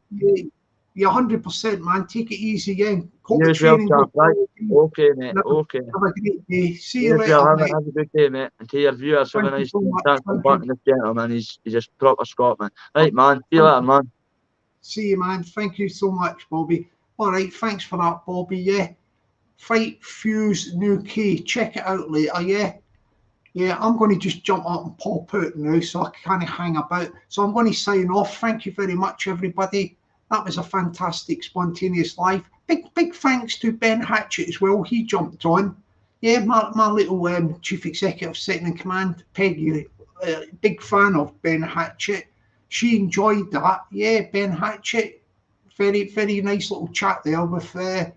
Yeah, 100%, man. Take it easy again. You as well, champ, right? Okay, mate. Okay. Have a great day. See you You later, well. mate. Have a good day, mate. And to your viewers, have a nice day. Thanks for backing this gentleman. He's a proper Scotsman. Right, man. See you later, man. See you, man. Thank you so much, Bobby. All right, thanks for that, Bobby. Yeah. Fight Fuse UK. Check it out later, yeah? Yeah, I'm going to just jump up and pop out now, so I can't hang about. So I'm going to sign off. Thank you very much, everybody. That was a fantastic spontaneous live. Big thanks to Ben Hatchett as well. He jumped on. Yeah, my little chief executive second in command, Peggy, big fan of Ben Hatchett. She enjoyed that. Yeah, Ben Hatchett, very nice little chat there with about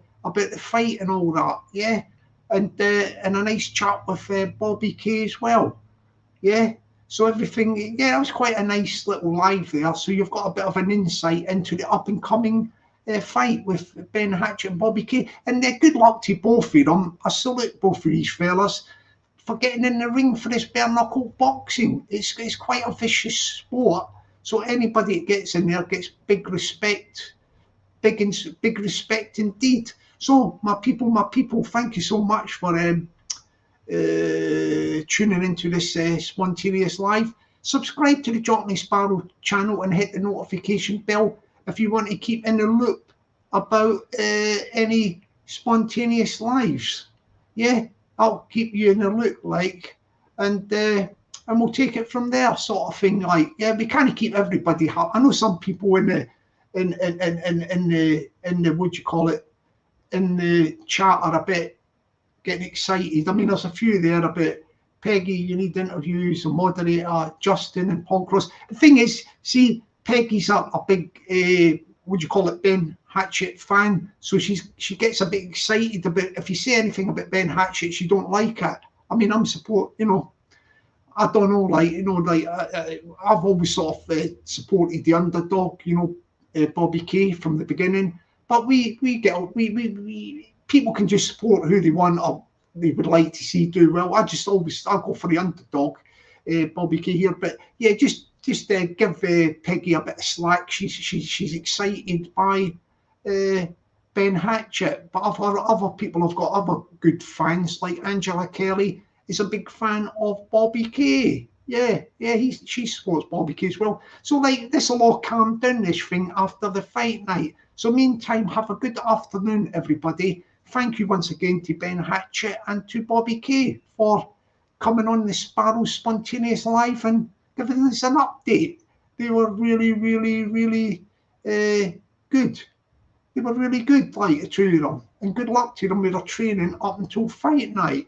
the fight and all that. Yeah. And a nice chat with Bobby K as well. Yeah, so everything, yeah, it was quite a nice little live there. So you've got a bit of an insight into the up and coming fight with Ben Hatchett and Bobby K. And good luck to both of them. I salute both of these fellas for getting in the ring for this bare knuckle boxing. It's quite a vicious sport. So anybody that gets in there gets big respect, big respect indeed. So my people, thank you so much for tuning into this spontaneous live. Subscribe to the Jockney Sparrow channel and hit the notification bell if you want to keep in the loop about any spontaneous lives. Yeah, I'll keep you in the loop, like. And and we'll take it from there, sort of thing. Like, yeah, we can't keep everybody happy. I know some people in the what do you call it, in the chat are a bit getting excited. I mean, there's a few there a bit. Peggy, you need interviews, a moderator, Justin and Paul Cross. The thing is, see, Peggy's a big, what do you call it, Ben Hatchett fan. So she gets a bit excited about, if you say anything about Ben Hatchett, she don't like it. I mean, I'm support, you know, I don't know, like, you know, like, I've always sort of supported the underdog, you know, Bobby K from the beginning. But we people can just support who they want or they would like to see do well. I'll go for the underdog, Bobby K here. But yeah, just give Peggy a bit of slack. She's excited by Ben Hatchett, but other people have got other good fans, like Angela Kelly is a big fan of Bobby K. Yeah, she supports Bobby K as well. So like, this will all calm down, this thing, after the fight night. So meantime, have a good afternoon, everybody. Thank you once again to Ben Hatchett and to Bobby K for coming on the Sparrow Spontaneous Live and giving us an update. They were really, really, really good. They were really good, like the two of them. And good luck to them with their training up until fight night.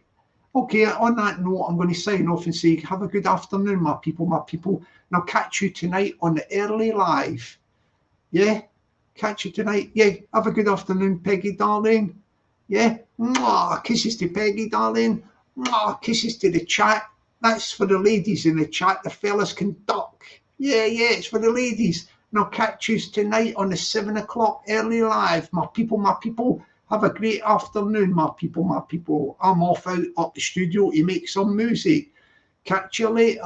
Okay, on that note, I'm going to sign off and say, have a good afternoon, my people, and I'll catch you tonight on the early live. Yeah, catch you tonight. Yeah, have a good afternoon, Peggy, darling. Yeah, mwah, kisses to Peggy, darling. Mwah, kisses to the chat. That's for the ladies in the chat. The fellas can duck. Yeah, it's for the ladies. And I'll catch you tonight on the 7 o'clock early live, my people. Have a great afternoon, my people. I'm off out up the studio to make some music. Catch you later.